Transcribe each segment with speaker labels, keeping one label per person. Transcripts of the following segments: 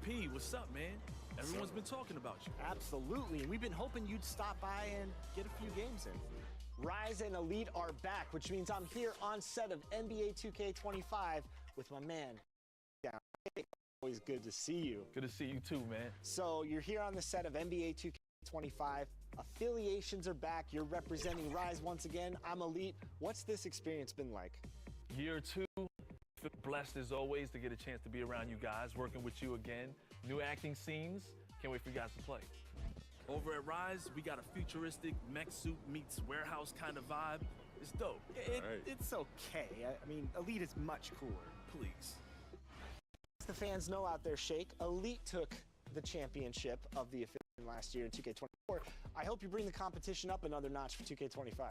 Speaker 1: P, what's up, man? Everyone's been talking about you.
Speaker 2: Absolutely, and we've been hoping you'd stop by and get a few games in. Rise and Elite are back, which means I'm here on set of NBA 2K25 with my man. Always good to see you.
Speaker 1: Good to see you too, man.
Speaker 2: So you're here on the set of NBA 2K25. Affiliations are back. You're representing Rise once again. I'm Elite. What's this experience been like?
Speaker 1: Year two. Feel blessed as always to get a chance to be around you guys, working with you again. New acting scenes. Can't wait for you guys to play. Over at Rise, we got a futuristic mech suit meets warehouse kind of vibe. It's dope.
Speaker 2: It's okay. I mean, Elite is much cooler.
Speaker 1: Please.
Speaker 2: As the fans know out there, Shake, Elite took the championship of the affiliation last year in 2K24. I hope you bring the competition up another notch for 2K25.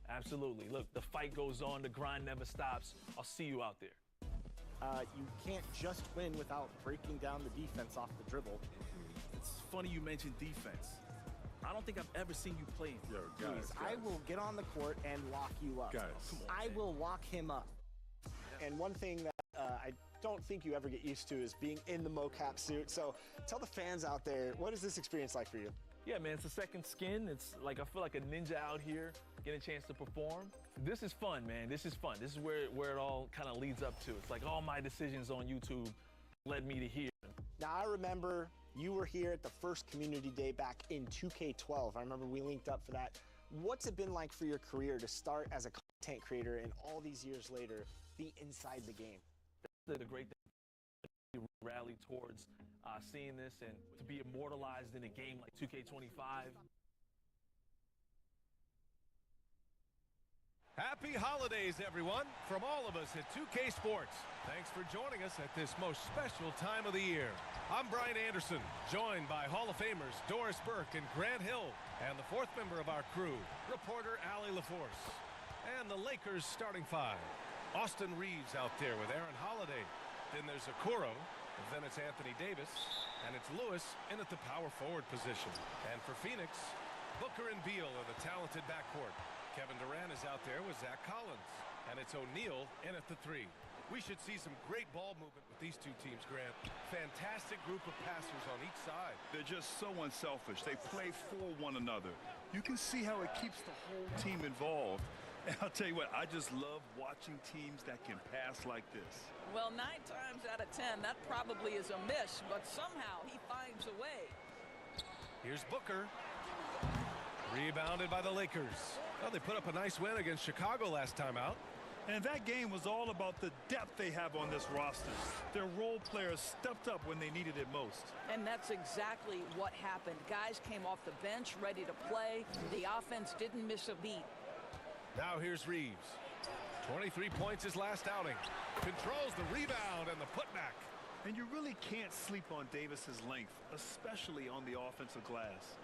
Speaker 1: Absolutely. Look, the fight goes on. The grind never stops. I'll see you out there.
Speaker 2: You can't just win without breaking down the defense off the dribble.
Speaker 1: It's funny you mentioned defense. I don't think I've ever seen you play.
Speaker 2: Please, I will get on the court and lock you up. I will lock him up. And one thing that I don't think you ever get used to is being in the mocap suit. So tell the fans out there, what is this experience like for you?
Speaker 1: Yeah, man, it's a second skin. It's like I feel like a ninja out here, getting a chance to perform. This is fun, man. This is fun. This is where it all kind of leads up to. It's like all my decisions on YouTube led me to here.
Speaker 2: Now, I remember you were here at the first community day back in 2K12. I remember we linked up for that. What's it been like for your career to start as a content creator and all these years later be inside the game?
Speaker 1: The great thing we rally towards seeing this and to be immortalized in a game like 2K25.
Speaker 3: Happy holidays, everyone, from all of us at 2K Sports. Thanks for joining us at this most special time of the year. I'm Brian Anderson, joined by Hall of Famers Doris Burke and Grant Hill, and the fourth member of our crew, reporter Allie LaForce. And the Lakers starting five. Austin Reeves out there with Aaron Holiday. Then there's Okoro, then it's Anthony Davis, and it's Lewis in at the power forward position. And for Phoenix, Booker and Beal are the talented backcourt. Kevin Durant is out there with Zach Collins, and it's O'Neal in at the three. We should see some great ball movement with these two teams, Grant. Fantastic group of passers on each side.
Speaker 4: They're just so unselfish. They play for one another. You can see how it keeps the whole team involved. And I'll tell you what, I just love watching teams that can pass like this.
Speaker 5: Well, 9 times out of 10, that probably is a miss, but somehow he finds a way.
Speaker 3: Here's Booker. Rebounded by the Lakers. Well, they put up a nice win against Chicago last time out.
Speaker 4: And that game was all about the depth they have on this roster. Their role players stepped up when they needed it most.
Speaker 5: And that's exactly what happened. Guys came off the bench ready to play. The offense didn't miss a beat.
Speaker 3: Now here's Reeves. 23 points his last outing. Controls the rebound and the putback.
Speaker 4: And you really can't sleep on Davis's length, especially on the offensive glass.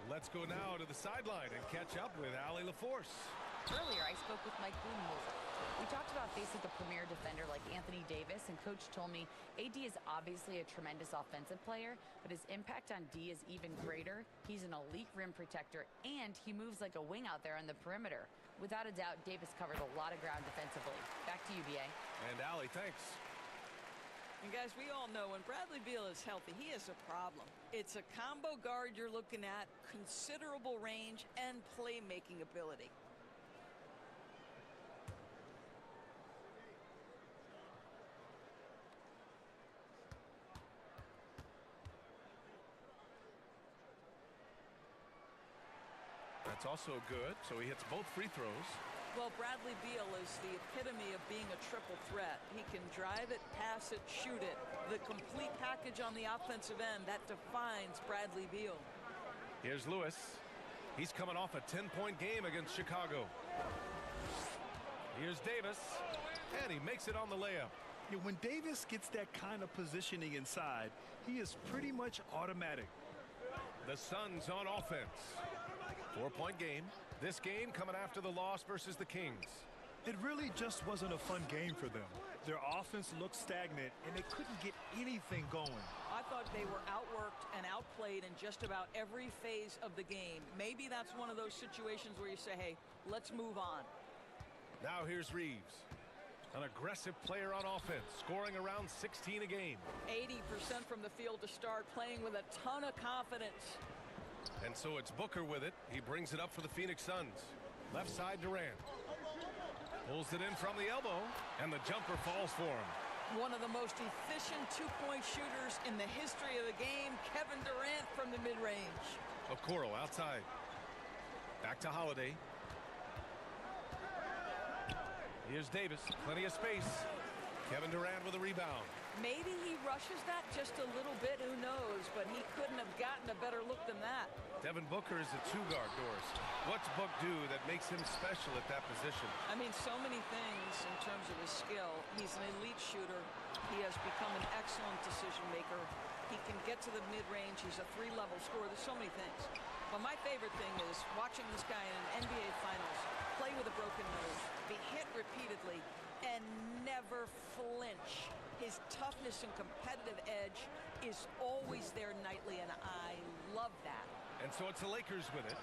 Speaker 3: Let's go now to the sideline and catch up with Allie LaForce.
Speaker 6: Earlier, I spoke with Mike Budenholzer. We talked about facing a premier defender like Anthony Davis, and Coach told me AD is obviously a tremendous offensive player, but his impact on D is even greater. He's an elite rim protector, and he moves like a wing out there on the perimeter. Without a doubt, Davis covered a lot of ground defensively. Back to you, BA.
Speaker 3: And Allie, thanks.
Speaker 5: And guys, we all know when Bradley Beal is healthy, he is a problem. It's a combo guard you're looking at, considerable range, and playmaking ability.
Speaker 3: That's also good, so he hits both free throws.
Speaker 5: Well, Bradley Beal is the epitome of being a triple threat. He can drive it, pass it, shoot it. The complete package on the offensive end, that defines Bradley Beal.
Speaker 3: Here's Lewis. He's coming off a 10-point game against Chicago. Here's Davis, and he makes it on the layup.
Speaker 4: Yeah, when Davis gets that kind of positioning inside, he is pretty much automatic.
Speaker 3: The Suns on offense. 4-point game. This game coming after the loss versus the Kings.
Speaker 4: It really just wasn't a fun game for them. Their offense looked stagnant, and they couldn't get anything going.
Speaker 5: I thought they were outworked and outplayed in just about every phase of the game. Maybe that's one of those situations where you say, hey, let's move on.
Speaker 3: Now here's Reeves. An aggressive player on offense, scoring around 16 a game.
Speaker 5: 80% from the field to start, playing with a ton of confidence.
Speaker 3: And so it's Booker with it. He brings it up for the Phoenix Suns. Left side Durant. Pulls it in from the elbow, and the jumper falls for him.
Speaker 5: One of the most efficient two-point shooters in the history of the game, Kevin Durant from the mid-range.
Speaker 3: Okoro outside. Back to Holiday. Here's Davis. Plenty of space. Kevin Durant with a rebound.
Speaker 5: Maybe he rushes that just a little bit, who knows, but he couldn't have gotten a better look than that.
Speaker 3: Devin Booker is a two-guard, Doris. What's Book do that makes him special at that position?
Speaker 5: I mean, so many things in terms of his skill. He's an elite shooter. He has become an excellent decision maker. He can get to the mid-range. He's a three-level scorer. There's so many things. But my favorite thing is watching this guy in an NBA Finals play with a broken nose, be hit repeatedly, and never flinch. His toughness and competitive edge is always there nightly, and I love that.
Speaker 3: And so it's the Lakers with it.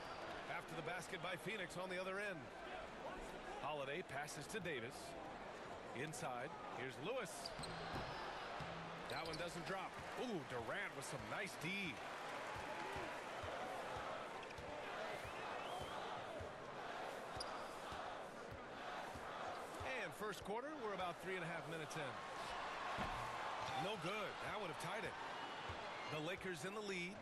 Speaker 3: After the basket by Phoenix on the other end. Holiday passes to Davis. Inside, here's Lewis. That one doesn't drop. Ooh, Durant with some nice D. And first quarter, we're about 3.5 minutes in. No good. That would have tied it. The Lakers in the lead.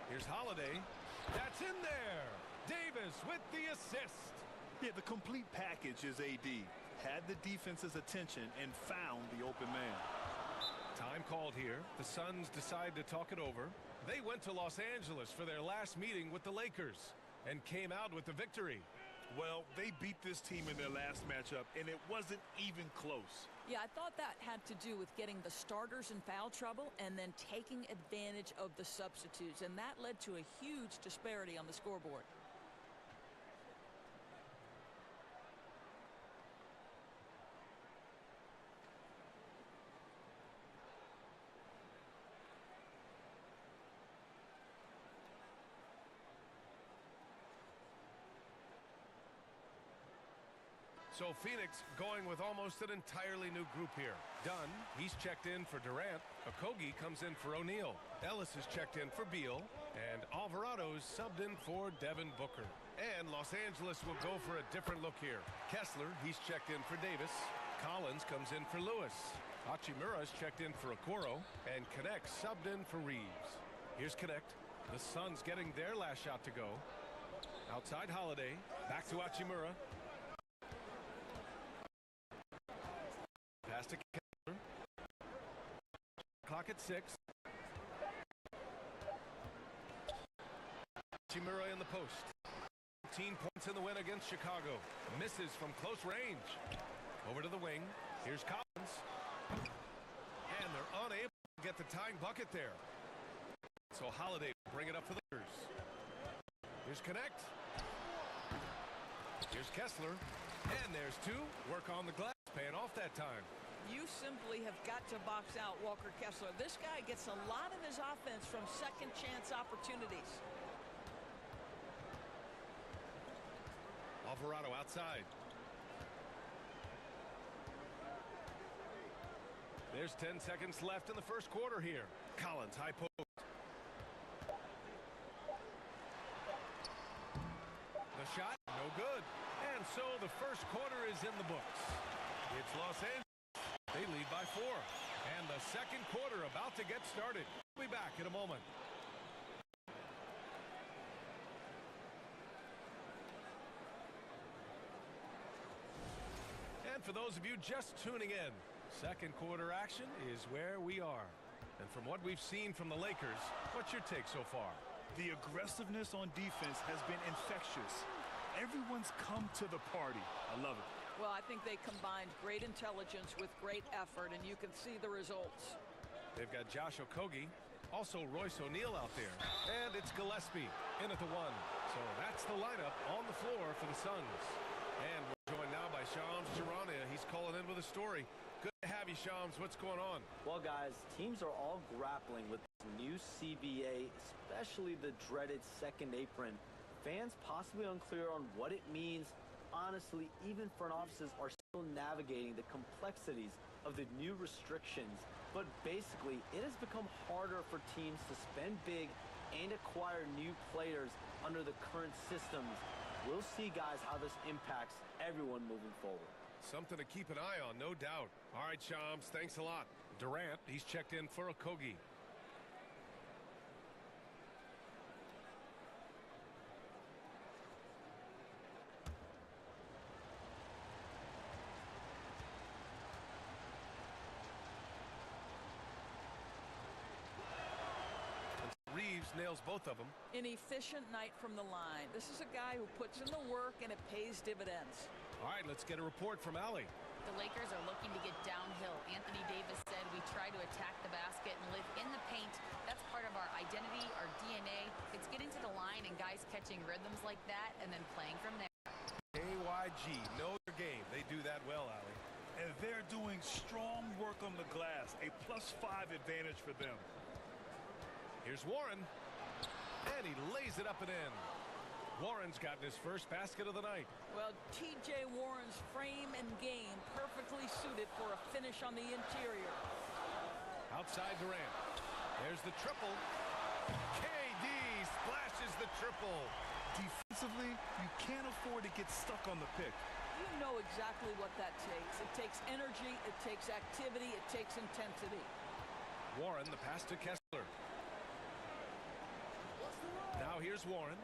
Speaker 3: Here's Holiday. That's in there. Davis with the assist.
Speaker 4: Yeah, the complete package is AD. Had the defense's attention and found the open man.
Speaker 3: Time called here. The Suns decide to talk it over. They went to Los Angeles for their last meeting with the Lakers and came out with the victory.
Speaker 4: Well, they beat this team in their last matchup, and it wasn't even close.
Speaker 5: Yeah, I thought that had to do with getting the starters in foul trouble and then taking advantage of the substitutes, and that led to a huge disparity on the scoreboard.
Speaker 3: So Phoenix going with almost an entirely new group here. Dunn, he's checked in for Durant. Okogie comes in for O'Neal. Ellis is checked in for Beal. And Alvarado's subbed in for Devin Booker. And Los Angeles will go for a different look here. Kessler, he's checked in for Davis. Collins comes in for Lewis. Hachimura's checked in for Okoro. And Connect subbed in for Reeves. Here's Connect. The Suns getting their last shot to go. Outside Holiday. Back to Hachimura. Pass to Kessler. Clock at 6. Hachimura in the post. 15 points in the win against Chicago. Misses from close range. Over to the wing. Here's Collins. And they're unable to get the tying bucket there. So Holiday bring it up for the Lakers. Here's Connect. Here's Kessler. And there's two. Work on the glass. Paying off that time.
Speaker 5: You simply have got to box out Walker Kessler. This guy gets a lot of his offense from second chance opportunities.
Speaker 3: Alvarado outside. There's 10 seconds left in the first quarter here. Collins, high post. The shot, no good. And so the first quarter is in the books. It's Los Angeles. They lead by 4. And the second quarter about to get started. We'll be back in a moment. And for those of you just tuning in, second quarter action is where we are. And from what we've seen from the Lakers, what's your take so far?
Speaker 4: The aggressiveness on defense has been infectious. Everyone's come to the party. I love it.
Speaker 5: Well, I think they combined great intelligence with great effort, and you can see the results.
Speaker 3: They've got Josh Okogie, also Royce O'Neal out there. And it's Gillespie in at the 1. So that's the lineup on the floor for the Suns. And we're joined now by Shams Charania. He's calling in with a story. Good to have you, Shams. What's going on?
Speaker 7: Well, guys, teams are all grappling with this new CBA, especially the dreaded second apron. Fans possibly unclear on what it means honestly, even front offices are still navigating the complexities of the new restrictions. But basically, it has become harder for teams to spend big and acquire new players under the current systems. We'll see, guys, how this impacts everyone moving forward.
Speaker 3: Something to keep an eye on, no doubt. All right, Shams, thanks a lot. Durant, he's checked in for Okogie. Reeves nails both of them.
Speaker 5: An efficient night from the line. This is a guy who puts in the work and it pays dividends.
Speaker 3: All right, let's get a report from Allie.
Speaker 6: The Lakers are looking to get downhill. Anthony Davis said we try to attack the basket and live in the paint. That's part of our identity, our DNA. It's getting to the line and guys catching rhythms like that and then playing from there.
Speaker 3: AYG, know your game. They do that well, Allie.
Speaker 4: And they're doing strong work on the glass, a +5 advantage for them.
Speaker 3: Here's Warren, and he lays it up and in. Warren's gotten his first basket of the night.
Speaker 5: Well, T.J. Warren's frame and game perfectly suited for a finish on the interior.
Speaker 3: Outside Durant. There's the triple. KD splashes the triple.
Speaker 4: Defensively, you can't afford to get stuck on the pick.
Speaker 5: You know exactly what that takes. It takes energy, it takes activity, it takes intensity.
Speaker 3: Warren, the pass to Kessler. Now here's Warren.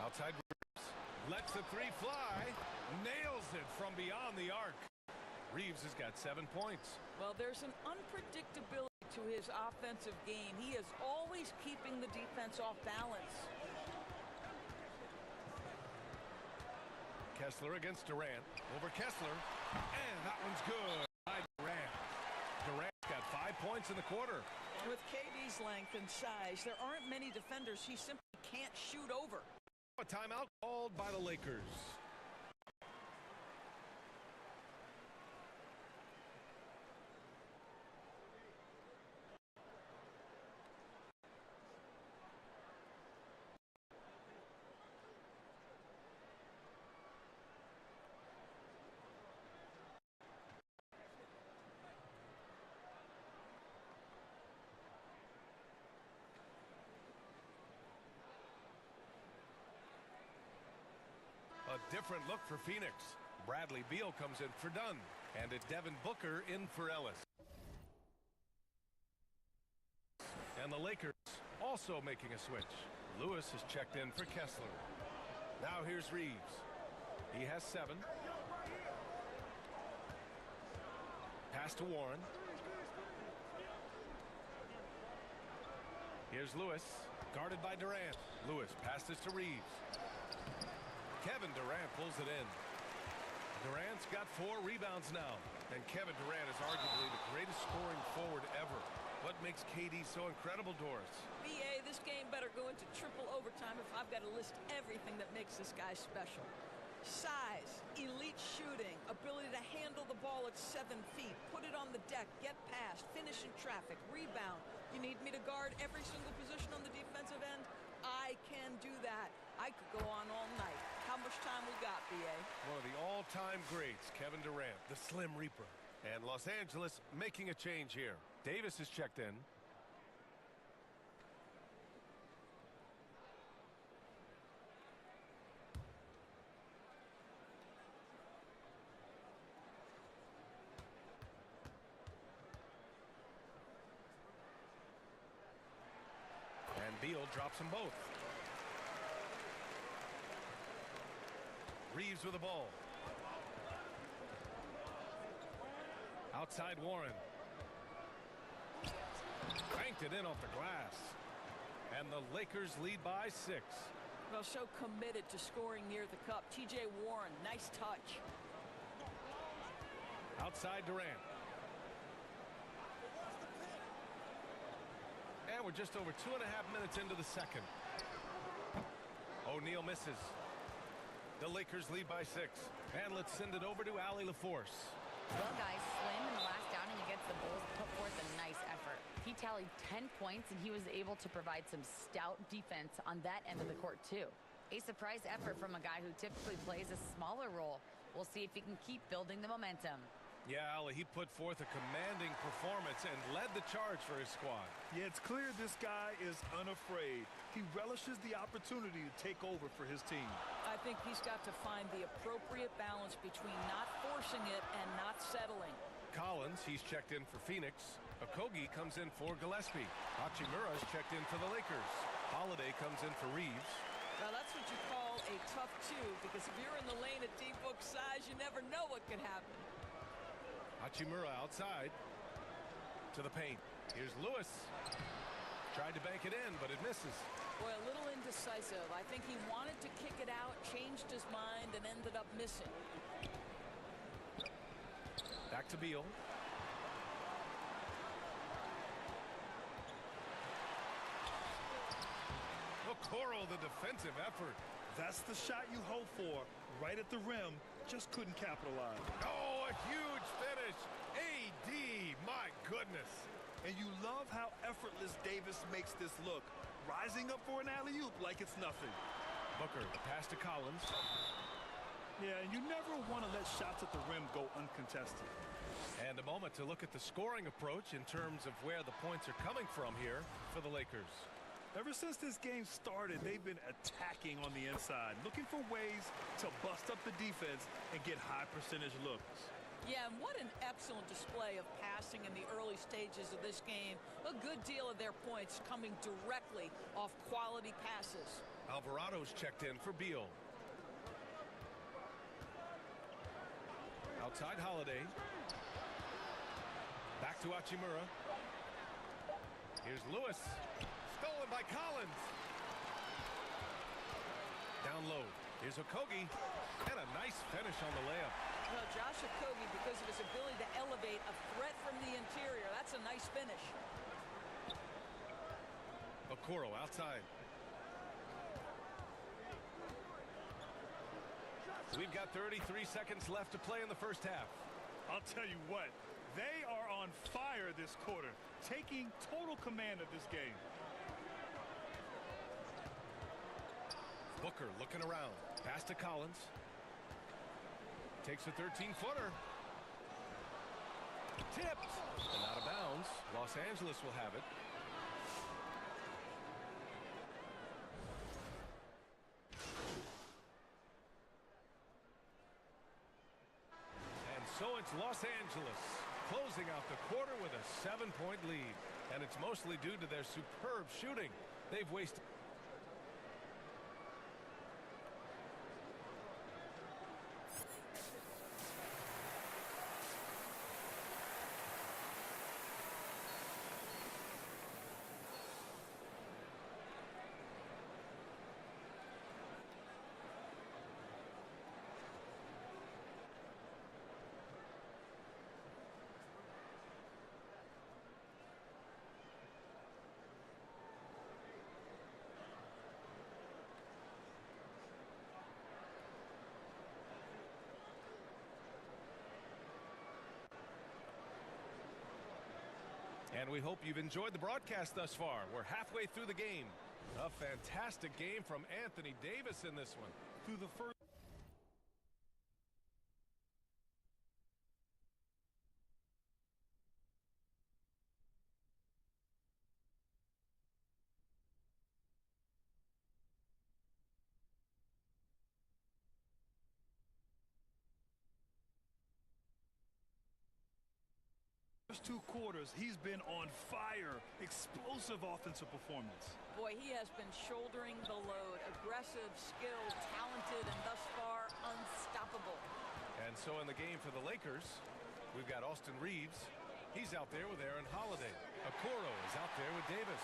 Speaker 3: Outside Reeves. Lets the three fly. Nails it from beyond the arc. Reeves has got 7 points.
Speaker 5: Well, there's an unpredictability to his offensive game. He is always keeping the defense off balance.
Speaker 3: Kessler against Durant. Over Kessler. And that one's good by Durant. Durant's got 5 points in the quarter.
Speaker 5: With KD's length and size, there aren't many defenders he simply can't shoot over.
Speaker 3: A timeout called by the Lakers. A different look for Phoenix. Bradley Beal comes in for Dunn. And a Devin Booker in for Ellis. And the Lakers also making a switch. Lewis has checked in for Kessler. Now here's Reeves. He has 7. Pass to Warren. Here's Lewis. Guarded by Durant. Lewis passes to Reeves. Kevin Durant pulls it in. Durant's got 4 rebounds now. And Kevin Durant is arguably the greatest scoring forward ever. What makes KD so incredible, Doris?
Speaker 5: BA, this game better go into triple overtime if I've got to list everything that makes this guy special. Size, elite shooting, ability to handle the ball at 7 feet, put it on the deck, get past, finish in traffic, rebound. You need me to guard every single position on the defensive end? I can do that. I could go on all night. How much time we got, BA?
Speaker 3: One of the all-time greats, Kevin Durant, the Slim Reaper. And Los Angeles making a change here. Davis is checked in. And Beal drops them both. Reeves with the ball. Outside Warren. Banked it in off the glass. And the Lakers lead by 6.
Speaker 5: Well, so committed to scoring near the cup. T.J. Warren, nice touch.
Speaker 3: Outside Durant. And we're just over 2.5 minutes into the second. O'Neal misses. The Lakers lead by 6. And let's send it over to Allie LaForce.
Speaker 6: Well, guys, Slim in the last downing against the Bulls put forth a nice effort. He tallied 10 points, and he was able to provide some stout defense on that end of the court, too. A surprise effort from a guy who typically plays a smaller role. We'll see if he can keep building the momentum.
Speaker 3: Yeah, Ali, he put forth a commanding performance and led the charge for his squad.
Speaker 4: Yeah, it's clear this guy is unafraid. He relishes the opportunity to take over for his team.
Speaker 5: I think he's got to find the appropriate balance between not forcing it and not settling.
Speaker 3: Collins, he's checked in for Phoenix. Okogie comes in for Gillespie. Hachimura's checked in for the Lakers. Holiday comes in for Reeves.
Speaker 5: Now that's what you call a tough two, because if you're in the lane at deep book size, you never know what could happen.
Speaker 3: Hachimura outside to the paint. Here's Lewis. Tried to bank it in, but it misses.
Speaker 5: Boy, a little indecisive. I think he wanted to kick it out, changed his mind, and ended up missing.
Speaker 3: Back to Beal. Okoro, the defensive effort.
Speaker 4: That's the shot you hope for. Right at the rim, just couldn't capitalize.
Speaker 3: Oh, a huge finish. AD, my goodness.
Speaker 4: And you love how effortless Davis makes this look. Rising up for an alley-oop like it's nothing.
Speaker 3: Booker, the pass to Collins.
Speaker 4: Yeah, and you never want to let shots at the rim go uncontested.
Speaker 3: And a moment to look at the scoring approach in terms of where the points are coming from here for the Lakers.
Speaker 4: Ever since this game started, they've been attacking on the inside, looking for ways to bust up the defense and get high percentage looks.
Speaker 5: Yeah, and what an excellent display of passing in the early stages of this game. A good deal of their points coming directly off quality passes.
Speaker 3: Alvarado's checked in for Beal. Outside Holiday. Back to Hachimura. Here's Lewis. Stolen by Collins. Down low. Here's Okogie. And a nice finish on the layup.
Speaker 5: Well, Josh Okogie, because of his ability to elevate a threat from the interior, that's a nice finish.
Speaker 3: Okoro outside. We've got 33 seconds left to play in the first half.
Speaker 4: I'll tell you what, they are on fire this quarter, taking total command of this game.
Speaker 3: Booker looking around. Pass to Collins. Takes a 13-footer. Tipped. And out of bounds. Los Angeles will have it. And so it's Los Angeles closing out the quarter with a 7-point lead. And it's mostly due to their superb shooting. They've wasted. And we hope you've enjoyed the broadcast thus far. We're halfway through the game. A fantastic game from Anthony Davis in this one.
Speaker 4: Through the first two quarters, he's been on fire. Explosive offensive performance.
Speaker 5: Boy, he has been shouldering the load. Aggressive, skilled, talented, and thus far unstoppable.
Speaker 3: And so in the game for the Lakers, we've got Austin Reeves. He's out there with Aaron Holiday. Okoro is out there with Davis.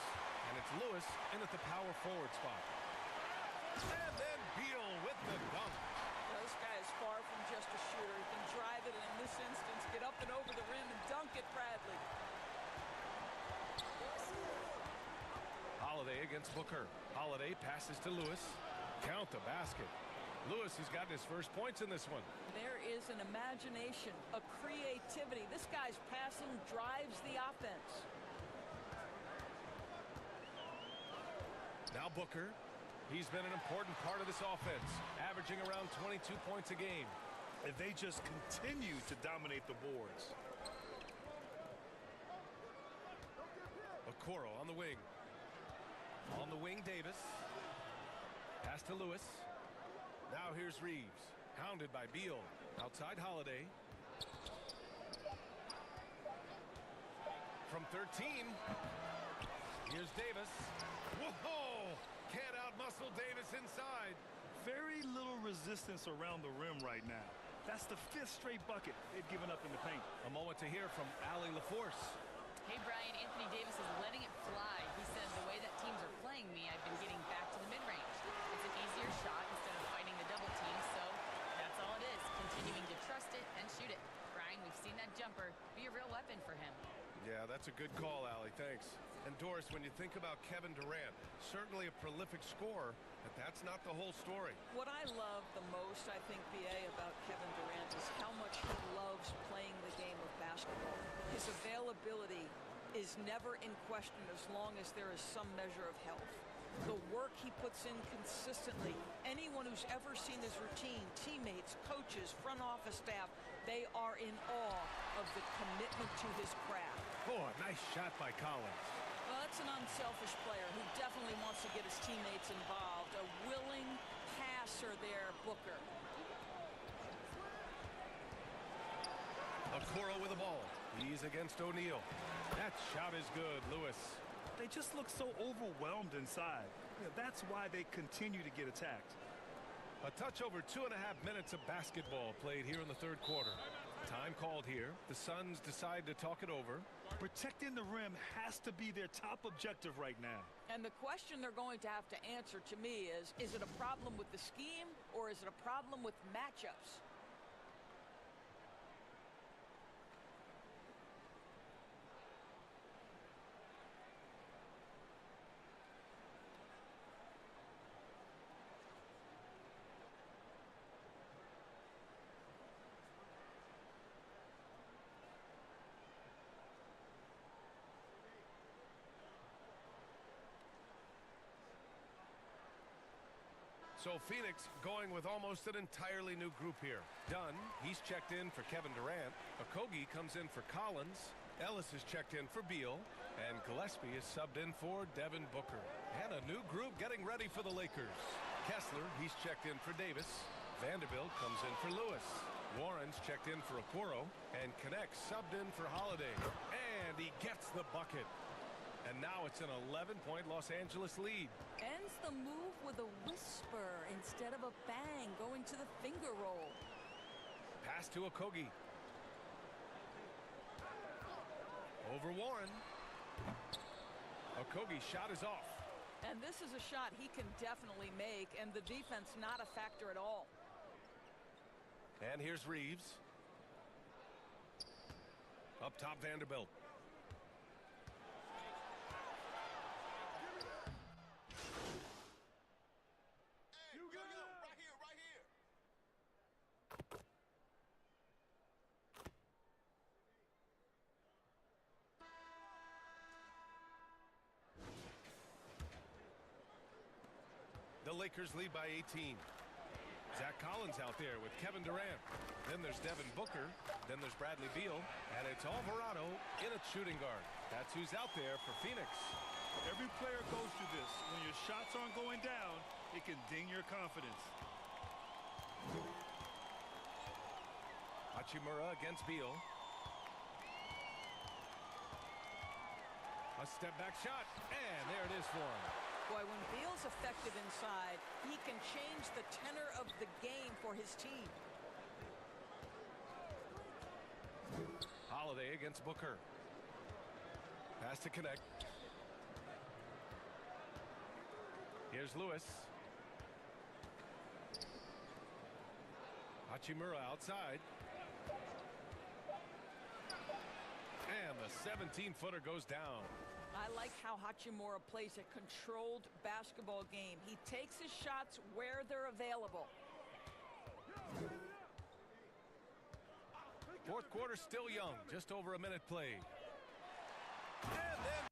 Speaker 3: And it's Lewis in at the power forward spot. And then Beal with the dunk.
Speaker 5: Well, this guy is far from just a shooter. He can drive it, and in this instance, get up and over the rim and dunk it, Bradley.
Speaker 3: Holiday against Booker. Holiday passes to Lewis. Count the basket. Lewis has gotten his first points in this one.
Speaker 5: There is an imagination, a creativity. This guy's passing drives the offense.
Speaker 3: Now Booker. He's been an important part of this offense, averaging around 22 points a game.
Speaker 4: And they just continue to dominate the boards.
Speaker 3: Okoro on the wing. On the wing, Davis. Pass to Lewis. Now here's Reeves. Hounded by Beal. Outside Holiday. From 13. Here's Davis. Whoa! Can't outmuscle Davis inside.
Speaker 4: Very little resistance around the rim right now. That's the 5th straight bucket they've given up in the paint.
Speaker 3: A moment to hear from Allie LaForce.
Speaker 6: Hey, Brian, Anthony Davis is letting it fly. He said, the way that teams are playing me, I've been getting back to the mid-range. It's an easier shot instead of fighting the double team, so that's all it is, continuing to trust it and shoot it. Brian, we've seen that jumper be a real weapon for him.
Speaker 3: Yeah, that's a good call, Allie. Thanks. And Doris, when you think about Kevin Durant, certainly a prolific scorer, but that's not the whole story.
Speaker 5: What I love the most, I think, BA, about Kevin Durant is how much he loves playing the game of basketball. His availability is never in question as long as there is some measure of health. The work he puts in consistently, anyone who's ever seen his routine, teammates, coaches, front office staff, they are in awe of the commitment to his craft.
Speaker 3: Oh, a nice shot by Collins.
Speaker 5: Well, that's an unselfish player who definitely wants to get his teammates involved. A willing passer there, Booker.
Speaker 3: Okoro with the ball. He's against O'Neal. That shot is good, Lewis.
Speaker 4: They just look so overwhelmed inside. That's why they continue to get attacked.
Speaker 3: A touch over 2.5 minutes of basketball played here in the third quarter. Time called here. The Suns decide to talk it over.
Speaker 4: Protecting the rim has to be their top objective right now.
Speaker 5: And the question they're going to have to answer to me is it a problem with the scheme or is it a problem with matchups?
Speaker 3: So Phoenix going with almost an entirely new group here. Dunn, he's checked in for Kevin Durant. Okogie comes in for Collins. Ellis is checked in for Beal. And Gillespie is subbed in for Devin Booker. And a new group getting ready for the Lakers. Kessler, he's checked in for Davis. Vanderbilt comes in for Lewis. Warren's checked in for Okoro. And Connect subbed in for Holiday. And he gets the bucket. And now it's an 11-point Los Angeles lead.
Speaker 5: Ends the move with a whisper instead of a bang, going to the finger roll.
Speaker 3: Pass to Okogie. Over Warren. Okogie's shot is off.
Speaker 5: And this is a shot he can definitely make, and the defense not a factor at all.
Speaker 3: And here's Reeves. Up top, Vanderbilt. The Lakers lead by 18. Zach Collins out there with Kevin Durant. Then there's Devin Booker. Then there's Bradley Beal. And it's Alvarado in at shooting guard. That's who's out there for Phoenix.
Speaker 4: Every player goes through this. When your shots aren't going down, it can ding your confidence.
Speaker 3: Hachimura against Beal. A step back shot. And there it is for him.
Speaker 5: Boy, when Beal's effective inside, he can change the tenor of the game for his team.
Speaker 3: Holiday against Booker. Pass to Connect. Here's Lewis. Hachimura outside. And the 17-footer goes down.
Speaker 5: I like how Hachimura plays a controlled basketball game. He takes his shots where they're available.
Speaker 3: Fourth quarter still young, just over a minute played. And then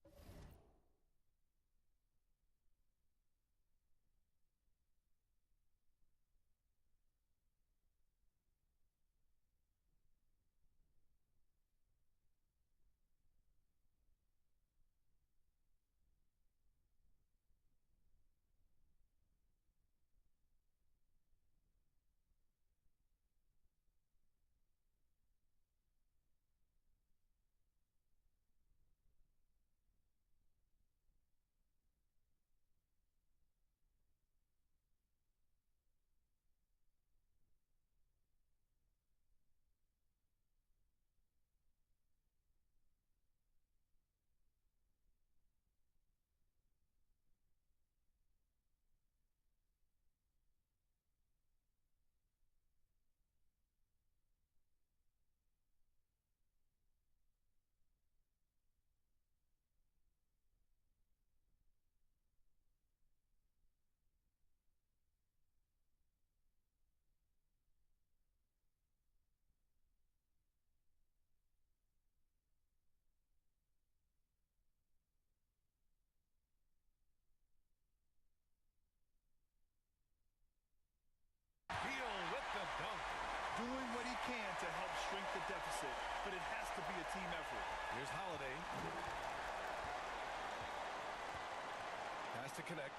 Speaker 4: deficit, but it has to be a team effort.
Speaker 3: Here's Holiday. Has to connect.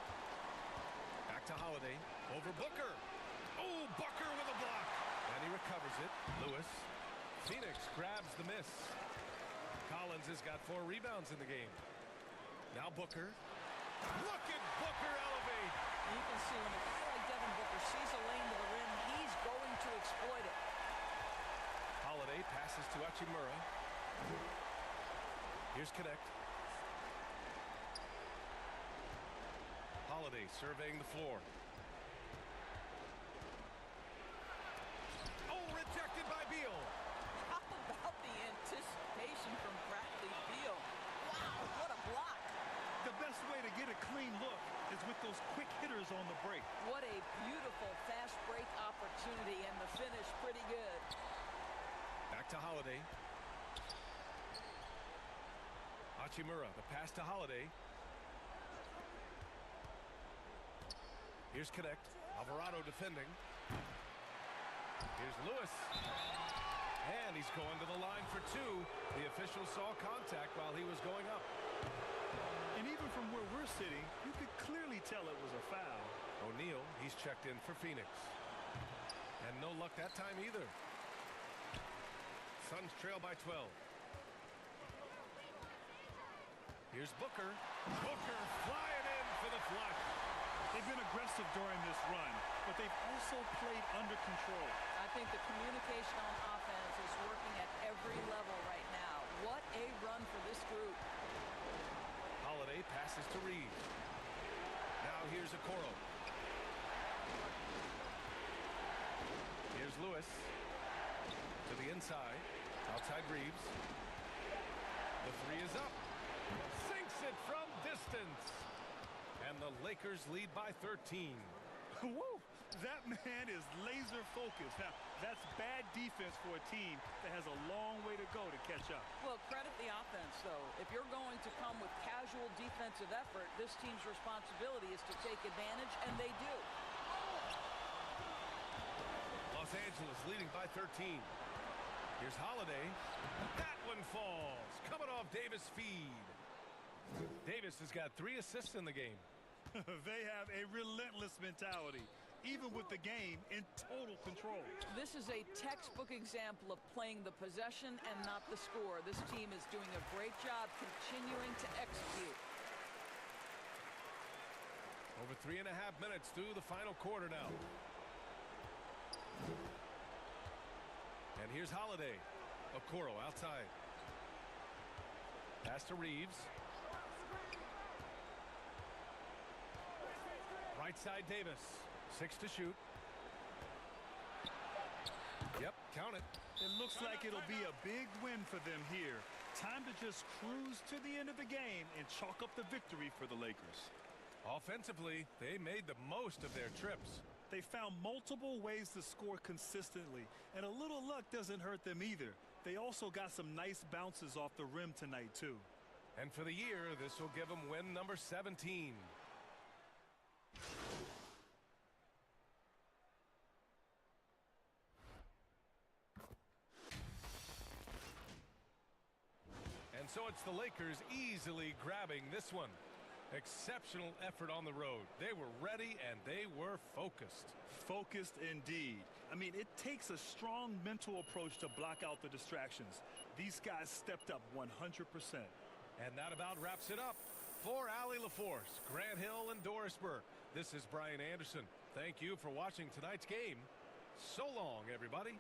Speaker 3: Back to Holiday. Over Booker. Oh, Booker with a block. And he recovers it. Lewis. Phoenix grabs the miss. Collins has got 4 rebounds in the game. Now Booker. Look at Booker elevate.
Speaker 5: You can see when a guy like Devin Booker sees a lane to the rim, he's going to exploit it.
Speaker 3: Holiday passes to Hachimura. Here's Connect. Holiday surveying the floor. Oh, rejected by Beal.
Speaker 5: How about the anticipation from Bradley Beal? Wow, what a block.
Speaker 4: The best way to get a clean look is with those quick hitters on the break.
Speaker 5: What a beautiful fast break opportunity, and the finish pretty good.
Speaker 3: Back to Holiday. Hachimura, the pass to Holiday. Here's Connect. Alvarado defending. Here's Lewis. And he's going to the line for 2. The official saw contact while he was going up.
Speaker 4: And even from where we're sitting, you could clearly tell it was a foul.
Speaker 3: O'Neal, he's checked in for Phoenix. And no luck that time either. Suns trail by 12. Here's Booker. Booker flying in for the flush.
Speaker 4: They've been aggressive during this run, but they've also played under control.
Speaker 5: I think the communication on offense is working at every level right now. What a run for this group.
Speaker 3: Holiday passes to Reeves. Now here's Okoro. Here's Lewis. To the inside. Outside Reeves. The 3 is up. Sinks it from distance. And the Lakers lead by 13.
Speaker 4: Woo! That man is laser focused. Now, that's bad defense for a team that has a long way to go to catch up.
Speaker 5: Well, credit the offense, though. If you're going to come with casual defensive effort, this team's responsibility is to take advantage, and they do.
Speaker 3: Los Angeles leading by 13. Here's Holiday. That one falls. Coming off Davis' feed. Davis has got 3 assists in the game.
Speaker 4: They have a relentless mentality, even with the game in total control.
Speaker 5: This is a textbook example of playing the possession and not the score. This team is doing a great job continuing to execute.
Speaker 3: Over 3.5 minutes through the final quarter now. And here's Holiday. Okoro outside. Pass to Reeves. Right side Davis. 6 to shoot. Yep, count it.
Speaker 4: It looks like it'll be a big win for them here. Time to just cruise to the end of the game and chalk up the victory for the Lakers.
Speaker 3: Offensively, they made the most of their trips.
Speaker 4: They found multiple ways to score consistently, and a little luck doesn't hurt them either. They also got some nice bounces off the rim tonight, too.
Speaker 3: And for the year, this will give them win number 17. And so it's the Lakers easily grabbing this one. Exceptional effort on the road. They were ready and they were focused.
Speaker 4: Focused indeed. I mean, it takes a strong mental approach to block out the distractions. These guys stepped up 100%.
Speaker 3: And that about wraps it up. For Allie LaForce, Grant Hill, and Doris Burke, this is Brian Anderson. Thank you for watching tonight's game. So long, everybody.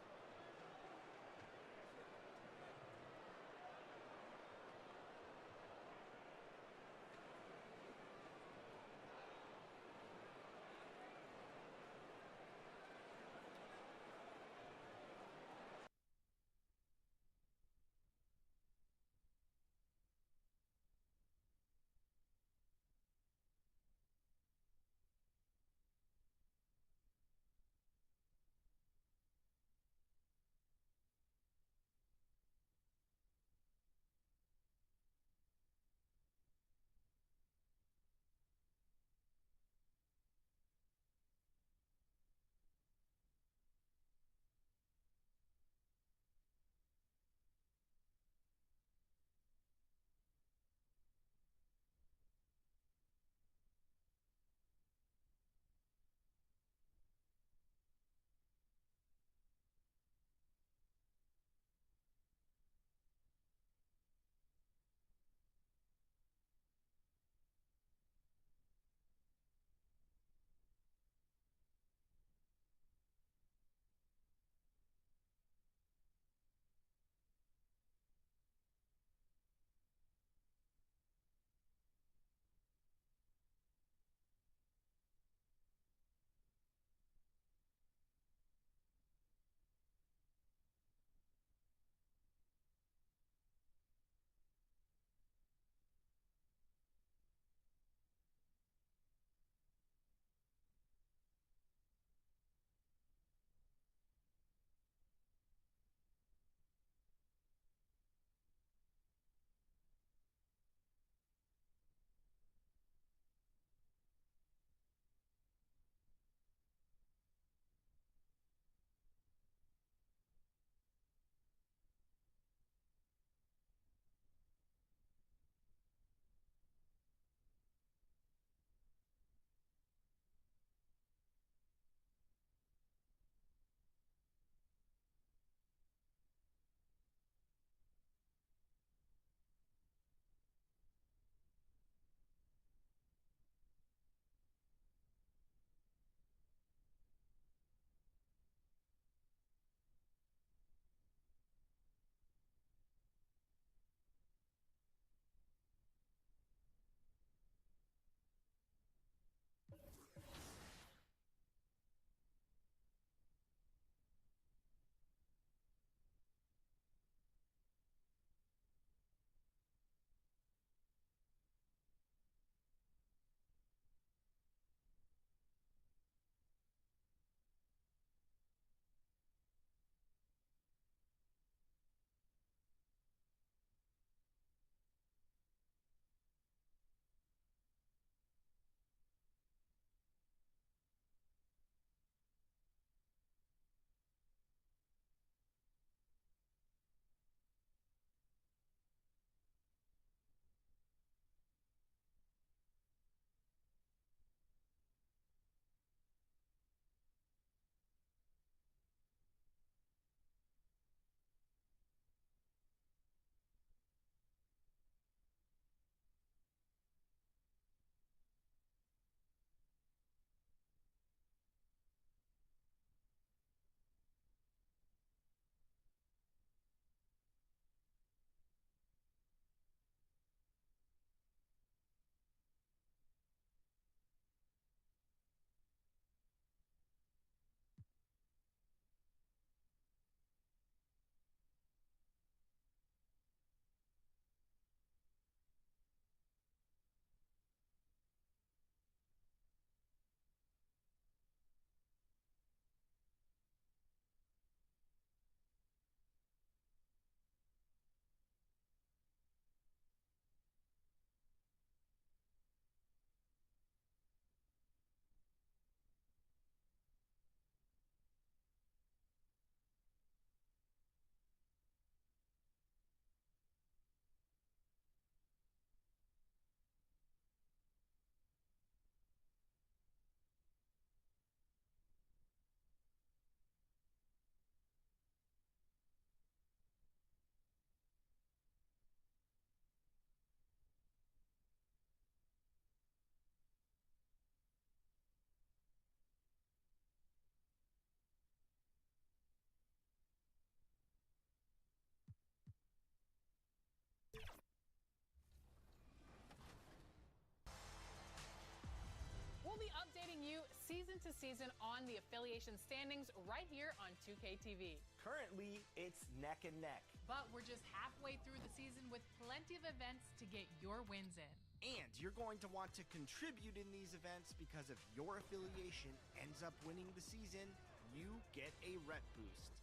Speaker 8: season to season on the affiliation standings right here on 2K TV.
Speaker 2: Currently, it's neck and neck.
Speaker 8: But we're just halfway through the season with plenty of events to get your wins in.
Speaker 9: And you're going to want to contribute in these events because if your affiliation ends up winning the season, you get a rep boost.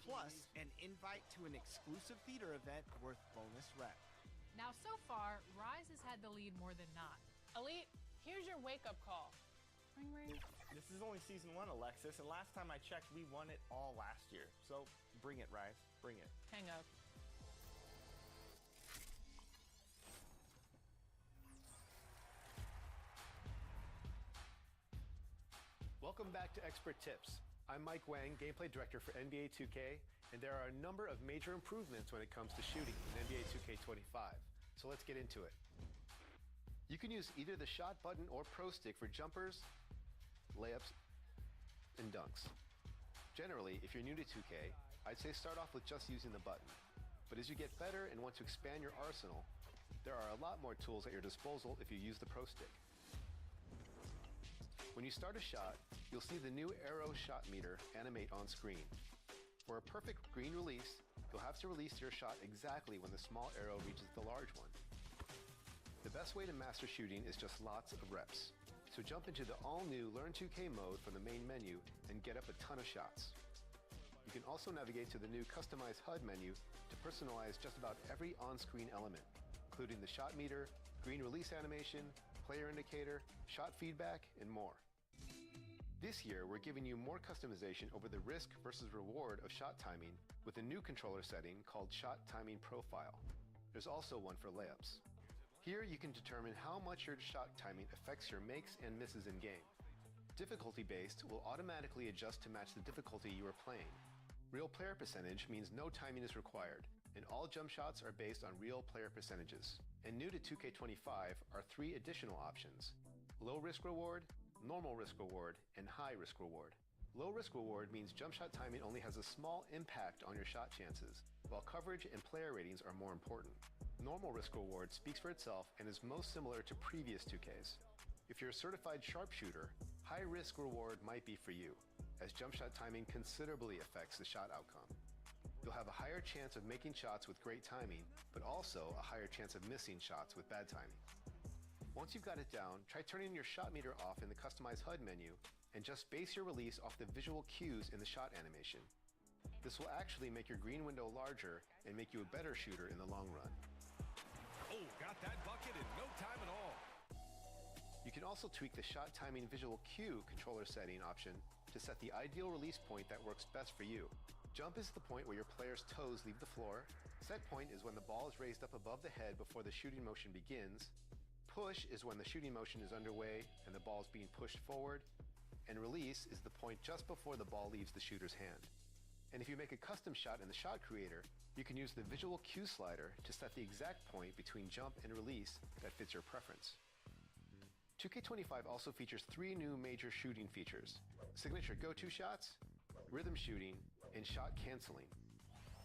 Speaker 9: Plus, an invite to an exclusive theater event worth bonus rep.
Speaker 8: Now, so far, Rise has had the lead more than not. Elite, here's your wake-up call. Ring, ring.
Speaker 10: This is only season 1, Alexis, and last time I checked, we won it all last year. So bring it, Rise. Bring it.
Speaker 8: Hang up.
Speaker 11: Welcome back to Expert Tips. I'm Mike Wang, Gameplay Director for NBA 2K, and there are a number of major improvements when it comes to shooting in NBA 2K25. So let's get into it. You can use either the shot button or pro stick for jumpers, layups, and dunks. Generally, if you're new to 2K, I'd say start off with just using the button. But as you get better and want to expand your arsenal, there are a lot more tools at your disposal if you use the pro stick. When you start a shot, you'll see the new arrow shot meter animate on screen. For a perfect green release, you'll have to release your shot exactly when the small arrow reaches the large one. The best way to master shooting is just lots of reps. So jump into the all-new Learn 2K mode from the main menu and get up a ton of shots. You can also navigate to the new Customize HUD menu to personalize just about every on-screen element, including the shot meter, green release animation, player indicator, shot feedback, and more. This year, we're giving you more customization over the risk versus reward of shot timing with a new controller setting called Shot Timing Profile. There's also one for layups. Here, you can determine how much your shot timing affects your makes and misses in game. Difficulty-based will automatically adjust to match the difficulty you are playing. Real player percentage means no timing is required, and all jump shots are based on real player percentages. And new to 2K25 are 3 additional options: low risk reward, normal risk reward, and high risk reward. Low risk reward means jump shot timing only has a small impact on your shot chances, while coverage and player ratings are more important. Normal risk reward speaks for itself and is most similar to previous 2Ks. If you're a certified sharpshooter, high risk reward might be for you, as jump shot timing considerably affects the shot outcome. You'll have a higher chance of making shots with great timing, but also a higher chance of missing shots with bad timing. Once you've got it down, try turning your shot meter off in the Customize HUD menu and just base your release off the visual cues in the shot animation. This will actually make your green window larger and make you a better shooter in the long run.
Speaker 3: Oh, got that bucket in no time at all.
Speaker 11: You can also tweak the shot timing visual cue controller setting option to set the ideal release point that works best for you. Jump is the point where your player's toes leave the floor. Set point is when the ball is raised up above the head before the shooting motion begins. Push is when the shooting motion is underway and the ball is being pushed forward. And release is the point just before the ball leaves the shooter's hand. And if you make a custom shot in the shot creator, you can use the visual cue slider to set the exact point between jump and release that fits your preference. 2K25 also features 3 new major shooting features: signature go-to shots, rhythm shooting, and shot canceling.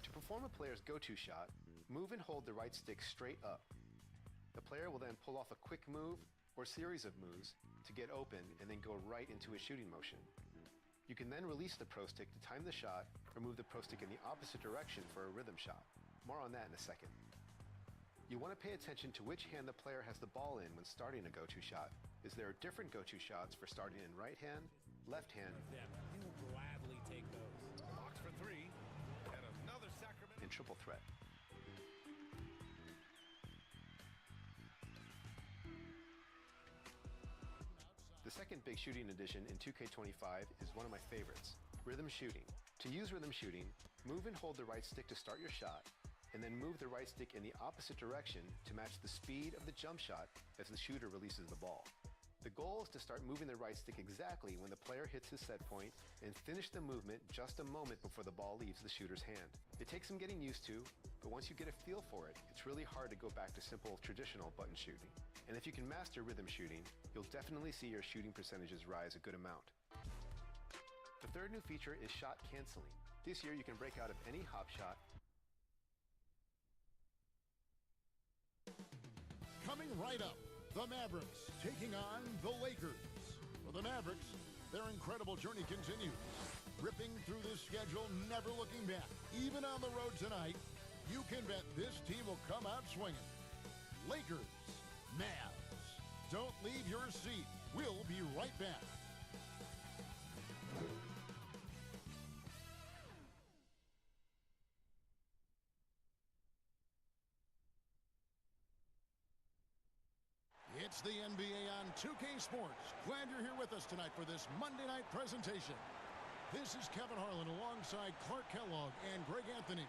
Speaker 11: To perform a player's go-to shot, move and hold the right stick straight up. The player will then pull off a quick move or series of moves to get open and then go right into a shooting motion. You can then release the pro stick to time the shot or move the pro stick in the opposite direction for a rhythm shot. More on that in a second. You want to pay attention to which hand the player has the ball in when starting a go-to shot, as there are different go-to shots for starting in right hand, left hand,
Speaker 3: You will gladly take those. Box for 3, and another Sacramento.
Speaker 11: and triple threat. The second big shooting addition in 2K25 is one of my favorites, rhythm shooting. To use rhythm shooting, move and hold the right stick to start your shot, and then move the right stick in the opposite direction to match the speed of the jump shot as the shooter releases the ball. The goal is to start moving the right stick exactly when the player hits his set point and finish the movement just a moment before the ball leaves the shooter's hand. It takes some getting used to, but once you get a feel for it, it's really hard to go back to simple traditional button shooting. And if you can master rhythm shooting, you'll definitely see your shooting percentages rise a good amount. The third new feature is shot canceling. This year you can break out of any hop shot.
Speaker 12: Coming right up, the Mavericks taking on the Lakers. For the Mavericks, Their incredible journey continues, ripping through this schedule, never looking back. Even on the road tonight, you can bet this team will come out swinging. Lakers, Mavs. Don't leave your seat. We'll be right back. It's the NBA on 2K Sports. Glad you're here with us tonight for this Monday night presentation. This is Kevin Harlan alongside Clark Kellogg and Greg Anthony.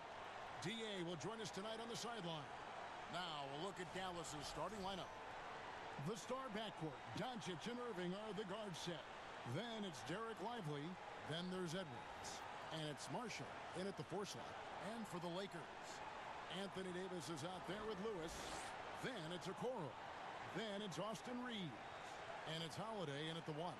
Speaker 12: DA will join us tonight on the sideline. Now a look at Dallas's starting lineup. The star backcourt, Doncic and Irving, are the guard set. Then it's Derek Lively. Then there's Edwards. And it's Marshall in at the 4 slot. And for the Lakers, Anthony Davis is out there with Lewis. Then it's Okoro. Then it's Austin Reeves. And it's Holiday in at the 1.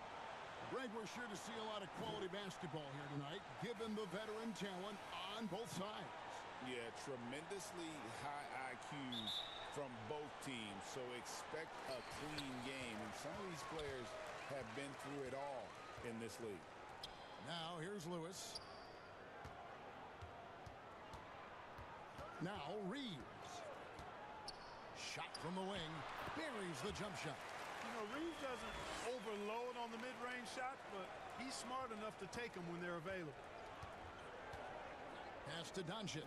Speaker 12: Greg, we're sure to see a lot of quality basketball here tonight, given the veteran talent on both sides.
Speaker 13: Yeah, tremendously high IQs from both teams, so expect a clean game. And some of these players have been through it all in this league.
Speaker 12: Now, here's Lewis. Now, Reeves. Shot from the wing. Buries the jump shot.
Speaker 14: You know, Reeves doesn't overload on the mid-range shot, but he's smart enough to take them when they're available.
Speaker 12: Pass to Doncic.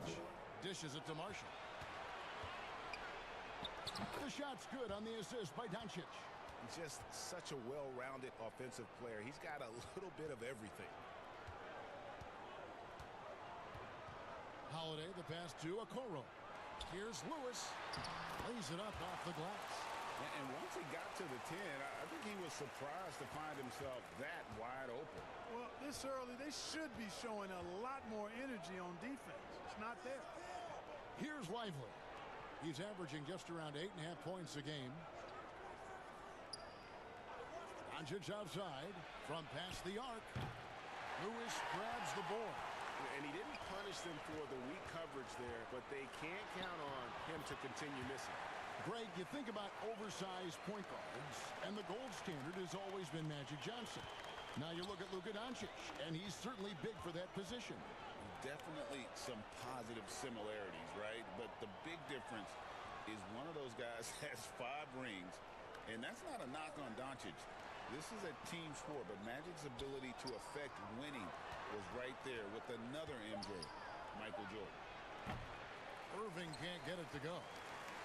Speaker 12: Dishes it to Marshall. The shot's good on the assist by Doncic.
Speaker 13: Just such a well-rounded offensive player. He's got a little bit of everything.
Speaker 12: Holiday, the pass to Okoro. Here's Lewis. Lays it up off the glass.
Speaker 13: And once he got to the 10, I think he was surprised to find himself that wide open.
Speaker 14: Well, this early, they should be showing a lot more energy on defense. It's not there.
Speaker 12: Here's Lively. He's averaging just around 8.5 points a game. Doncic outside from past the arc. Lewis grabs the board.
Speaker 13: And he didn't punish them for the weak coverage there, but they can't count on him to continue missing.
Speaker 12: Greg, you think about oversized point guards, and the gold standard has always been Magic Johnson. Now you look at Luka Doncic, and he's certainly big for that position.
Speaker 13: Definitely some positive similarities, right? But the big difference is one of those guys has 5 rings, and that's not a knock on Doncic. This is a team sport, but Magic's ability to affect winning was right there with another MJ, Michael Jordan.
Speaker 12: Irving can't get it to go.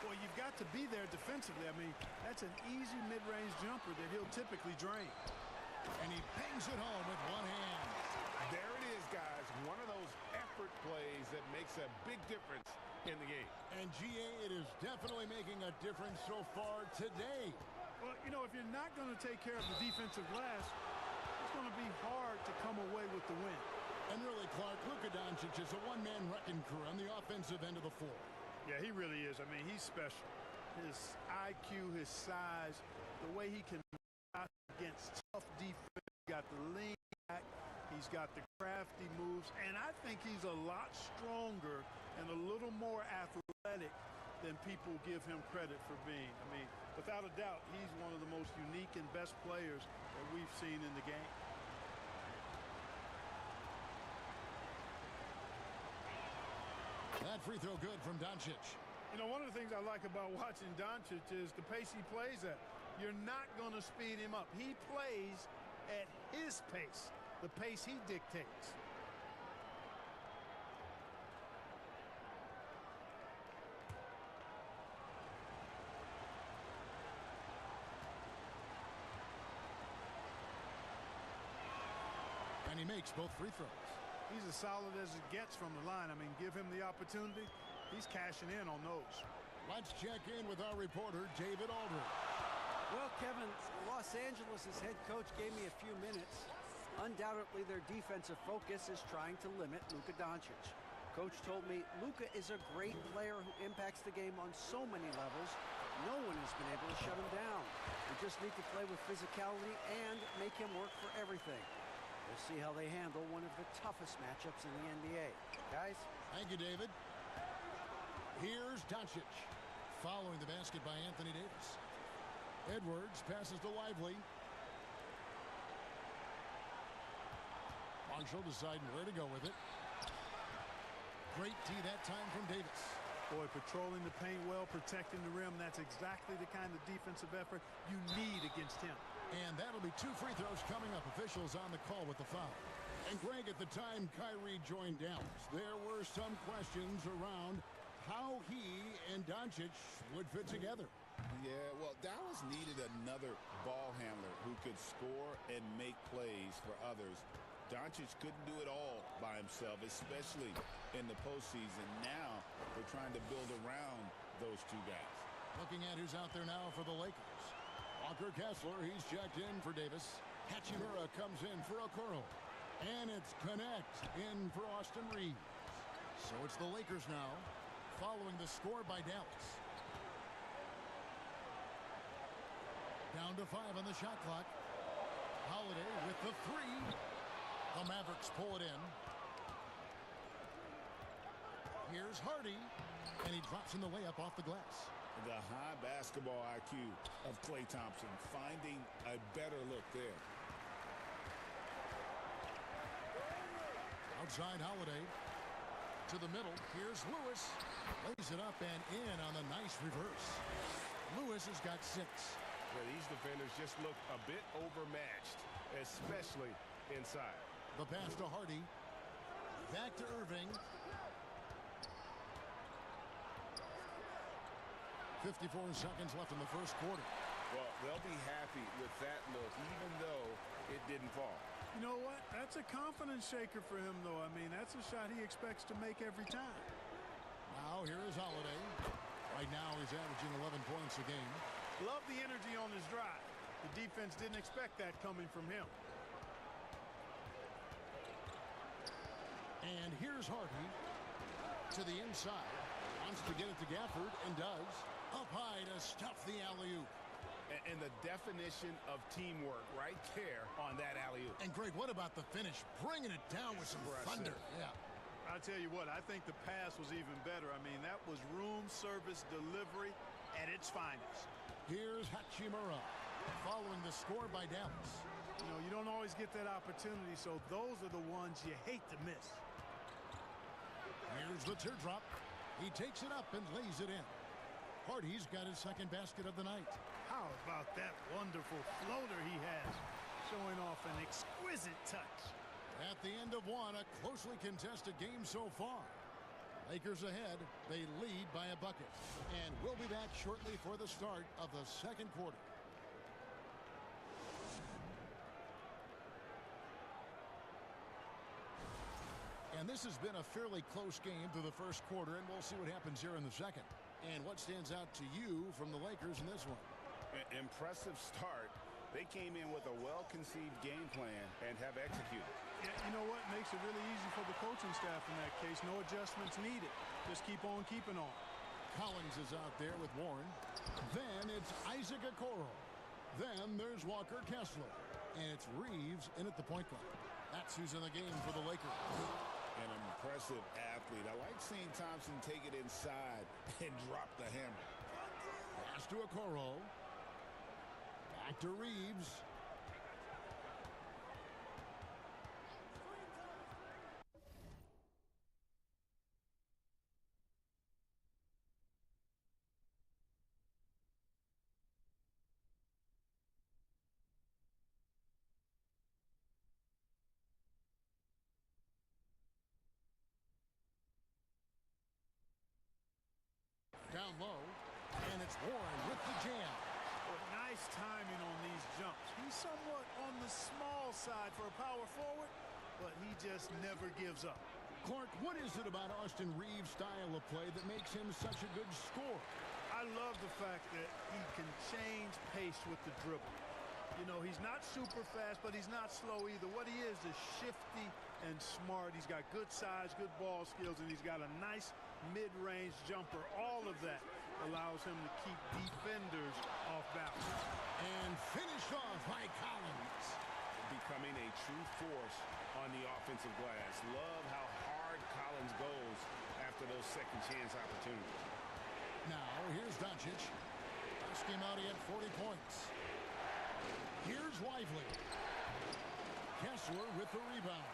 Speaker 14: Well, you've got to be there defensively. I mean, that's an easy mid-range jumper that he'll typically drain.
Speaker 12: And he bangs it home with one hand.
Speaker 13: There it is, guys. One of those effort plays that makes a big difference in the game.
Speaker 12: And GA, it is definitely making a difference so far today.
Speaker 14: Well, you know, if you're not going to take care of the defensive glass, it's going to be hard to come away with the win.
Speaker 12: And really, Clark, Luka Doncic is a one-man wrecking crew on the offensive end of the floor.
Speaker 14: Yeah, he really is. I mean, he's special. His IQ, his size, the way he can out against tough defense. He's got the lean back. He's got the crafty moves. And I think he's a lot stronger and a little more athletic than people give him credit for being. I mean, without a doubt, he's one of the most unique and best players that we've seen in the game.
Speaker 12: That free throw good from Doncic.
Speaker 14: You know, one of the things I like about watching Doncic is the pace he plays at. You're not going to speed him up. He plays at his pace, the pace he dictates.
Speaker 12: And he makes both free throws.
Speaker 14: He's as solid as it gets from the line. I mean, give him the opportunity. He's cashing in on those.
Speaker 12: Let's check in with our reporter, David Aldridge.
Speaker 15: Well, Kevin, Los Angeles' head coach gave me a few minutes. Undoubtedly, their defensive focus is trying to limit Luka Doncic. Coach told me Luka is a great player who impacts the game on so many levels. No one has been able to shut him down. We just need to play with physicality and make him work for everything. We'll see how they handle one of the toughest matchups in the NBA. Guys?
Speaker 12: Thank you, David. Here's Doncic. Following the basket by Anthony Davis. Edwards passes to Lively. Marshall deciding where to go with it. Great D that time from Davis.
Speaker 14: Boy, patrolling the paint well, protecting the rim. That's exactly the kind of defensive effort you need against him.
Speaker 12: And that'll be 2 free throws coming up. Officials on the call with the foul. And Greg, at the time Kyrie joined Dallas, there were some questions around how he and Doncic would fit together.
Speaker 13: Yeah, well, Dallas needed another ball handler who could score and make plays for others. Doncic couldn't do it all by himself, especially in the postseason. Now they're trying to build around those two guys.
Speaker 12: Looking at who's out there now for the Lakers. Walker Kessler, he's checked in for Davis. Hachimura comes in for Okoro. And it's Connect in for Austin Reeves. So it's the Lakers now, following the score by Dallas. Down to 5 on the shot clock. Holiday with the 3. The Mavericks pull it in. Here's Hardy, and he drops in the layup off the glass.
Speaker 13: The high basketball IQ of Klay Thompson, finding a better look there.
Speaker 12: Outside Holiday to the middle. Here's Lewis. Lays it up and in on the nice reverse. Lewis has got 6.
Speaker 3: Yeah, these defenders just look a bit overmatched, especially inside.
Speaker 12: The pass to Hardy. Back to Irving. 54 seconds left in the first quarter.
Speaker 3: Well, they'll be happy with that look, even though it didn't fall.
Speaker 14: You know what? That's a confidence shaker for him, though. I mean, that's a shot he expects to make every time.
Speaker 12: Now, here is Holiday. Right now, he's averaging 11 points a game.
Speaker 14: Love the energy on his drive. The defense didn't expect that coming from him.
Speaker 12: And here's Hardy to the inside. Wants to get it to Gafford and does. Up high to stuff the alley-oop.
Speaker 3: And the definition of teamwork right there on that alley-oop.
Speaker 12: And Greg, what about the finish? Bringing it down with some thunder. Yeah.
Speaker 14: I'll tell you what, I think the pass was even better. I mean, that was room service delivery at its finest.
Speaker 12: Here's Hachimura following the score by Dallas.
Speaker 14: You know, you don't always get that opportunity, so those are the ones you hate to miss.
Speaker 12: Here's the teardrop. He takes it up and lays it in. Hardy's got his second basket of the night.
Speaker 14: How about that wonderful floater he has, showing off an exquisite touch.
Speaker 12: At the end of one, a closely contested game so far. Lakers ahead. They lead by a bucket. And we'll be back shortly for the start of the second quarter. And this has been a fairly close game through the first quarter, and we'll see what happens here in the second. And what stands out to you from the Lakers in this one?
Speaker 13: Impressive start. They came in with a well-conceived game plan and have executed.
Speaker 14: Yeah, you know what? Makes it really easy for the coaching staff in that case. No adjustments needed. Just keep on keeping on.
Speaker 12: Collins is out there with Warren. Then it's Isaac Okoro. Then there's Walker Kessler. And it's Reeves in at the point guard. That's who's in the game for the Lakers.
Speaker 13: An impressive athlete. I like seeing Thompson take it inside and drop the hammer.
Speaker 12: Pass to Okoro. Back to Reeves. Down low, and it's Warren with the jam.
Speaker 14: Nice timing on these jumps. He's somewhat on the small side for a power forward, but he just never gives up.
Speaker 12: Clark, what is it about Austin Reeves' style of play that makes him such a good scorer?
Speaker 14: I love the fact that he can change pace with the dribble. You know, he's not super fast, but he's not slow either. What he is shifty and smart. He's got good size, good ball skills, and he's got a nice mid-range jumper. All of that allows him to keep defenders off balance.
Speaker 12: And finished off by Collins.
Speaker 3: Becoming a true force on the offensive glass. Love how hard Collins goes after those second chance opportunities.
Speaker 12: Now, here's Doncic. Last game out, he had 40 points. Here's Lively. Kessler with the rebound.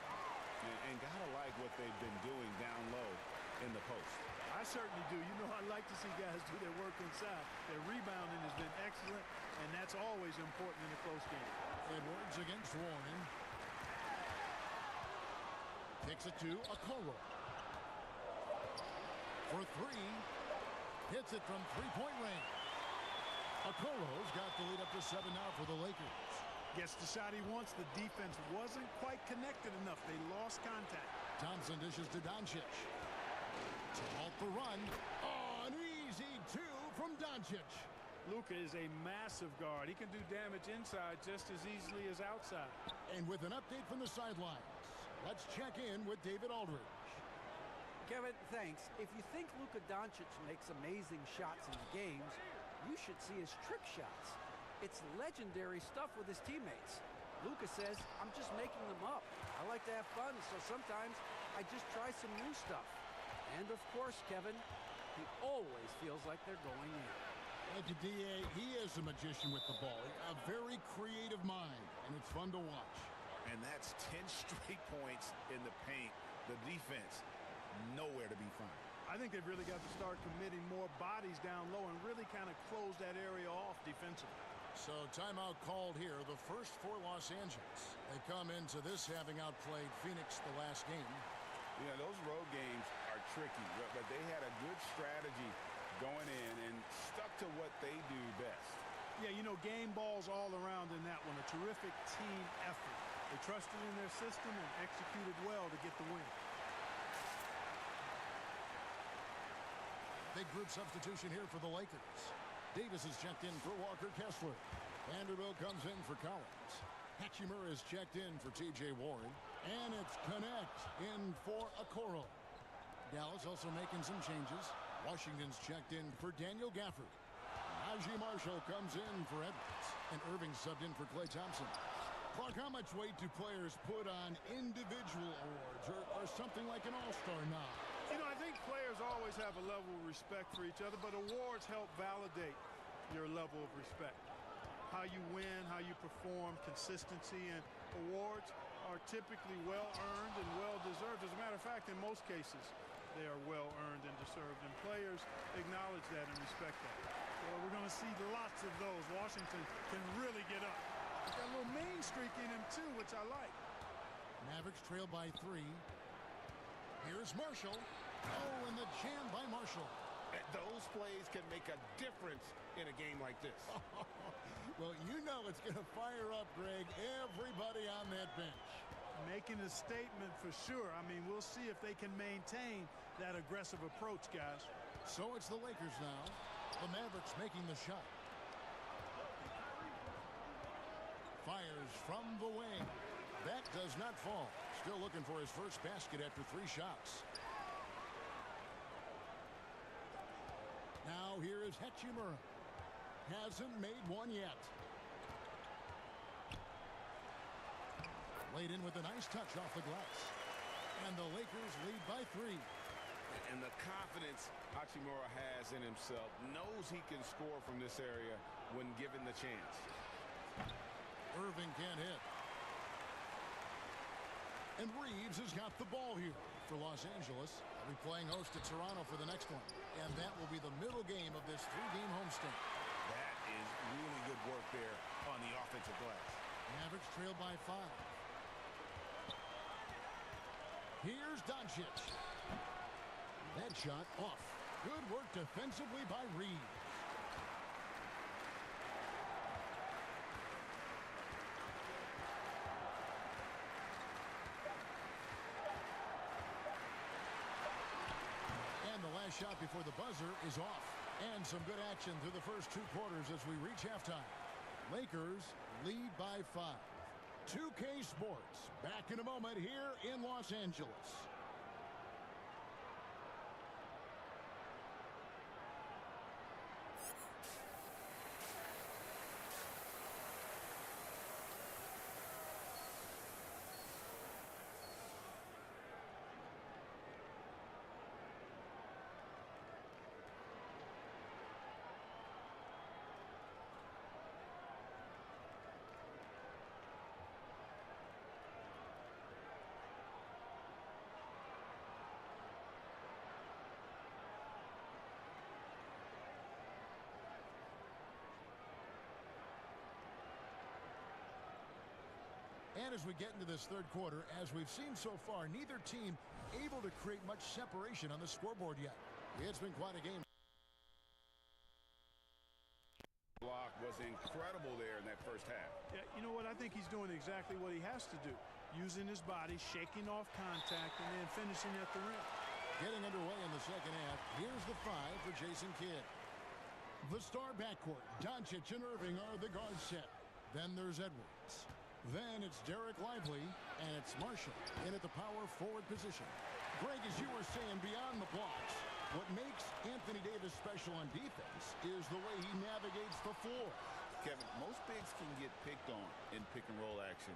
Speaker 14: certainly do. You know, I like to see guys do their work inside. Their rebounding has been excellent, and that's always important in a close game.
Speaker 12: Edwards against Warren. Kicks it to Okoro. For three. Hits it from three-point range. Okoro's got the lead up to 7 now for the Lakers.
Speaker 14: Gets the shot he wants. The defense wasn't quite connected enough. They lost contact.
Speaker 12: Thompson dishes to Doncic. To halt the run. Oh, an easy 2 from Doncic.
Speaker 14: Luka is a massive guard. He can do damage inside just as easily as outside.
Speaker 12: And with an update from the sidelines, let's check in with David Aldridge.
Speaker 15: Kevin, thanks. If you think Luka Doncic makes amazing shots in the games, you should see his trick shots. It's legendary stuff with his teammates. Luka says, I'm just making them up. I like to have fun, so sometimes I just try some new stuff. And of course, Kevin, he always feels like they're going in.
Speaker 12: Thank you, D.A. He is a magician with the ball. A very creative mind, and it's fun to watch.
Speaker 13: And that's 10 straight points in the paint. The defense, nowhere to be found.
Speaker 14: I think they've really got to start committing more bodies down low and really kind of close that area off defensively.
Speaker 12: So timeout called here, the first for Los Angeles. They come into this having outplayed Phoenix the last game.
Speaker 13: Yeah, those road games are tricky, but they had a good strategy going in and stuck to what they do best.
Speaker 14: Yeah, you know, game balls all around in that one. A terrific team effort. They trusted in their system and executed well to get the win.
Speaker 12: Big group substitution here for the Lakers. Davis is checked in for Walker Kessler. Vanderbilt comes in for Collins. Hachimura is checked in for T.J. Warren. And it's Connect in for Okoro. Dallas also making some changes. Washington's checked in for Daniel Gafford. Najee Marshall comes in for Edwards. And Irving subbed in for Klay Thompson. Clark, how much weight do players put on individual awards or something like an all-star nod?
Speaker 14: You know, I think players always have a level of respect for each other, but awards help validate your level of respect. How you win, how you perform, consistency, and awards are typically well-earned and well-deserved. As a matter of fact, in most cases, they are well-earned and deserved, and players acknowledge that and respect that. Well, we're going to see lots of those. Washington can really get up. He's got a little main streak in him, too, which I like.
Speaker 12: Mavericks trail by 3. Here's Marshall. Oh, and the jam by Marshall.
Speaker 13: Those plays can make a difference in a game like this.
Speaker 12: Well, you know it's going to fire up, Greg, everybody on that bench.
Speaker 14: Making a statement for sure. I mean, we'll see if they can maintain that aggressive approach, guys.
Speaker 12: So it's the Lakers now. The Mavericks making the shot. Fires from the wing. That does not fall. Still looking for his first basket after 3 shots. Now here is Hachimura. Hasn't made one yet. Laid in with a nice touch off the glass. And the Lakers lead by 3.
Speaker 13: And the confidence Hachimura has in himself, knows he can score from this area when given the chance.
Speaker 12: Irving can't hit. And Reeves has got the ball here for Los Angeles. They'll be playing host to Toronto for the next one. And that will be the middle game of this 3-game homestand.
Speaker 13: That is really good work there on the offensive glass.
Speaker 12: Mavericks trail by 5. Here's Doncic. That shot off. Good work defensively by Reeves. And the last shot before the buzzer is off. And some good action through the first 2 quarters as we reach halftime. Lakers lead by 5. 2K Sports back in a moment here in Los Angeles. And as we get into this third quarter, as we've seen so far, neither team able to create much separation on the scoreboard yet. It's been quite a game.
Speaker 13: Block was incredible there in that first half.
Speaker 14: Yeah, you know what? I think he's doing exactly what he has to do. Using his body, shaking off contact, and then finishing at the rim.
Speaker 12: Getting underway in the second half. Here's the 5 for Jason Kidd. The star backcourt, Doncic and Irving are the guard set. Then there's Edwards. Then it's Derek Lively, and it's Marshall in at the power forward position. Greg, as you were saying, beyond the blocks, what makes Anthony Davis special on defense is the way he navigates the floor.
Speaker 13: Kevin, most bigs can get picked on in pick-and-roll action.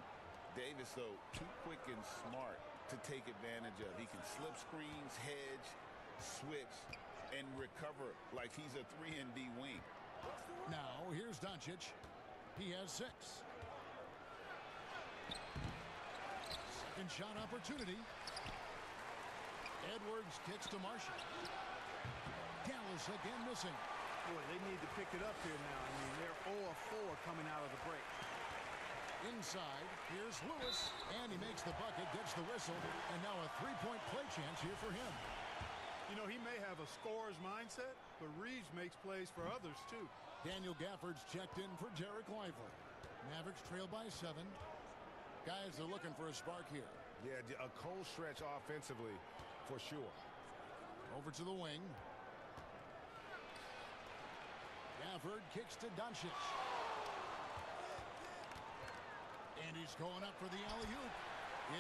Speaker 13: Davis, though, too quick and smart to take advantage of. He can slip screens, hedge, switch, and recover like he's a 3-and-D wing.
Speaker 12: Now, here's Doncic. He has 6. Second shot opportunity. Edwards kicks to Marshall. Dallas again missing.
Speaker 14: Boy, they need to pick it up here now. I mean, they're 0 of 4 coming out of the break.
Speaker 12: Inside, here's Lewis, and he makes the bucket, gets the whistle, and now a three-point play chance here for him.
Speaker 14: You know, he may have a scorer's mindset, but Reeves makes plays for others, too.
Speaker 12: Daniel Gafford's checked in for Derek Lively. Mavericks trail by 7. Guys are looking for a spark here.
Speaker 16: Yeah, a cold stretch offensively, for sure.
Speaker 12: Over to the wing. Gafford kicks to Doncic. And he's going up for the alley-oop.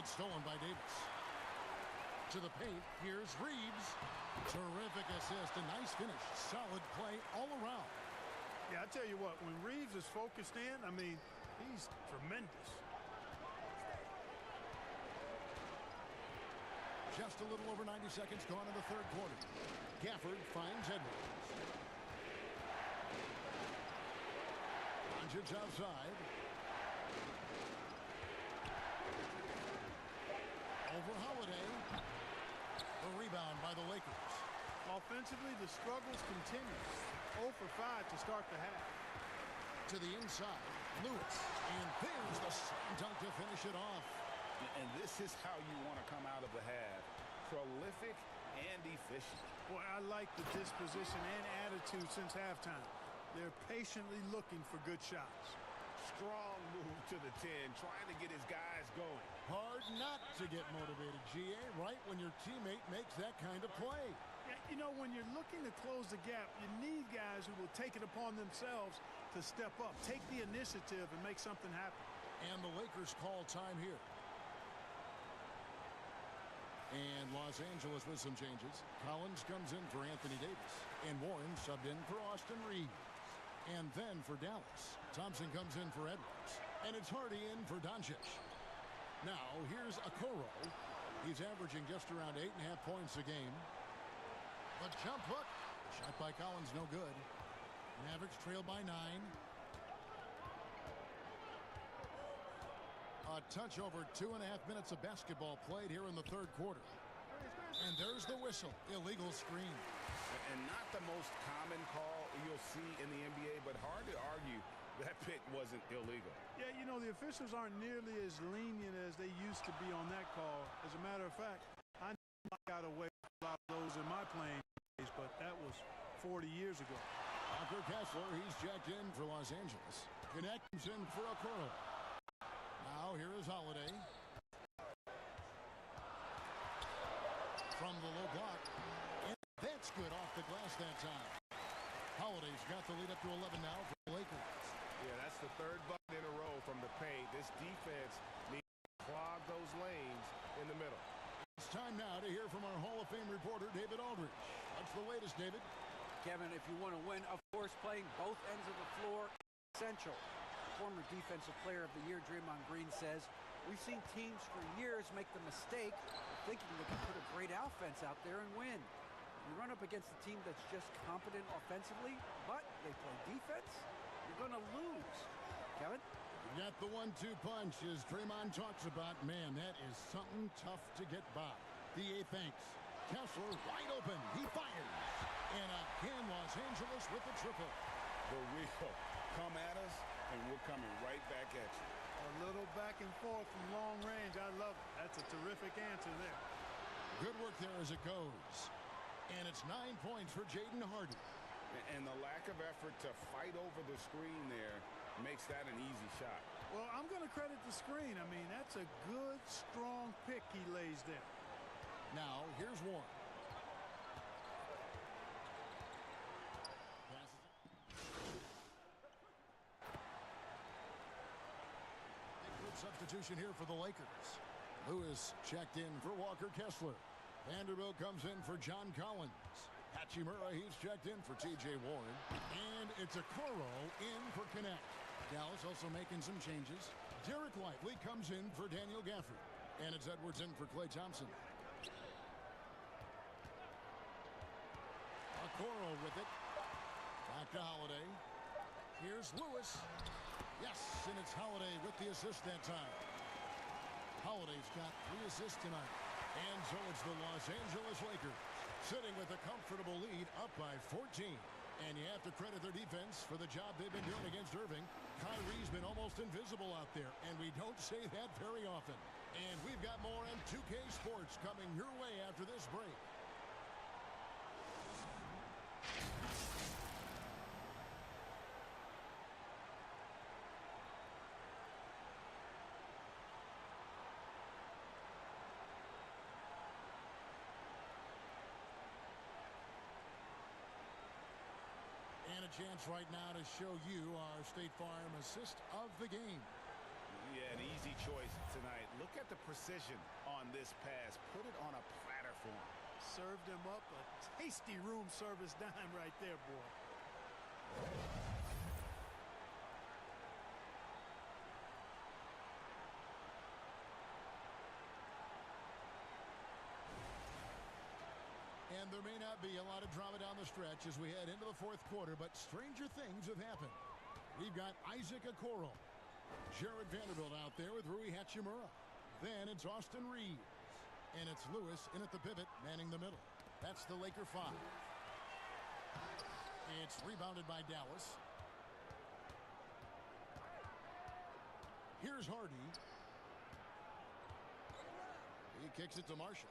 Speaker 12: It's stolen by Davis. To the paint, here's Reeves. Terrific assist, a nice finish. Solid play all around.
Speaker 14: Yeah, I tell you what, when Reeves is focused in, I mean, he's tremendous.
Speaker 12: Just a little over 90 seconds gone in the third quarter. Gafford finds Edwards. Doncic outside. Over Holiday. A rebound by the Lakers.
Speaker 14: Offensively, the struggles continue. 0 for 5 to start the half.
Speaker 12: To the inside, Lewis. And there's the slam dunk to finish it off.
Speaker 13: And this is how you want to come out of the half. Prolific and efficient.
Speaker 14: Boy, I like the disposition and attitude since halftime. They're patiently looking for good shots.
Speaker 16: Strong move to the 10, trying to get his guys going.
Speaker 12: Hard not to get motivated, GA, right when your teammate makes that kind of play.
Speaker 14: Yeah, you know, when you're looking to close the gap, you need guys who will take it upon themselves to step up, take the initiative, and make something happen.
Speaker 12: And the Lakers call time here. And Los Angeles with some changes. Collins comes in for Anthony Davis. And Warren subbed in for Austin Reeves. And then for Dallas, Thompson comes in for Edwards. And it's Hardy in for Doncic. Now, here's Okoro. He's averaging just around 8.5 points a game. A jump hook. Shot by Collins, no good. Mavericks trail by 9. A touch over 2.5 minutes of basketball played here in the third quarter. And there's the whistle. Illegal screen.
Speaker 13: And not the most common call you'll see in the NBA, but hard to argue that pick wasn't illegal.
Speaker 14: Yeah, you know, the officials aren't nearly as lenient as they used to be on that call. As a matter of fact, I got away with a lot of those in my playing days, but that was 40 years ago.
Speaker 12: Walker Kessler, he's checked in for Los Angeles. Connects in for Okoro. Now here is Holiday. From the low block. And that's good off the glass that time. Holiday's got the lead up to 11 now for the Lakers.
Speaker 16: Yeah, that's the third bucket in a row from the paint. This defense needs to clog those lanes in the middle.
Speaker 12: It's time now to hear from our Hall of Fame reporter, David Aldridge. What's the latest, David?
Speaker 15: Kevin, if you want to win, of course, playing both ends of the floor is essential. Former Defensive Player of the Year Draymond Green says, we've seen teams for years make the mistake of thinking they can put a great offense out there and win. You run up against a team that's just competent offensively, but they play defense, you're going to lose. Kevin?
Speaker 12: You got the 1-2 punch as Draymond talks about. Man, that is something tough to get by. DA thanks. Kessler wide open. He fires. And again, Los Angeles with the triple.
Speaker 13: The wheel come at us, and we're coming right back at you.
Speaker 14: A little back and forth from long range. I love it. That's a terrific answer there.
Speaker 12: Good work there as it goes. And it's 9 points for Jaden Hardy.
Speaker 13: And the lack of effort to fight over the screen there makes that an easy shot.
Speaker 14: Well, I'm going to credit the screen. I mean, that's a good, strong pick he lays there.
Speaker 12: Now, here's Warren. Substitution here for the Lakers. Lewis checked in for Walker Kessler. Vanderbilt comes in for John Collins. Hachimura, he's checked in for T.J. Warren. And it's Okoro in for Connect. Dallas also making some changes. Derek Lively comes in for Daniel Gafford. And it's Edwards in for Klay Thompson. Okoro with it. Back to Holiday. Here's Lewis. Yes, and it's Holiday with the assist that time. Holiday's got 3 assists tonight. And so it's the Los Angeles Lakers sitting with a comfortable lead up by 14. And you have to credit their defense for the job they've been doing against Irving. Kyrie's been almost invisible out there, and we don't say that very often. And we've got more on 2K Sports coming your way after this break. And a chance right now to show you our State Farm assist of the game.
Speaker 13: Yeah, an easy choice tonight. Look at the precision on this pass. Put it on a platter for him.
Speaker 14: Served him up a tasty room service dime right there, boy.
Speaker 12: And there may not be a lot of drama down the stretch as we head into the fourth quarter, but stranger things have happened. We've got Isaac Okoro. Jared Vanderbilt out there with Rui Hachimura. Then it's Austin Reeves. And it's Lewis in at the pivot, manning the middle. That's the Laker 5. It's rebounded by Dallas. Here's Hardy. He kicks it to Marshall.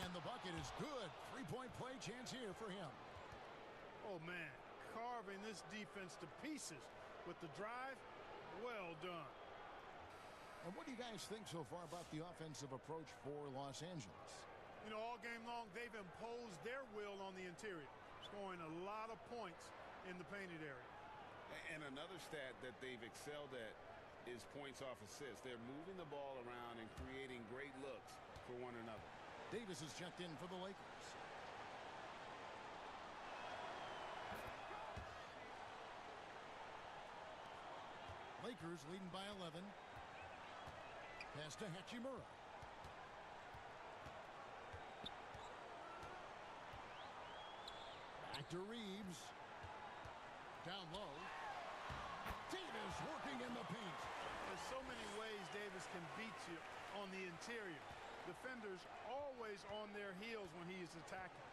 Speaker 12: And the bucket is good. 3-point play chance here for him.
Speaker 14: Oh, man. Carving this defense to pieces with the drive. Well done.
Speaker 12: And what do you guys think so far about the offensive approach for Los Angeles?
Speaker 14: You know, all game long, they've imposed their will on the interior, scoring a lot of points in the painted area.
Speaker 13: And another stat that they've excelled at is points off assists. They're moving the ball around and creating great looks for one another.
Speaker 12: Davis is checked in for the Lakers. Lakers leading by 11. Pass to Hachimura. Back to Reeves. Down low. Davis working in the paint.
Speaker 14: There's so many ways Davis can beat you on the interior. Defenders always on their heels when he is attacking.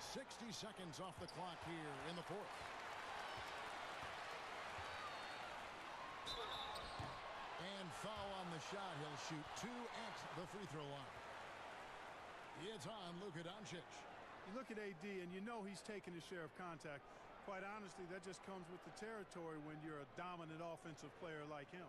Speaker 12: 60 seconds off the clock here in the fourth. And foul on the shot. He'll shoot 2 at the free throw line. It's on Luka Doncic.
Speaker 14: You look at AD and you know he's taking his share of contact. Quite honestly, that just comes with the territory when you're a dominant offensive player like him.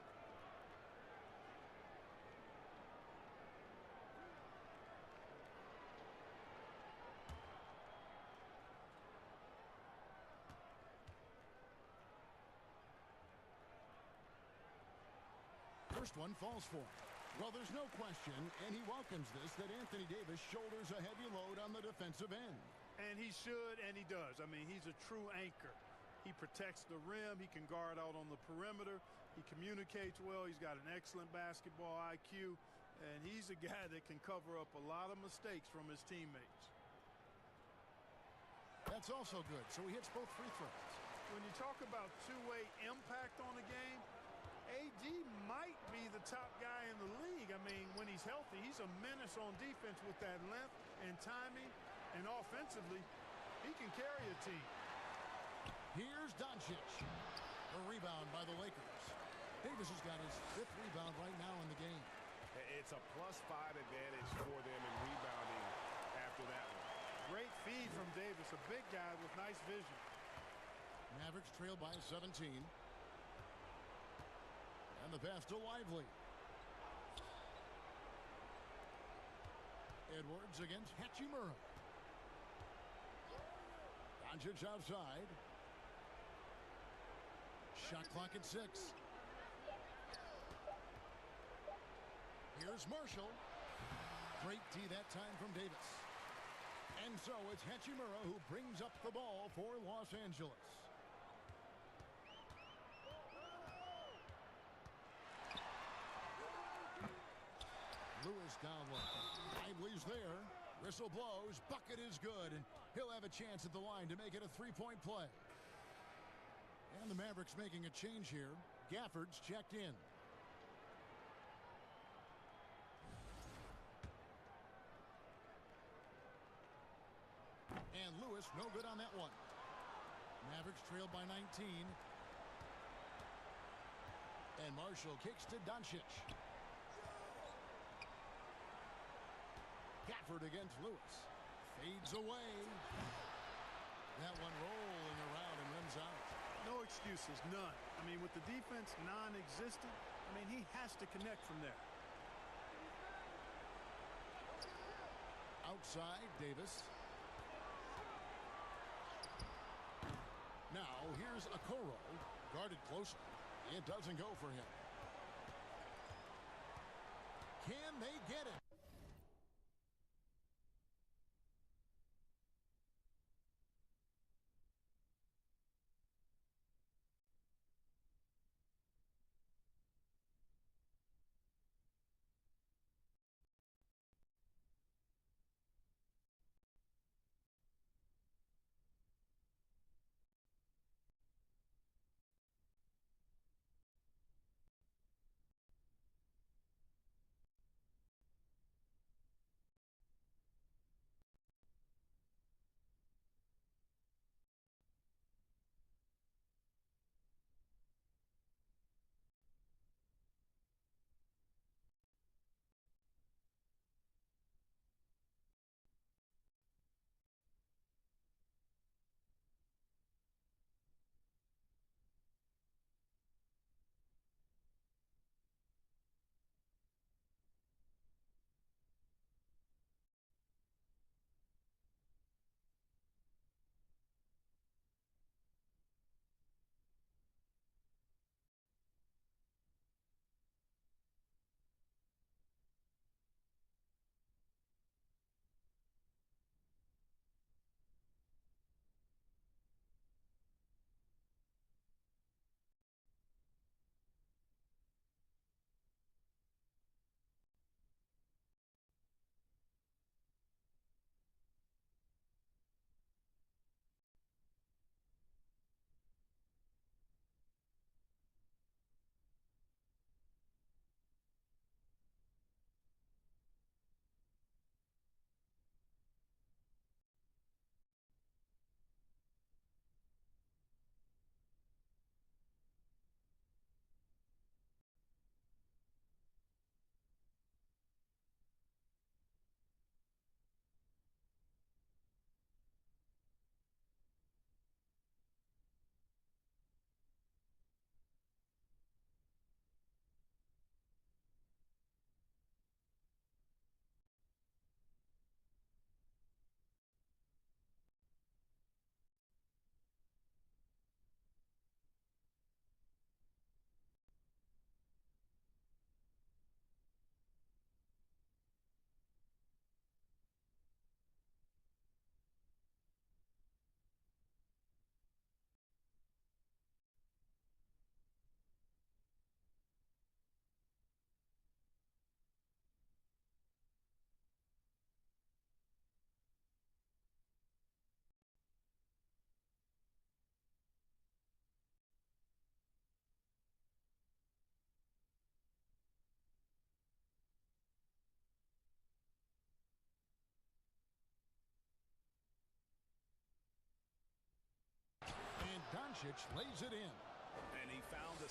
Speaker 12: First one falls for him. Well, there's no question, and he welcomes this, that Anthony Davis shoulders a heavy load on the defensive end.
Speaker 14: And he should, and he does. I mean, he's a true anchor. He protects the rim. He can guard out on the perimeter. He communicates well. He's got an excellent basketball IQ. And he's a guy that can cover up a lot of mistakes from his teammates.
Speaker 12: That's also good. So he hits both free throws.
Speaker 14: When you talk about two-way impact on the game, AD might be the top guy in the league. I mean, when he's healthy, he's a menace on defense with that length and timing. And offensively, He can carry a team.
Speaker 12: Here's Doncic. A rebound by the Lakers. Davis has got his 5th rebound right now in the game.
Speaker 16: It's a +5 advantage for them in rebounding after that one.
Speaker 14: Great feed from Davis, a big guy with nice vision.
Speaker 12: Mavericks trail by 17. And the pass to Lively. Edwards against Hachimura. Doncic outside. Shot clock at 6. Here's Marshall. Great D that time from Davis. And so it's Hachimura who brings up the ball for Los Angeles. Lewis down low. Lively's there. Whistle blows. Bucket is good. And he'll have a chance at the line to make it a 3-point play. And the Mavericks making a change here. Gafford's checked in. And Lewis no good on that one. Mavericks trail by 19. And Marshall kicks to Doncic. Gafford against Lewis. Fades away. That one rolling around and runs out.
Speaker 14: No excuses, none. I mean, with the defense non-existent, I mean, he has to connect from there.
Speaker 12: Outside, Davis. Now, here's Okoro. Guarded closely. It doesn't go for him. Can they get it? Doncic lays it in.
Speaker 13: And he found the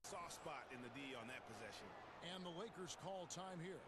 Speaker 13: soft spot in the D on that possession.
Speaker 12: And the Lakers call time here.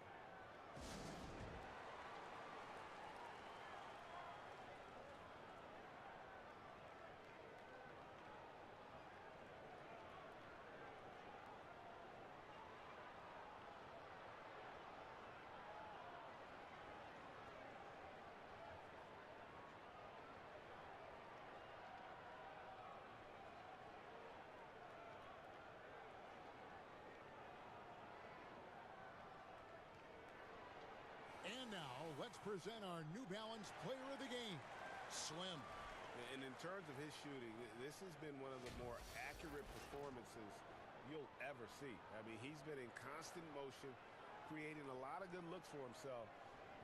Speaker 12: And now, let's present our New Balance Player of the Game, Slim.
Speaker 16: And in terms of his shooting, this has been one of the more accurate performances you'll ever see. I mean, he's been in constant motion, creating a lot of good looks for himself.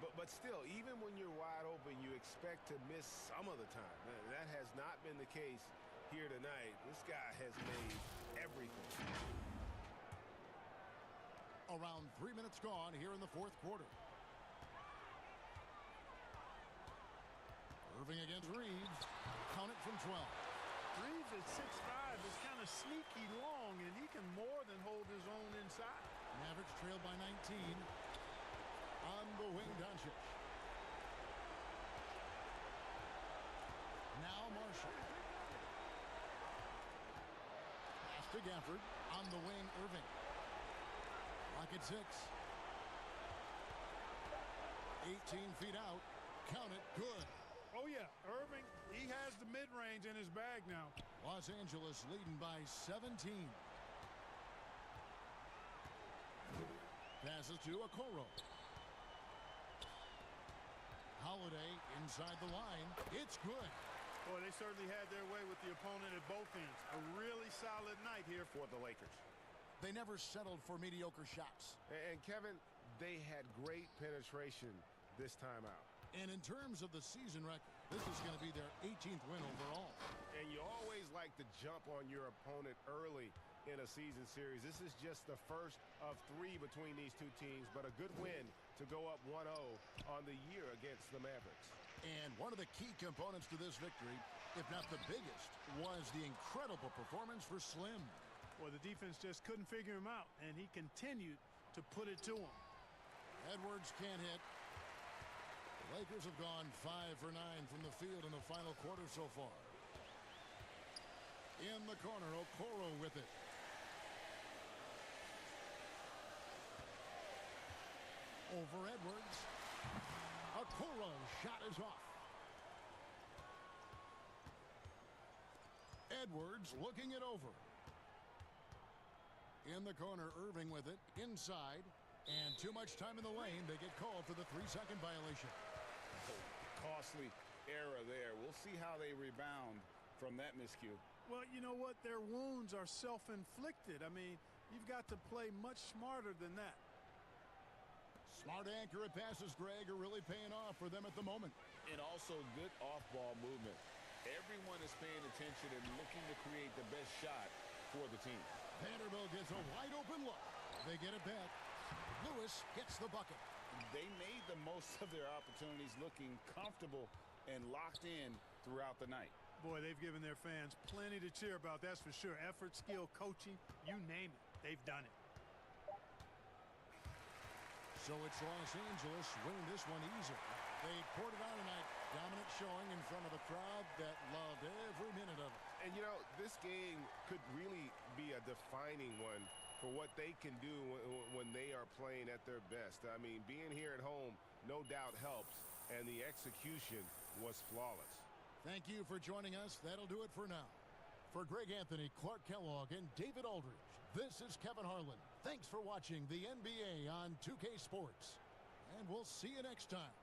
Speaker 16: But still, even when you're wide open, you expect to miss some of the time. That has not been the case here tonight. This guy has made everything.
Speaker 12: Around 3 minutes gone here in the fourth quarter. Irving against Reeves. Count it from 12.
Speaker 14: Reeves at 6'5" is kind of sneaky long, and he can more than hold his own inside.
Speaker 12: Mavericks trail by 19. On the wing, Doncic. Now Marshall. Pass to Gafford. On the wing, Irving. Rocket 6. 18 feet out. Count it. Good.
Speaker 14: Oh, yeah. Irving, he has the mid-range in his bag now.
Speaker 12: Los Angeles leading by 17. Passes to Okoro. Holiday inside the line. It's good.
Speaker 14: Boy, they certainly had their way with the opponent at both ends. A really solid night here for the Lakers.
Speaker 12: They never settled for mediocre shots.
Speaker 16: And Kevin, they had great penetration this time out.
Speaker 12: And in terms of the season record, this is going to be their 18th win overall.
Speaker 16: And you always like to jump on your opponent early in a season series. This is just the first of 3 between these two teams, but a good win to go up 1-0 on the year against the Mavericks.
Speaker 12: And one of the key components to this victory, if not the biggest, was the incredible performance for Slim.
Speaker 14: Well, the defense just couldn't figure him out, and he continued to put it to him.
Speaker 12: Edwards can't hit. The Lakers have gone 5 for 9 from the field in the final quarter so far. In the corner, Okoro with it. Over Edwards. Okoro shot is off. Edwards looking it over. In the corner, Irving with it. Inside. And too much time in the lane. They get called for the 3-second violation.
Speaker 13: Costly error there. We'll see how they rebound from that miscue.
Speaker 14: Well, you know what? Their wounds are self-inflicted. I mean, you've got to play much smarter than that.
Speaker 12: Smart accurate passes, Greg, are really paying off for them at the moment.
Speaker 13: And also good off-ball movement. Everyone is paying attention and looking to create the best shot for the team.
Speaker 12: Vanderbilt gets a wide open look. They get it back. Lewis gets the bucket.
Speaker 13: They made the most of their opportunities, looking comfortable and locked in throughout the night.
Speaker 14: Boy, they've given their fans plenty to cheer about, that's for sure. Effort, skill, coaching, you name it, they've done it.
Speaker 12: So it's Los Angeles winning this one easily. They poured it on tonight. Dominant showing in front of a crowd that loved every minute of it.
Speaker 16: And, you know, this game could really be a defining one for what they can do when they are playing at their best. I mean, being here at home no doubt helps, and the execution was flawless.
Speaker 12: Thank you for joining us. That'll do it for now. For Greg Anthony, Clark Kellogg, and David Aldridge, this is Kevin Harlan. Thanks for watching the NBA on 2K Sports, and we'll see you next time.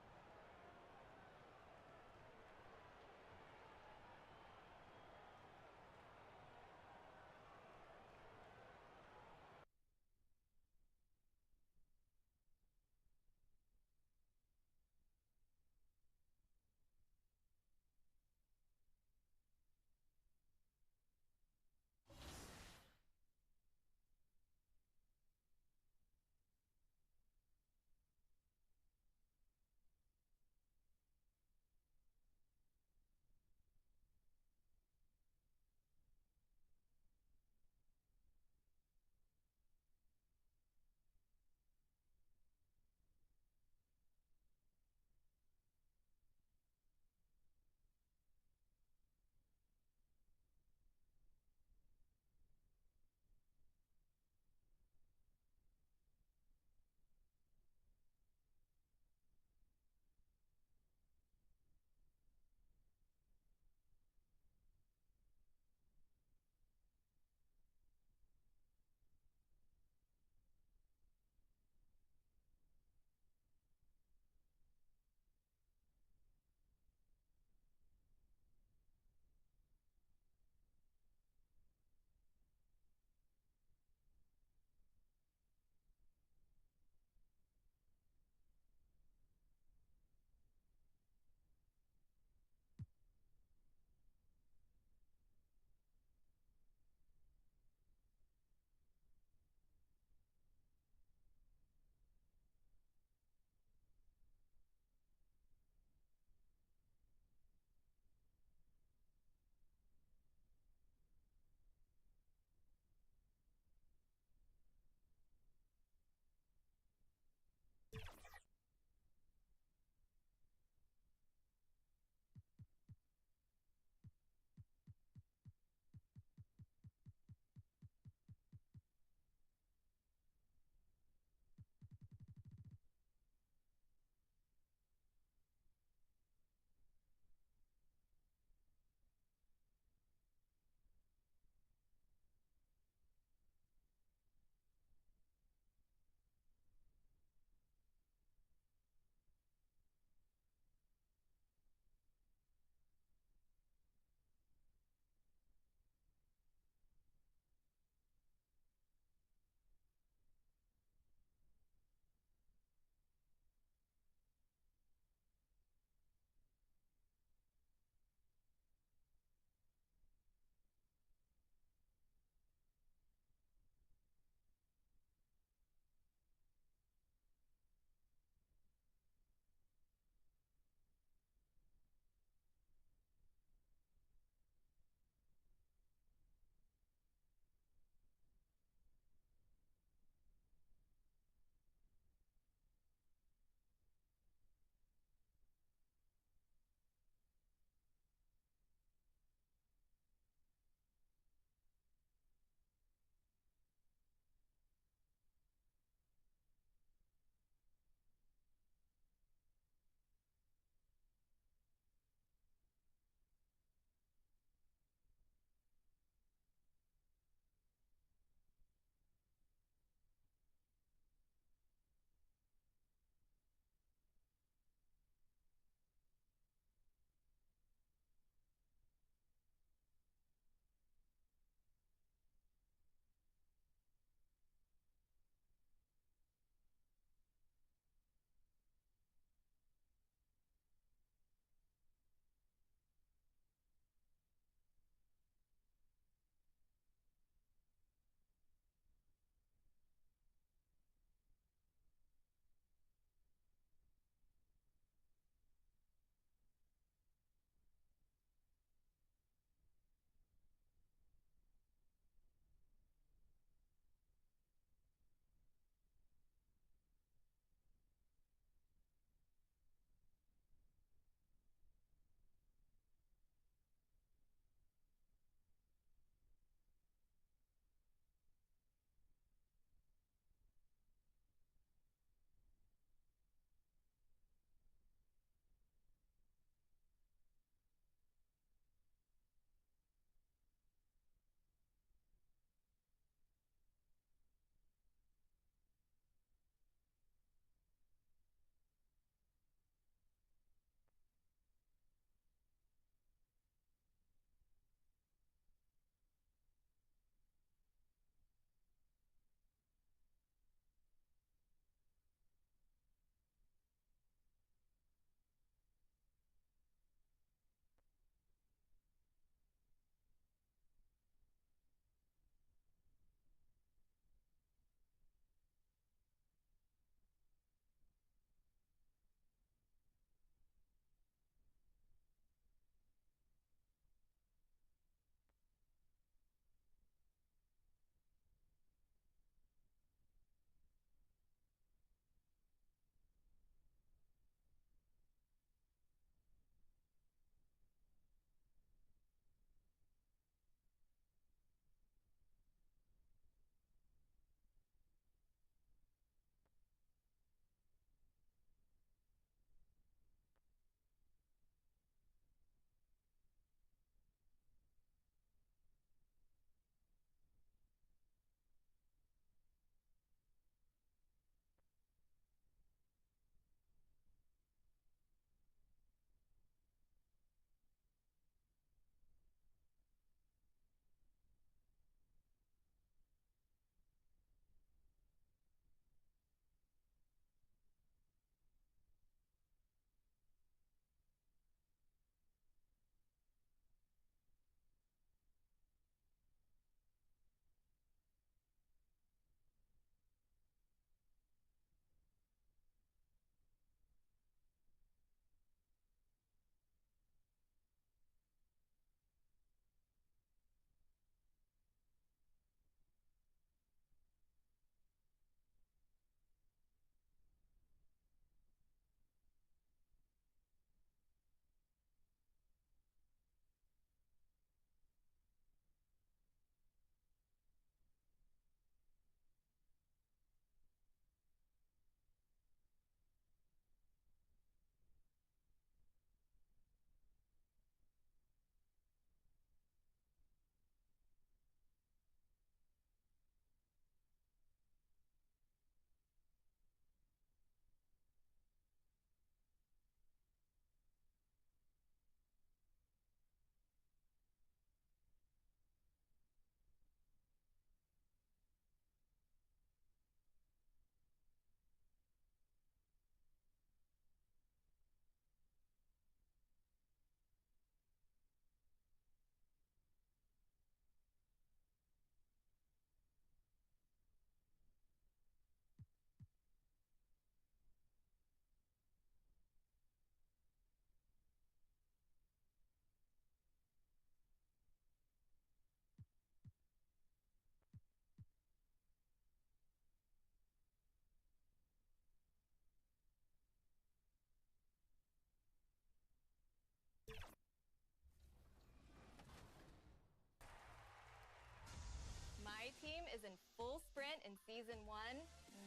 Speaker 17: is in full sprint in season 1.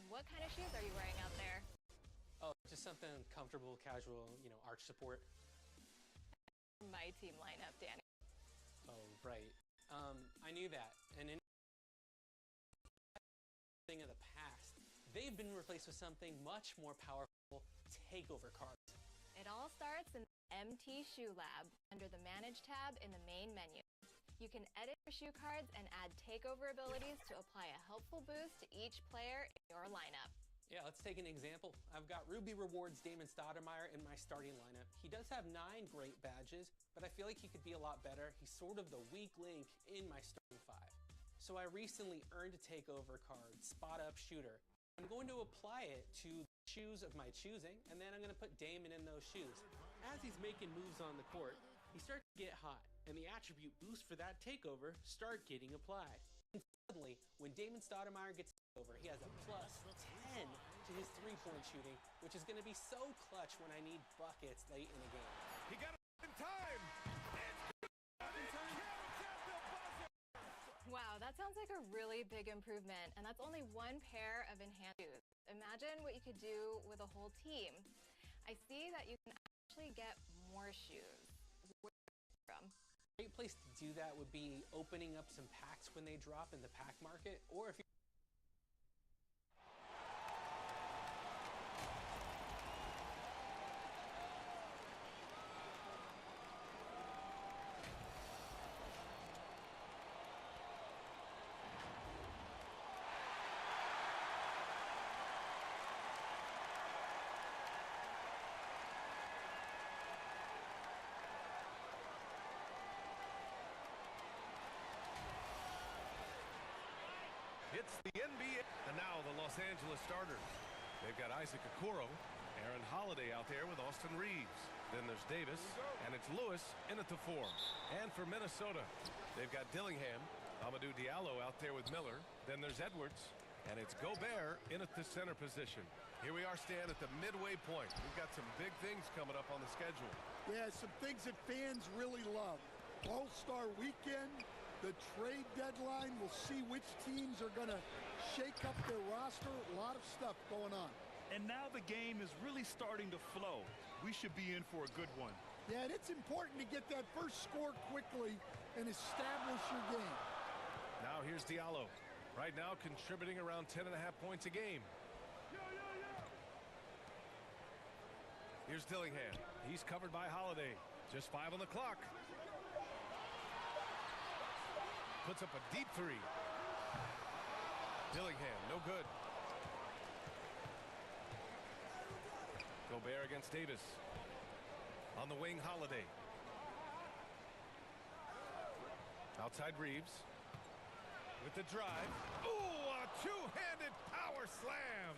Speaker 17: What kind of shoes are you wearing out there?
Speaker 18: Oh, just something comfortable, casual, arch support.
Speaker 17: My team lineup, Danny.
Speaker 18: Oh, right. I knew that. And in thing of the past, they've been replaced with something much more powerful, takeover cards.
Speaker 17: It all starts in the MT Shoe Lab under the Manage tab in the main menu. You can edit your shoe cards and add takeover abilities to apply a helpful boost to each player in your lineup.
Speaker 18: Yeah, let's take an example. I've got Ruby Rewards Damon Stoudemire in my starting lineup. He does have 9 great badges, but I feel like he could be a lot better. He's sort of the weak link in my starting 5. So I recently earned a takeover card, Spot Up Shooter. I'm going to apply it to the shoes of my choosing, and then I'm going to put Damon in those shoes. As he's making moves on the court, he starts to get hot, and the attribute boosts for that takeover start getting applied. And suddenly, when Damon Stoudemire gets over, he has a plus 10 to his three-point shooting, which is going to be so clutch when I need buckets late in the game.
Speaker 3: He got it in time.
Speaker 17: Wow, that sounds like a really big improvement, and that's only one pair of enhanced shoes. Imagine what you could do with a whole team. I see that you can actually get more shoes. Where from?
Speaker 18: A great place to do that would be opening up some packs when they drop in the pack market, or if you're
Speaker 3: It's the NBA. And now the Los Angeles starters. They've got Isaac Okoro, Aaron Holiday out there with Austin Reeves. Then there's Davis, and it's Lewis in at the 4. And for Minnesota, they've got Dillingham, Amadou Diallo out there with Miller. Then there's Edwards, and it's Gobert in at the center position. Here we are, Stan, at the midway point. We've got some big things coming up on the schedule.
Speaker 19: Yeah, some things that fans really love. All-Star Weekend, the trade deadline. We'll see which teams are going to shake up their roster. A lot of stuff going on.
Speaker 4: And now the game is really starting to flow. We should be in for a good one.
Speaker 19: Yeah, and it's important to get that first score quickly and establish your game.
Speaker 3: Now here's Diallo. Right now contributing around 10.5 points a game. Here's Dillingham. He's covered by Holiday. Just 5 on the clock. Puts up a deep 3. Dillingham, no good. Gobert against Davis. On the wing, Holiday. Outside Reeves. With the drive. Ooh, a two-handed power slam.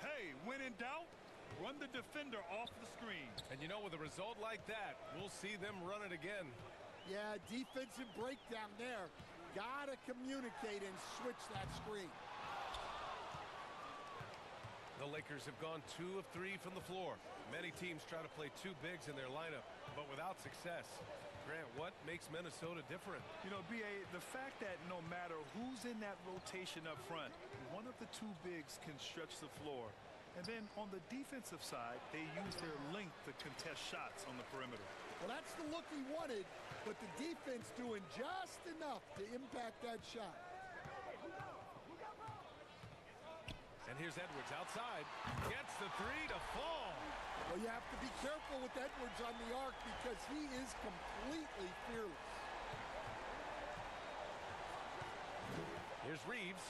Speaker 4: Hey, when in doubt, run the defender off the screen.
Speaker 3: And you know, with a result like that, we'll see them run it again.
Speaker 19: Yeah, defensive breakdown there. Gotta communicate and switch that screen.
Speaker 3: The Lakers have gone 2 of 3 from the floor. Many teams try to play 2 bigs in their lineup, but without success. Grant, what makes Minnesota different?
Speaker 4: You know, B.A., the fact that no matter who's in that rotation up front, one of the 2 bigs can stretch the floor. And then on the defensive side, they use their length to contest shots on the perimeter.
Speaker 19: Well, that's the look he wanted, but the defense doing just enough to impact that shot.
Speaker 3: And here's Edwards outside. Gets the 3 to fall.
Speaker 19: Well, you have to be careful with Edwards on the arc because he is completely fearless.
Speaker 3: Here's Reeves.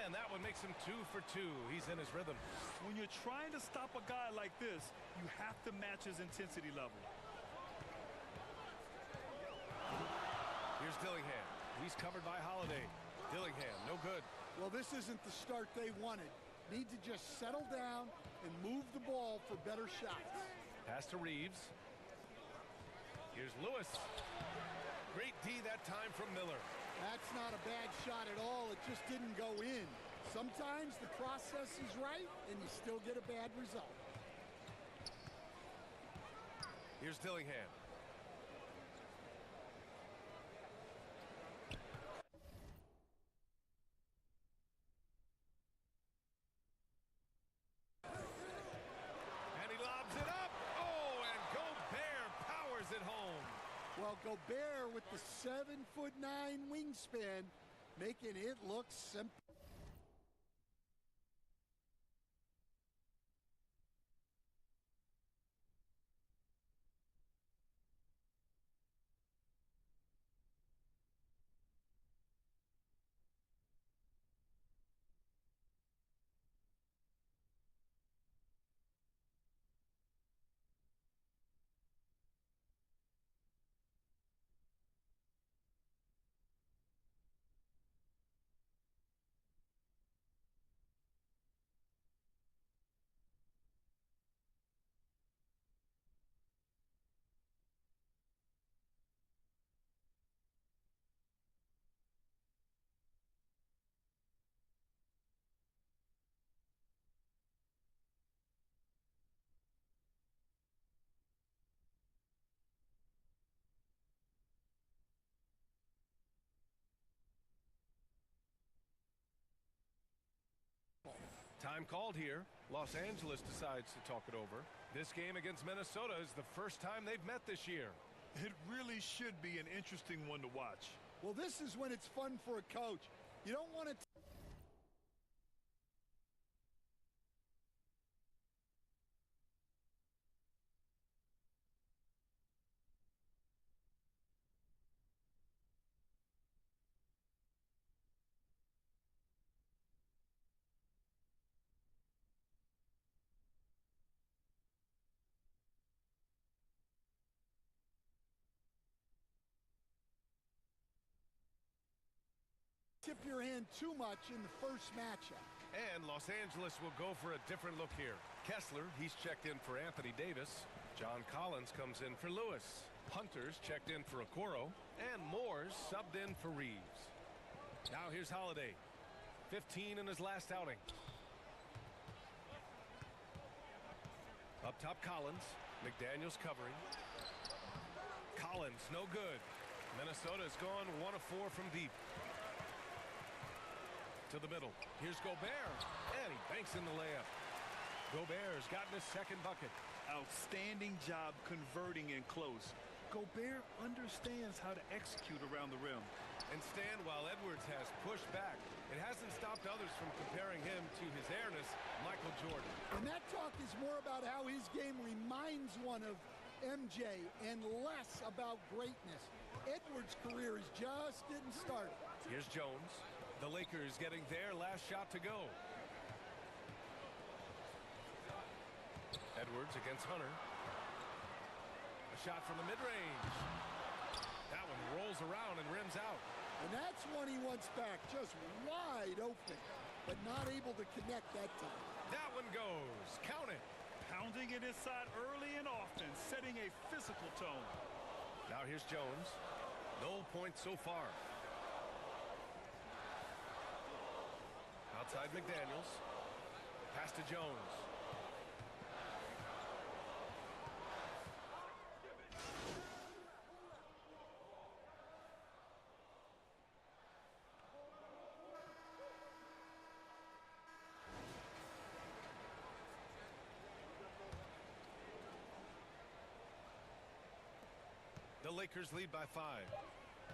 Speaker 3: And that one makes him 2 for 2. He's in his rhythm.
Speaker 4: When you're trying to stop a guy like this, you have to match his intensity level.
Speaker 3: Here's Dillingham. He's covered by Holiday. Dillingham, no good.
Speaker 19: Well, this isn't the start they wanted. Need to just settle down and move the ball for better shots.
Speaker 3: Pass to Reeves. Here's Lewis. Great D that time from Miller.
Speaker 19: That's not a bad shot at all. It just didn't go in. Sometimes the process is right and you still get a bad result.
Speaker 3: Here's Dillingham.
Speaker 19: Gobert with the 7'9" wingspan, making it look simple.
Speaker 3: Time called here. Los Angeles decides to talk it over. This game against Minnesota is the first time they've met this year.
Speaker 4: It really should be an interesting one to watch.
Speaker 19: Well, this is when it's fun for a coach. You don't want to tip your hand too much in the first matchup.
Speaker 3: And Los Angeles will go for a different look here. Kessler, he's checked in for Anthony Davis. John Collins comes in for Lewis. Hunter's checked in for Okoro. And Moore's subbed in for Reeves. Now here's Holiday. 15 in his last outing. Up top, Collins. McDaniels covering. Collins, no good. Minnesota's gone 1 of 4 from deep. To the middle. Here's Gobert. And he banks in the layup. Gobert's gotten his second bucket.
Speaker 4: Outstanding job converting in close. Gobert understands how to execute around the rim.
Speaker 3: And stand while Edwards has pushed back. It hasn't stopped others from comparing him to his airness, Michael Jordan.
Speaker 19: And that talk is more about how his game reminds one of MJ and less about greatness. Edwards' career is just getting started.
Speaker 3: Here's Jones. The Lakers getting their last shot to go. Edwards against Hunter. A shot from the mid-range. That one rolls around and rims out.
Speaker 19: And that's one he wants back, just wide open, but not able to connect that time.
Speaker 3: That one goes. Count it.
Speaker 4: Pounding it inside early and often, setting a physical tone.
Speaker 3: Now here's Jones. No points so far. Outside McDaniels. Pass to Jones. The Lakers lead by 5.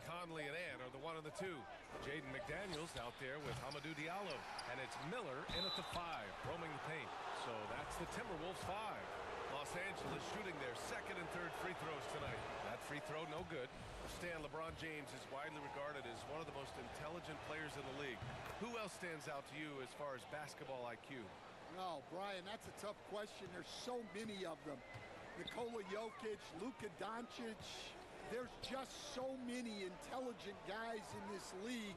Speaker 3: Conley and Ann are the 1 and the 2. Jaden McDaniels out there with Hamidou Diallo. And it's Miller in at the 5, roaming the paint. So that's the Timberwolves 5. Los Angeles shooting their second and third free throws tonight. That free throw no good. Stan, LeBron James is widely regarded as one of the most intelligent players in the league. Who else stands out to you as far as basketball IQ?
Speaker 19: Oh, Brian, that's a tough question. There's so many of them. Nikola Jokic, Luka Doncic. There's just so many intelligent guys in this league.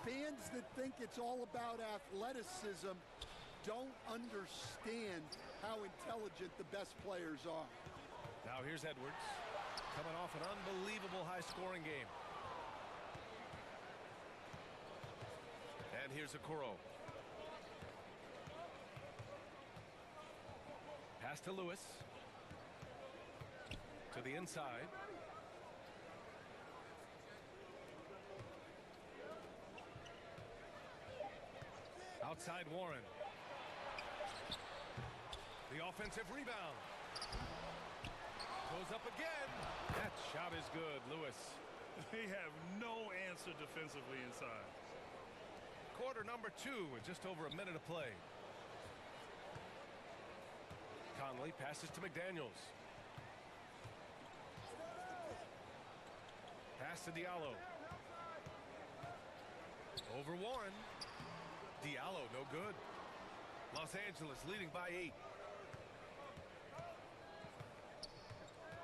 Speaker 19: Fans that think it's all about athleticism don't understand how intelligent the best players are.
Speaker 3: Now here's Edwards, coming off an unbelievable high-scoring game. And here's Okoro. Pass to Lewis. To the inside. Outside Warren. The offensive rebound. Goes up again. That shot is good, Lewis.
Speaker 4: They have no answer defensively inside.
Speaker 3: Quarter number 2 with just over a minute to play. Conley passes to McDaniels. Pass to Diallo. Over Warren. Diallo no good. Los Angeles leading by 8.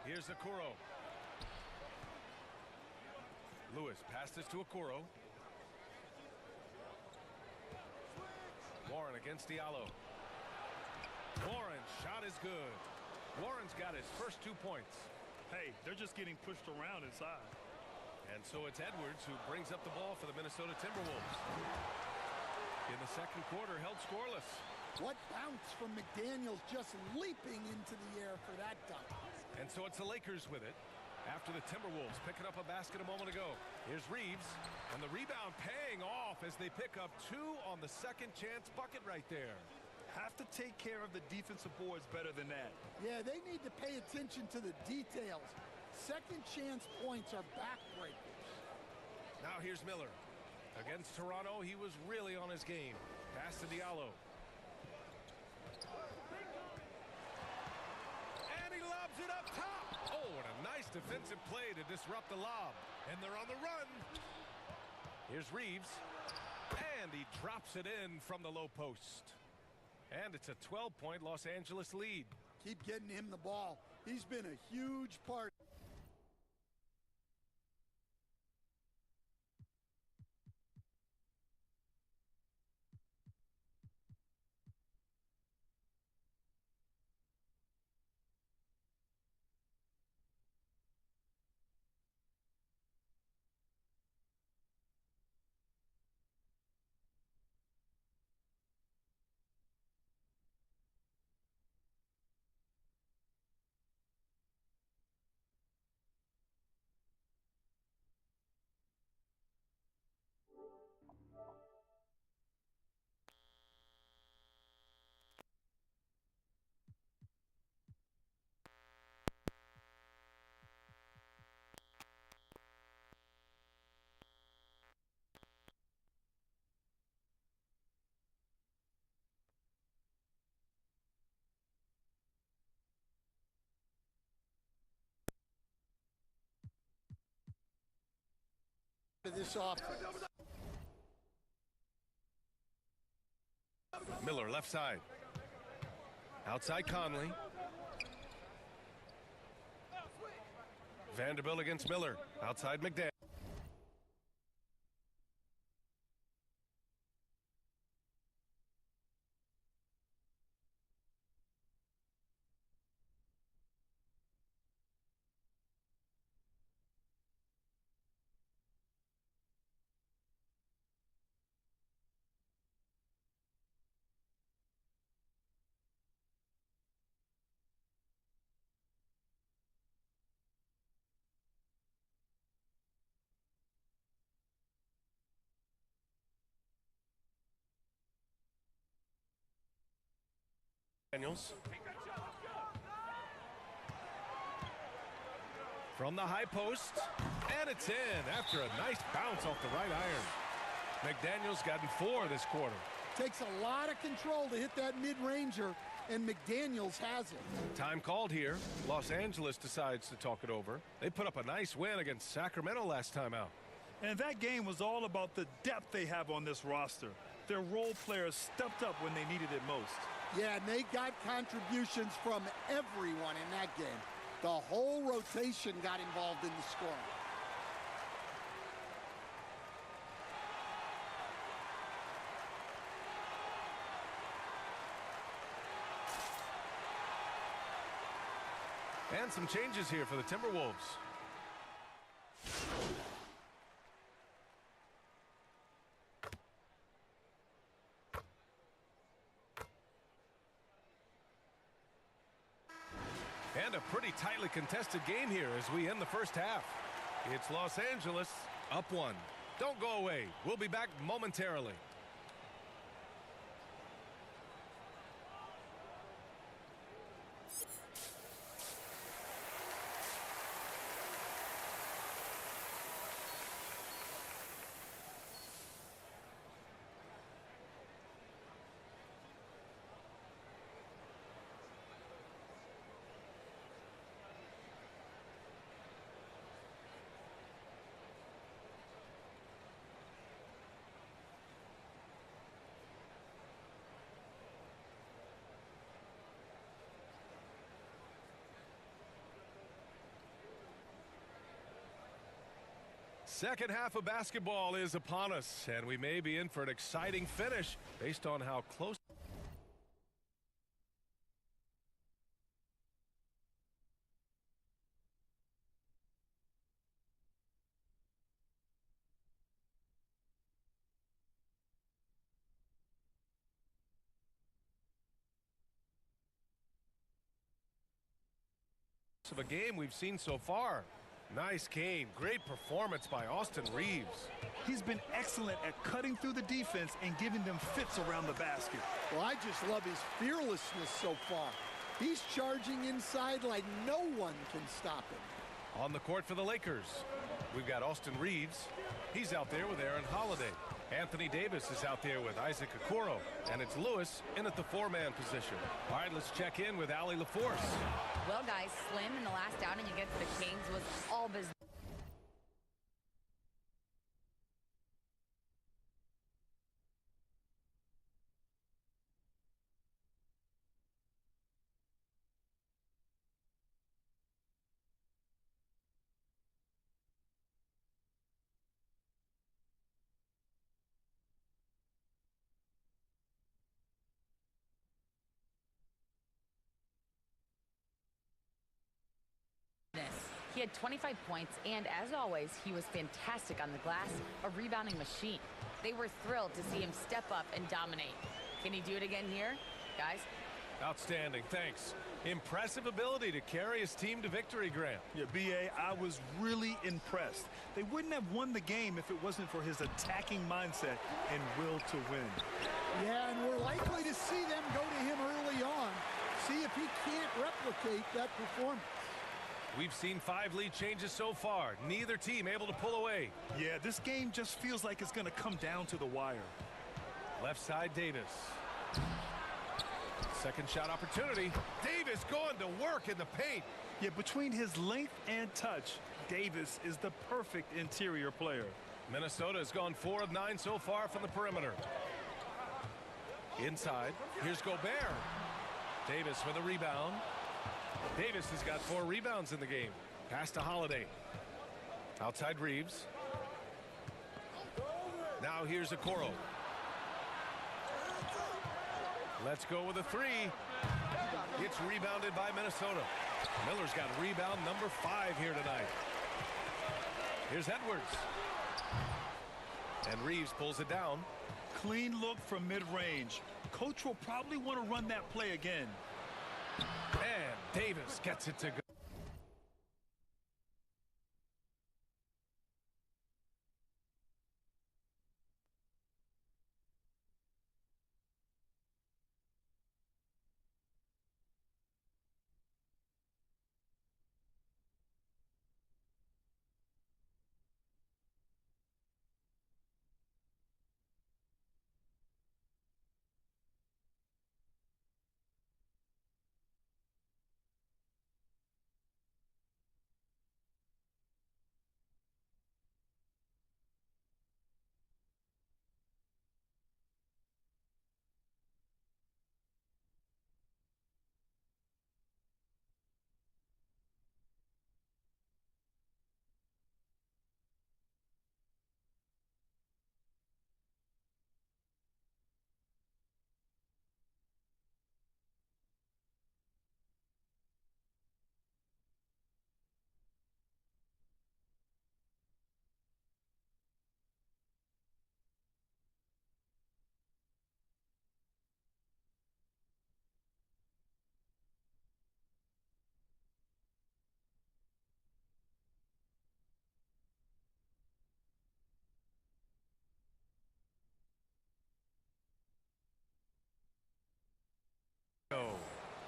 Speaker 3: Here's Okoro. Lewis passes to Okoro. Warren against Diallo. Warren's shot is good. Warren's got his first 2 points.
Speaker 4: Hey, they're just getting pushed around inside.
Speaker 3: And so it's Edwards who brings up the ball for the Minnesota Timberwolves. In the second quarter, held scoreless.
Speaker 19: What bounce from McDaniels, just leaping into the air for that dunk.
Speaker 3: And so it's the Lakers with it after the Timberwolves picking up a basket a moment ago. Here's Reeves, and the rebound paying off as they pick up 2 on the second chance bucket right there.
Speaker 4: Have to take care of the defensive boards better than that.
Speaker 19: Yeah, they need to pay attention to the details. Second chance points are backbreakers.
Speaker 3: Now here's Miller. Against Toronto, he was really on his game. Pass to Diallo. And he lobs it up top. Oh, what a nice defensive play to disrupt the lob. And they're on the run. Here's Reeves. And he drops it in from the low post. And it's a 12-point Los Angeles lead.
Speaker 19: Keep getting him the ball. He's been a huge part. This offense.
Speaker 3: Miller left side. Outside Conley. Vanderbilt against Miller. Outside McDaniel. Daniels. From the high post, and it's in after a nice bounce off the right iron. McDaniels gotten 4 this quarter.
Speaker 19: Takes a lot of control to hit that mid-ranger, and McDaniels has it.
Speaker 3: Time called here. Los Angeles decides to talk it over. They put up a nice win against Sacramento last time out.
Speaker 4: And that game was all about the depth they have on this roster. Their role players stepped up when they needed it most.
Speaker 19: Yeah, and they got contributions from everyone in that game. The whole rotation got involved in the scoring.
Speaker 3: And some changes here for the Timberwolves. And a pretty tightly contested game here as we end the first half. It's Los Angeles up 1. Don't go away. We'll be back momentarily. Second half of basketball is upon us, and we may be in for an exciting finish based on how close. Of a game we've seen so far. Nice game. Great performance by Austin Reeves.
Speaker 4: He's been excellent at cutting through the defense and giving them fits around the basket.
Speaker 19: Well, I just love his fearlessness so far. He's charging inside like no one can stop him.
Speaker 3: On the court for the Lakers, we've got Austin Reeves. He's out there with Aaron Holiday. Anthony Davis is out there with Isaac Okoro. And it's Lewis in at the four-man position. All right, let's check in with Allie LaForce.
Speaker 6: Well, guys, Slim in the last outing against the Kings was all business. He had 25 points, and as always, he was fantastic on the glass, a rebounding machine. They were thrilled to see him step up and dominate. Can he do it again here, guys?
Speaker 3: Outstanding, thanks. Impressive ability to carry his team to victory, Grant.
Speaker 4: Yeah, B.A., I was really impressed. They wouldn't have won the game if it wasn't for his attacking mindset and will to win.
Speaker 19: Yeah, and we're likely to see them go to him early on. See if he can't replicate that performance.
Speaker 3: We've seen 5 lead changes so far. Neither team able to pull away.
Speaker 4: Yeah, this game just feels like it's going to come down to the wire.
Speaker 3: Left side, Davis. Second shot opportunity. Davis going to work in the paint.
Speaker 4: Yeah, between his length and touch, Davis is the perfect interior player.
Speaker 3: Minnesota has gone 4 of 9 so far from the perimeter. Inside, here's Gobert. Davis with a rebound. Davis has got 4 rebounds in the game. Pass to Holiday. Outside Reeves. Now here's Okoro. Let's go with a 3. It's rebounded by Minnesota. Miller's got rebound number 5 here tonight. Here's Edwards. And Reeves pulls it down.
Speaker 4: Clean look from mid-range. Coach will probably want to run that play again.
Speaker 3: And Davis gets it to go.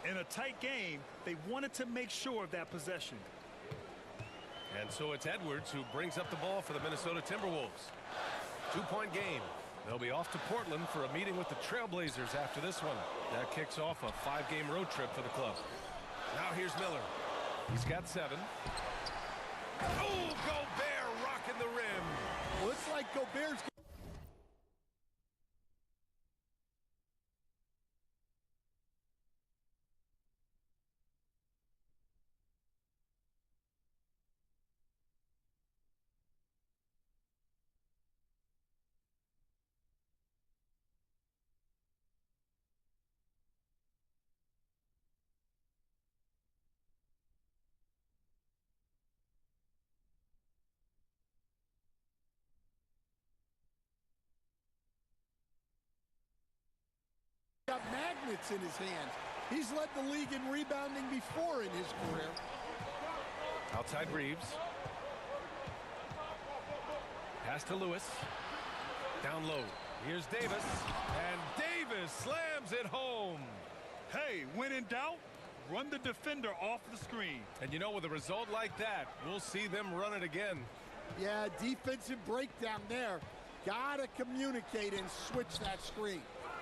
Speaker 4: In a tight game, they wanted to make sure of that possession.
Speaker 3: And so it's Edwards who brings up the ball for the Minnesota Timberwolves. 2-point game. They'll be off to Portland for a meeting with the Trailblazers after this one. That kicks off a 5-game road trip for the club. Now here's Miller. He's got 7. Oh, Gobert rocking the rim.
Speaker 19: Looks like Gobert's magnets in his hands. He's led the league in rebounding before in his career.
Speaker 3: Outside Reeves. Pass to Lewis. Down low. Here's Davis. And Davis slams it home.
Speaker 4: Hey, when in doubt, run the defender off the screen.
Speaker 3: And you know, with a result like that, we'll see them run it again.
Speaker 19: Yeah, defensive breakdown there. Gotta communicate and switch that screen.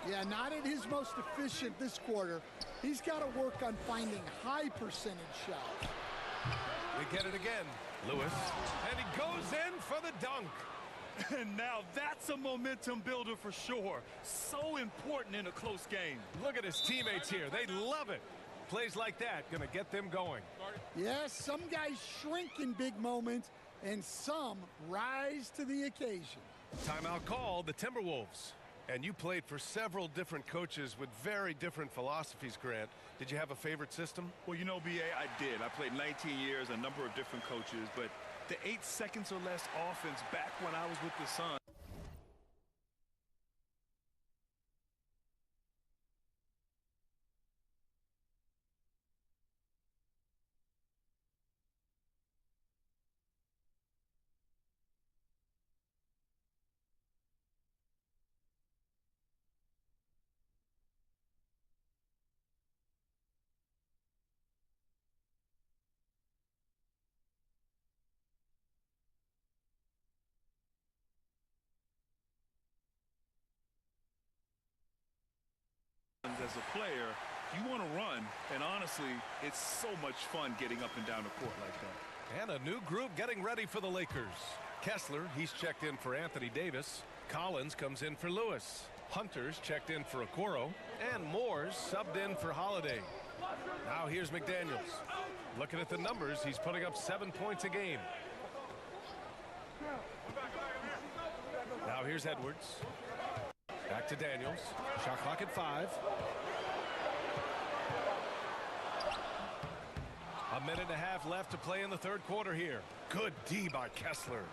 Speaker 19: Yeah, not at his most efficient this quarter. He's got to work on finding high percentage shots.
Speaker 3: We get it again. Lewis. And he goes in for the dunk.
Speaker 4: And now that's a momentum builder for sure. So important in a close game.
Speaker 3: Look at his teammates here. They love it. Plays like that going to get them going.
Speaker 19: Yes, some guys shrink in big moments, and some rise to the occasion.
Speaker 3: Timeout called, the Timberwolves. And you played for several different coaches with very different philosophies, Grant. Did you have a favorite system?
Speaker 4: Well, you know, B.A., I did. I played 19 years, a number of different coaches, but the 8 seconds or less offense back when I was with the Suns. As a player, you want to run, and honestly, it's so much fun getting up and down the court like that.
Speaker 3: And a new group getting ready for the Lakers. Kessler, he's checked in for Anthony Davis. Collins comes in for Lewis. Hunter's checked in for Okoro. And Moore's subbed in for Holiday. Now here's McDaniels. Looking at the numbers, he's putting up 7 points a game. Now here's Edwards. Back to Daniels. Shot clock at 5. A minute and a half left to play in the third quarter here. Good D by Kessler.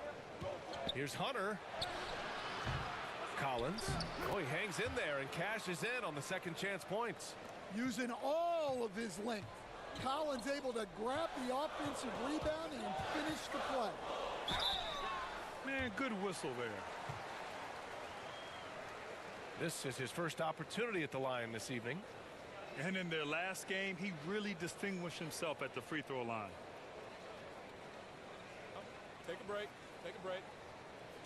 Speaker 3: Here's Hunter. Collins. Oh, he hangs in there and cashes in on the second chance points.
Speaker 19: Using all of his length. Collins able to grab the offensive rebound and finish the play.
Speaker 4: Man, good whistle there.
Speaker 3: This is his first opportunity at the line this evening.
Speaker 4: And in their last game, he really distinguished himself at the free throw line.
Speaker 14: Take a break. Take a break.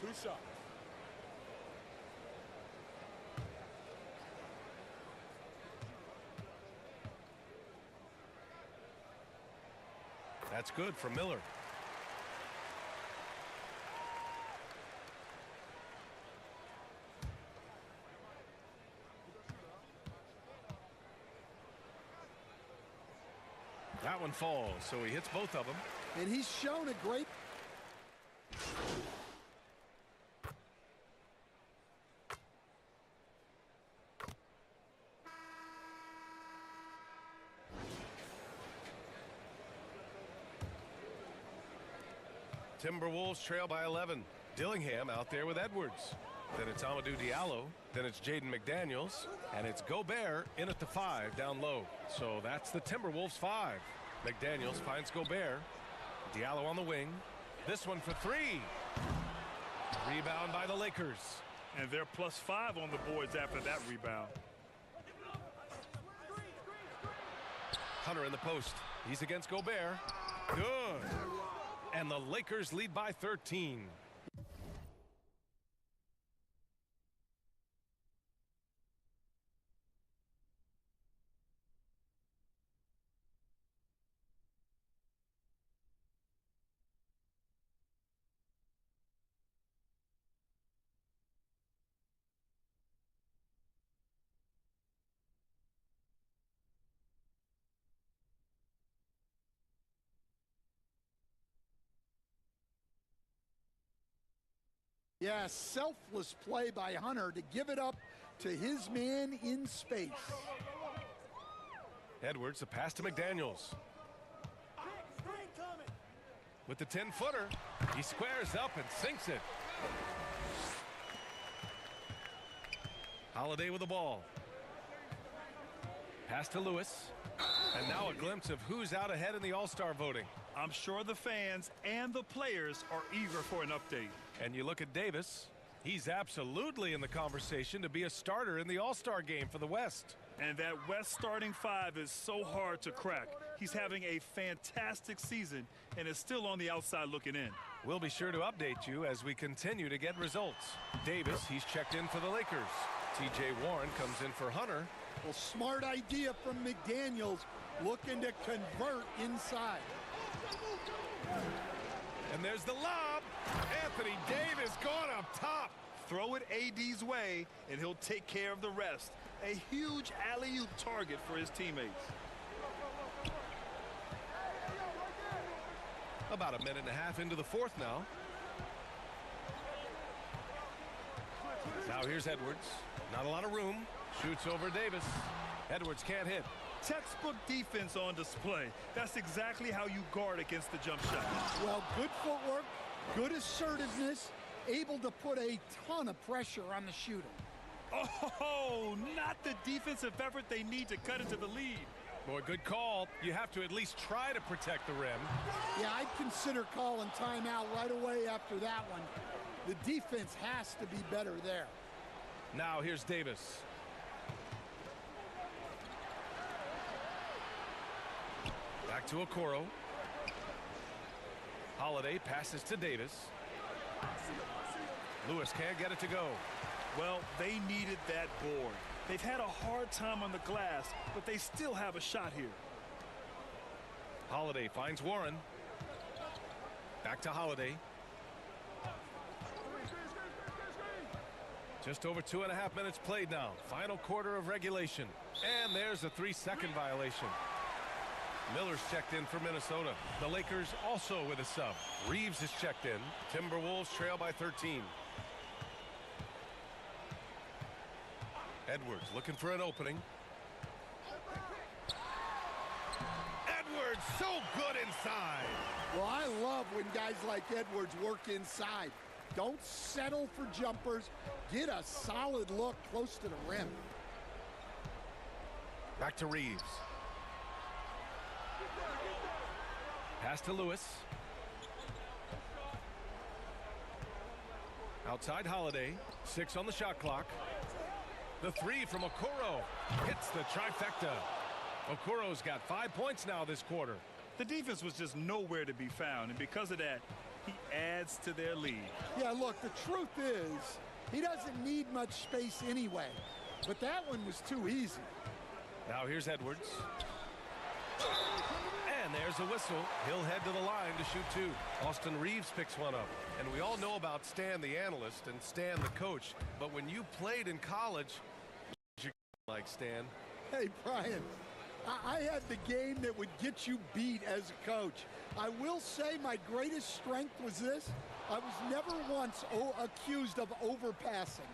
Speaker 14: 2 shots.
Speaker 3: That's good for Miller. That one falls, so he hits both of them.
Speaker 19: And he's shown a great...
Speaker 3: Timberwolves trail by 11. Dillingham out there with Edwards. Then it's Amadou Diallo. Then it's Jaden McDaniels. And it's Gobert in at the 5 down low. So that's the Timberwolves 5. McDaniels finds Gobert. Diallo on the wing. This one for 3. Rebound by the Lakers.
Speaker 4: And they're +5 on the boards after that rebound.
Speaker 3: Hunter in the post. He's against Gobert. Good. And the Lakers lead by 13.
Speaker 19: Yeah, selfless play by Hunter to give it up to his man in space.
Speaker 3: Edwards, a pass to McDaniels. With the 10-footer, he squares up and sinks it. Holiday with the ball. Pass to Lewis. And now a glimpse of who's out ahead in the All-Star voting.
Speaker 4: I'm sure the fans and the players are eager for an update.
Speaker 3: And you look at Davis. He's absolutely in the conversation to be a starter in the All-Star game for the West.
Speaker 4: And that West starting five is so hard to crack. He's having a fantastic season and is still on the outside looking in.
Speaker 3: We'll be sure to update you as we continue to get results. Davis, he's checked in for the Lakers. T.J. Warren comes in for Hunter.
Speaker 19: Well, smart idea from McDaniels, looking to convert inside.
Speaker 3: And there's the lob. Anthony Davis going up top.
Speaker 4: Throw it AD's way, and he'll take care of the rest. A huge alley-oop target for his teammates.
Speaker 3: About a minute and a half into the fourth now. Now here's Edwards. Not a lot of room. Shoots over Davis. Edwards can't hit.
Speaker 4: Textbook defense on display. That's exactly how you guard against the jump shot.
Speaker 19: Well, good footwork, good assertiveness, able to put a ton of pressure on the shooter.
Speaker 4: Oh, not the defensive effort they need to cut into the lead.
Speaker 3: Boy, good call. You have to at least try to protect the rim.
Speaker 19: Yeah, I'd consider calling timeout right away after that one. The defense has to be better there.
Speaker 3: Now here's Davis. Back to Okoro. Holiday passes to Davis. Lewis can't get it to go.
Speaker 4: Well, they needed that board. They've had a hard time on the glass, but they still have a shot here.
Speaker 3: Holiday finds Warren. Back to Holiday. Just over 2.5 minutes played now. Final quarter of regulation. And there's a 3-second violation. Miller's checked in for Minnesota. The Lakers also with a sub. Reeves is checked in. Timberwolves trail by 13. Edwards looking for an opening. Edwards so good inside.
Speaker 19: Well, I love when guys like Edwards work inside. Don't settle for jumpers. Get a solid look close to the rim.
Speaker 3: Back to Reeves. Pass to Lewis. Outside Holiday. 6 on the shot clock. The 3 from Okoro hits the trifecta. Okoro's got 5 points now this quarter.
Speaker 4: The defense was just nowhere to be found, and because of that, he adds to their lead.
Speaker 19: Yeah, look, the truth is, he doesn't need much space anyway, but that one was too easy.
Speaker 3: Now here's Edwards. And there's a whistle. He'll head to the line to shoot 2. Austin Reeves picks one up. And we all know about Stan the analyst and Stan the coach, but when you played in college, you like Stan.
Speaker 19: Hey, Brian, I had the game that would get you beat as a coach. I will say my greatest strength was this. I was never once accused of overpassing.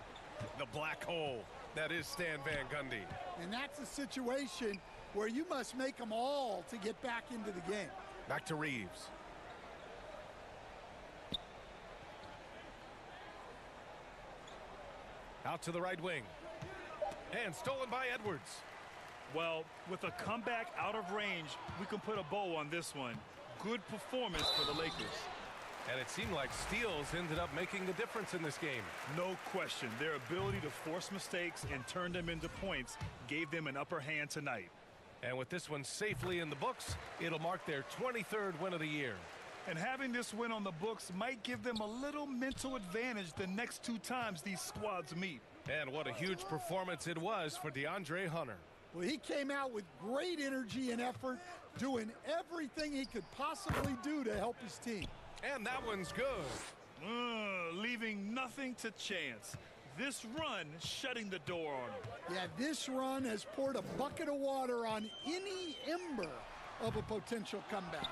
Speaker 3: The black hole. That is Stan Van Gundy.
Speaker 19: And that's a situation where you must make them all to get back into the game.
Speaker 3: Back to Reeves. Out to the right wing. And stolen by Edwards.
Speaker 4: Well, with a comeback out of range, we can put a bow on this one. Good performance for the Lakers.
Speaker 3: And it seemed like steals ended up making the difference in this game.
Speaker 4: No question. Their ability to force mistakes and turn them into points gave them an upper hand tonight.
Speaker 3: And with this one safely in the books, it'll mark their 23rd win of the year.
Speaker 4: And having this win on the books might give them a little mental advantage the next 2 times these squads meet.
Speaker 3: And what a huge performance it was for DeAndre Hunter.
Speaker 19: Well, he came out with great energy and effort, doing everything he could possibly do to help his team.
Speaker 3: And that one's good.
Speaker 4: Leaving nothing to chance. This run shutting the door on him.
Speaker 19: Yeah, this run has poured a bucket of water on any ember of a potential comeback.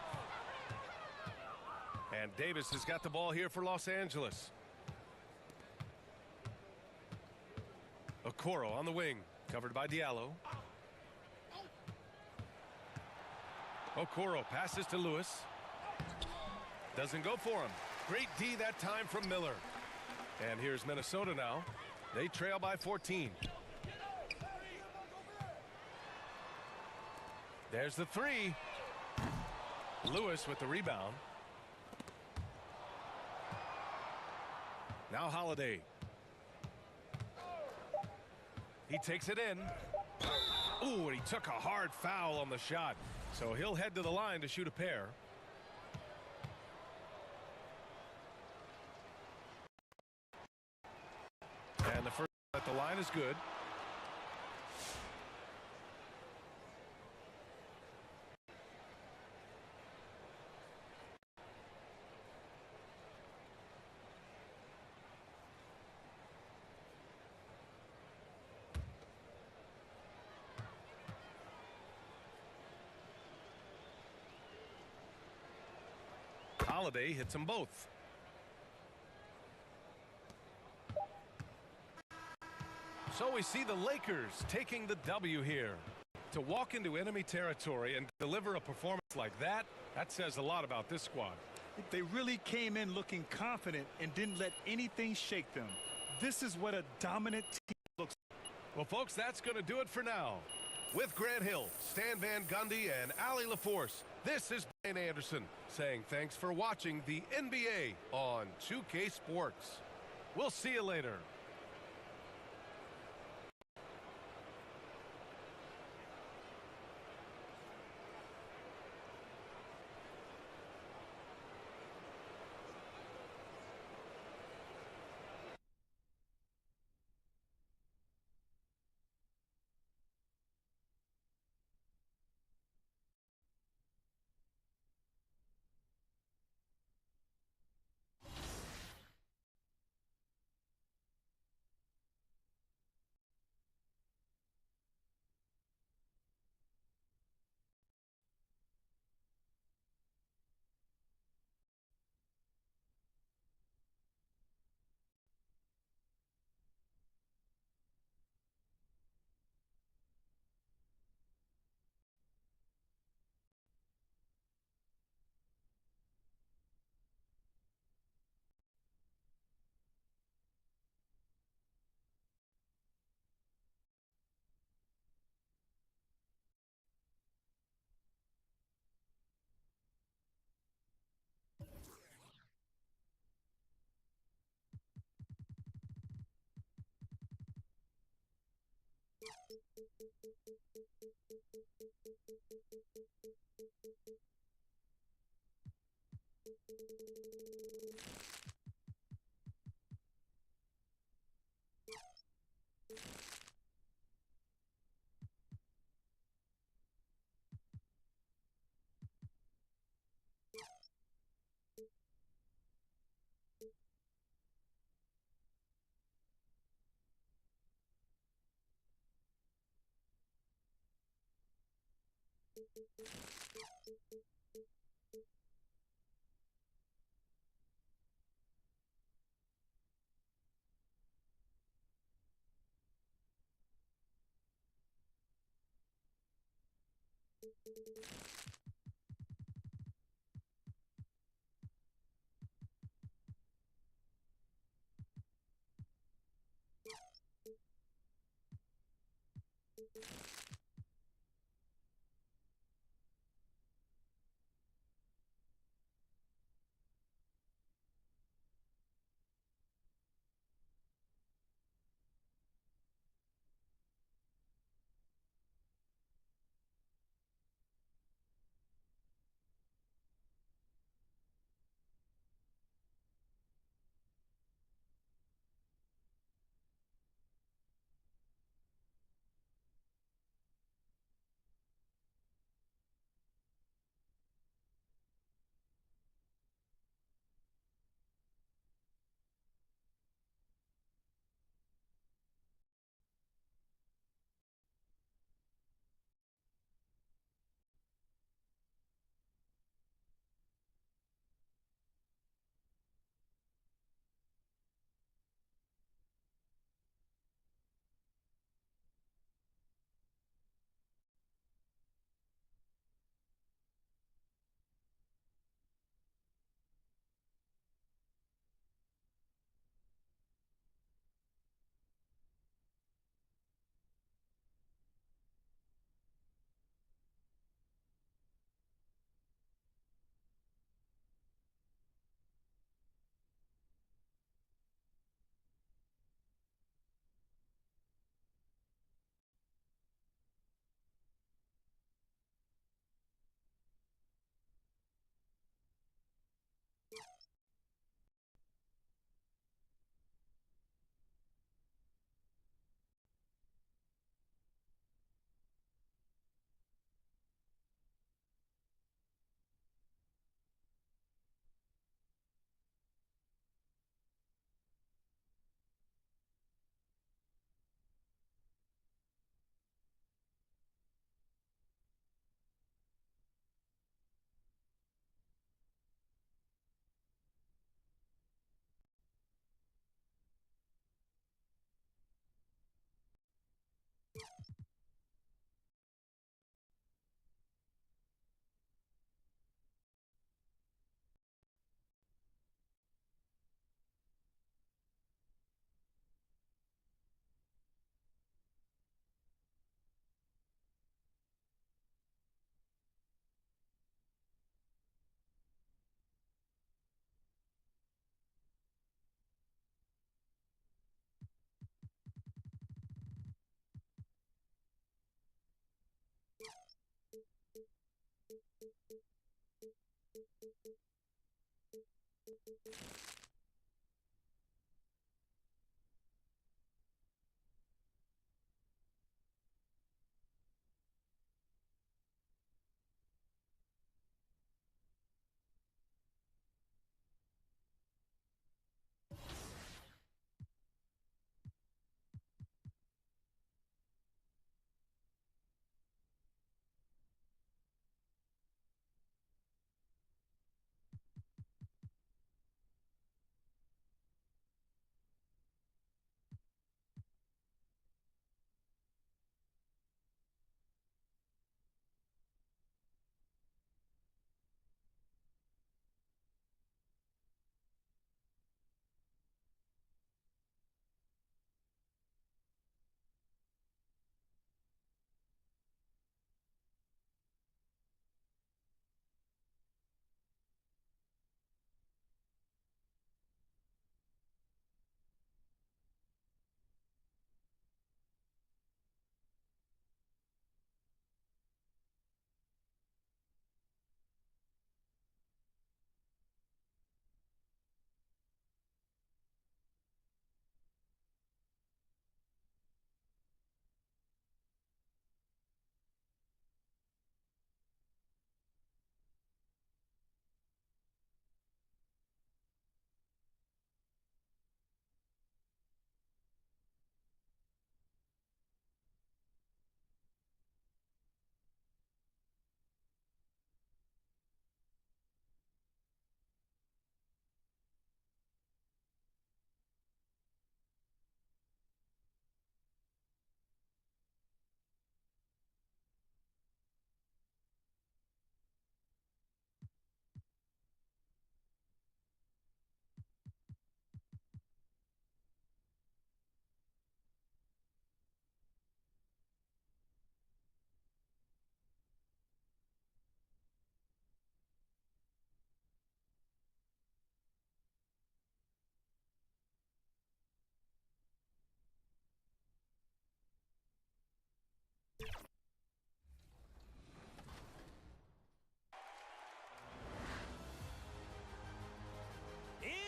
Speaker 3: And Davis has got the ball here for Los Angeles. Okoro on the wing, covered by Diallo. Okoro passes to Lewis. Doesn't go for him. Great D that time from Miller. And here's Minnesota now. They trail by 14. There's the three. Lewis with the rebound. Now Holiday. He takes it in. Ooh, and he took a hard foul on the shot. So he'll head to the line to shoot a pair. And the first at the line is good. Holiday hits them both. So we see the Lakers taking the W here. To walk into enemy territory and deliver a performance like that, that says a lot about this squad.
Speaker 4: They really came in looking confident and didn't let anything shake them. This is what a dominant team looks like.
Speaker 3: Well, folks, that's going to do it for now. With Grant Hill, Stan Van Gundy, and Allie LaForce, this is Brian Anderson saying thanks for watching the NBA on 2K Sports. We'll see you later.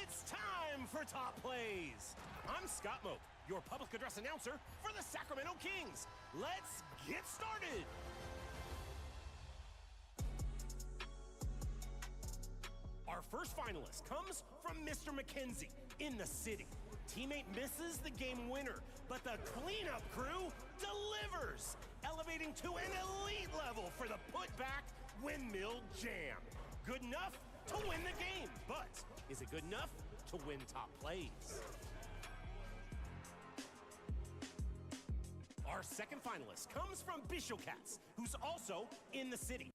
Speaker 20: It's time for Top Plays. I'm Scott Moak, your public address announcer for the Sacramento Kings. Let's get started. Our first finalist comes from Mr. McKenzie in the city. Teammate misses the game winner, but the cleanup crew delivers, elevating to an elite level for the putback windmill jam. Good enough to win the game, but is it good enough to win Top Plays? Our second finalist comes from Bishop Cats, who's also in the city.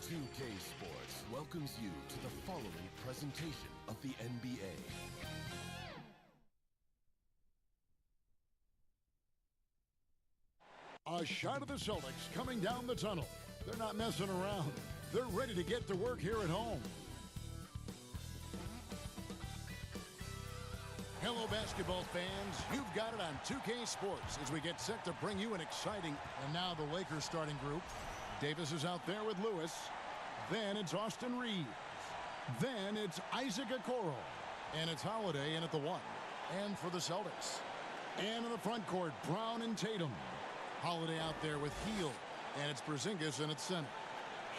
Speaker 21: 2K Sports welcomes you to the following presentation of the NBA.
Speaker 12: A shot of the Celtics coming down the tunnel. They're not messing around. They're ready to get to work here at home. Hello, basketball fans. You've got it on 2K Sports as we get set to bring you an exciting... And now the Lakers starting group. Davis is out there with Lewis. Then it's Austin Reeves. Then it's Isaac Okoro. And it's Holiday in at the 1. And for the Celtics. And in the front court, Brown and Tatum. Holiday out there with Heel. And it's Porzingis in at center.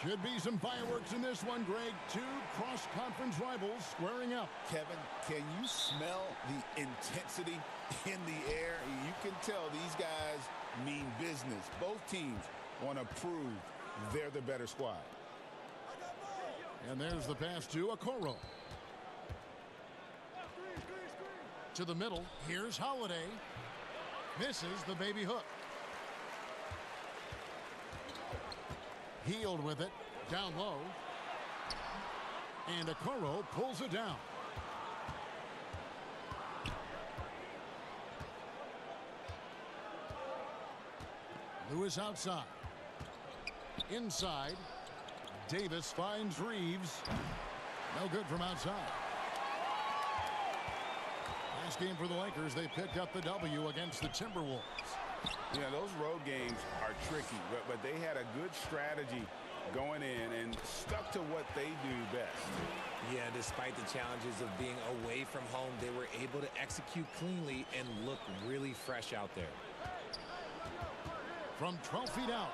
Speaker 12: Should be some fireworks in this one, Greg. Two cross-conference rivals squaring up.
Speaker 13: Kevin, can you smell the intensity in the air? You can tell these guys mean business. Both teams want to prove they're the better squad.
Speaker 12: And there's the pass to Okoro. To the middle, here's Holiday. Misses the baby hook. Healed with it, down low. And Okoro pulls it down. Lewis outside. Inside. Davis finds Reeves. No good from outside. Last game for the Lakers, they picked up the W against the Timberwolves.
Speaker 13: You know, those road games are tricky, but they had a good strategy going in and stuck to what they do best.
Speaker 1: Yeah, despite the challenges of being away from home, they were able to execute cleanly and look really fresh out there.
Speaker 12: From 12 feet out.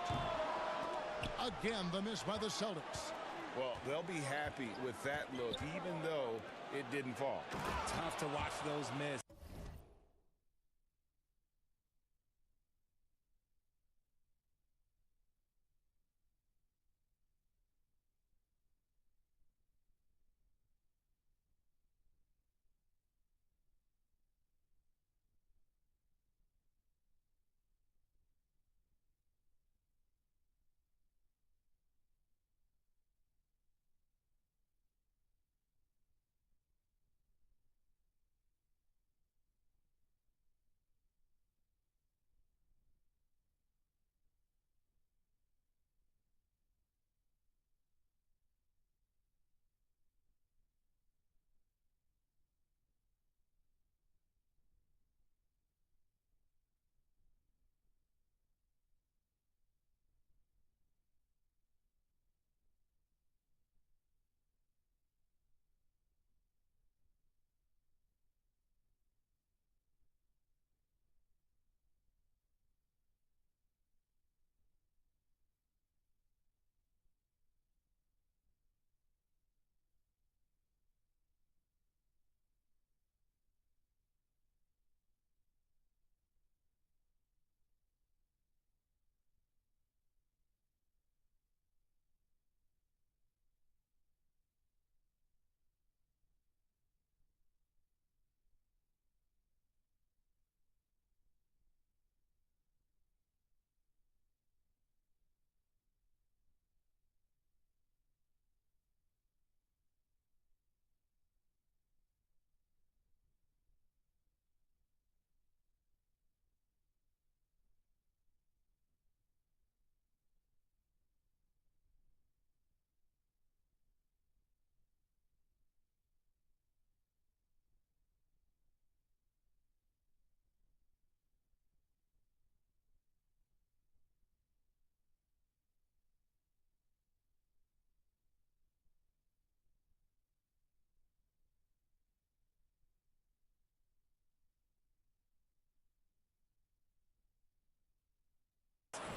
Speaker 12: Again, the miss by the Celtics.
Speaker 13: Well, they'll be happy with that look, even though it didn't fall.
Speaker 1: Tough to watch those miss.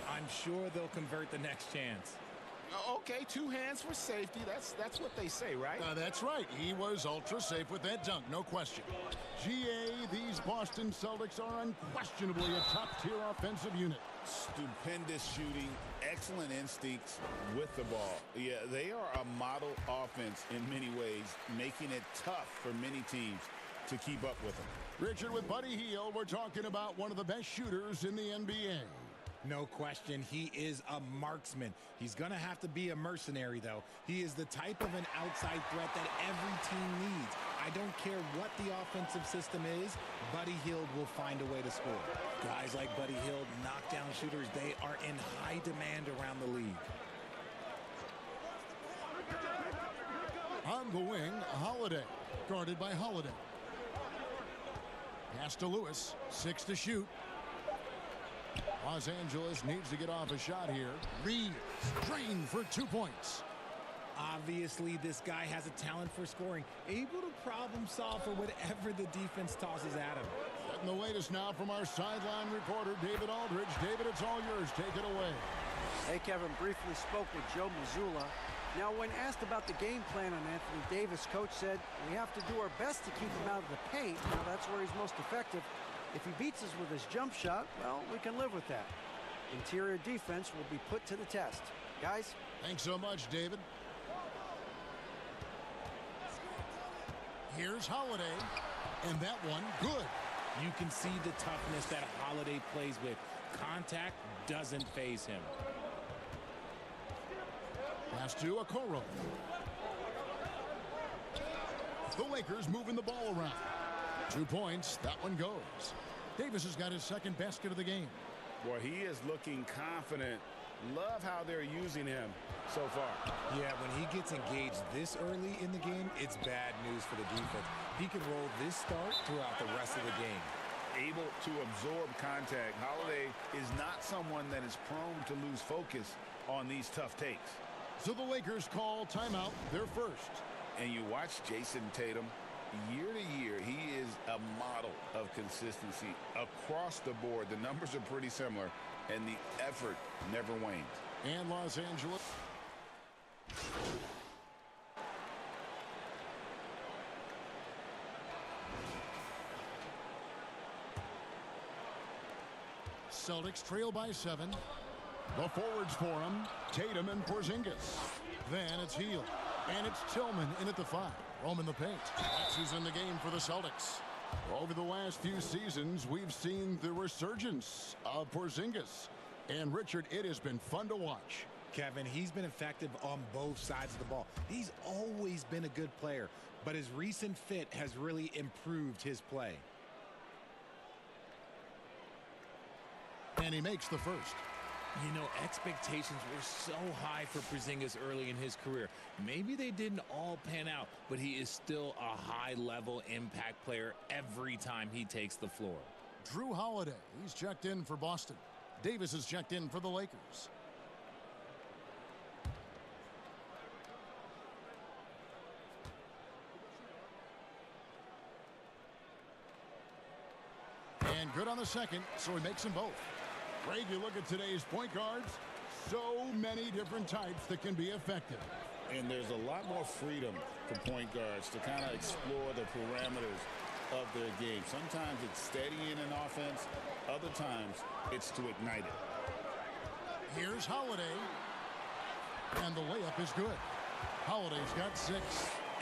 Speaker 1: I'm sure they'll convert the next chance.
Speaker 13: Okay, 2 hands for safety. That's what they say, right?
Speaker 12: That's right. He was ultra safe with that dunk, no question. GA, these Boston Celtics are unquestionably a top-tier offensive unit.
Speaker 13: Stupendous shooting, excellent instincts with the ball. Yeah, they are a model offense in many ways, making it tough for many teams to keep up with them.
Speaker 12: Richard, with Buddy Hield, we're talking about one of the best shooters in the NBA.
Speaker 1: No question, he is a marksman. He's going to have to be a mercenary, though. He is the type of an outside threat that every team needs. I don't care what the offensive system is, Buddy Hield will find a way to score. Guys like Buddy Hield, knockdown shooters, they are in high demand around the league.
Speaker 12: On the wing, Holiday, guarded by Holiday. Pass to Lewis, 6 to shoot. Los Angeles needs to get off a shot here. Reeves, drained for 2 points.
Speaker 1: Obviously, this guy has a talent for scoring, able to problem solve for whatever the defense tosses at him.
Speaker 12: Setting the latest now from our sideline reporter, David Aldridge. David, it's all yours. Take it away.
Speaker 15: Hey, Kevin, briefly spoke with Joe Mazzulla. Now, when asked about the game plan on Anthony Davis, coach said, we have to do our best to keep him out of the paint. Now, that's where he's most effective. If he beats us with his jump shot, well, we can live with that. Interior defense will be put to the test. Guys?
Speaker 12: Thanks so much, David. Here's Holiday, and that one, good.
Speaker 1: You can see the toughness that Holiday plays with. Contact doesn't faze him.
Speaker 12: Pass to Okoro. The Lakers moving the ball around. 2 points, that one goes. Davis has got his second basket of the game.
Speaker 13: Boy, he is looking confident. Love how they're using him so far.
Speaker 1: Yeah, when he gets engaged this early in the game, it's bad news for the defense. He can roll this start throughout the rest of the game.
Speaker 13: able to absorb contact. Holiday is not someone that is prone to lose focus on these tough takes.
Speaker 12: So the Lakers call timeout, their first.
Speaker 13: And you watch Jason Tatum, year to year, he is a model of consistency across the board. The numbers are pretty similar, and the effort never wanes.
Speaker 12: And Los Angeles. Celtics trail by 7. The forwards for him, Tatum and Porzingis. Then it's Hield, and it's Tillman in at the 5. Roman the paint. That's who's in the game for the Celtics. Over the last few seasons, we've seen the resurgence of Porzingis. And Richard, it has been fun to watch.
Speaker 1: Kevin, he's been effective on both sides of the ball. He's always been a good player, but his recent fit has really improved his play.
Speaker 12: And he makes the first.
Speaker 7: You know, expectations were so high for Porzingis early in his career. Maybe they didn't all pan out, but he is still a high-level impact player every time he takes the floor.
Speaker 12: Drew Holiday, he's checked in for Boston. Davis is checked in for the Lakers. And good on the second, so he makes them both. Greg, you look at today's point guards, so many different types that can be effective.
Speaker 13: And there's a lot more freedom for point guards to kind of explore the parameters of their game. Sometimes it's steadying an offense. Other times it's to ignite it.
Speaker 12: Here's Holiday. And the layup is good. Holiday's got 6.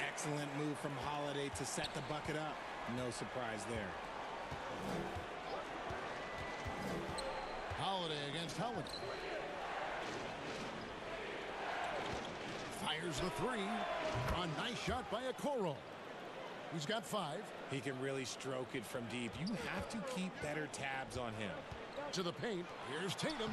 Speaker 1: Excellent move from Holiday to set the bucket up. No surprise there.
Speaker 12: Holiday against Holiday. Fires the 3. A nice shot by Okoro. He's got 5.
Speaker 1: He can really stroke it from deep. You have to keep better tabs on him.
Speaker 12: To the paint. Here's Tatum.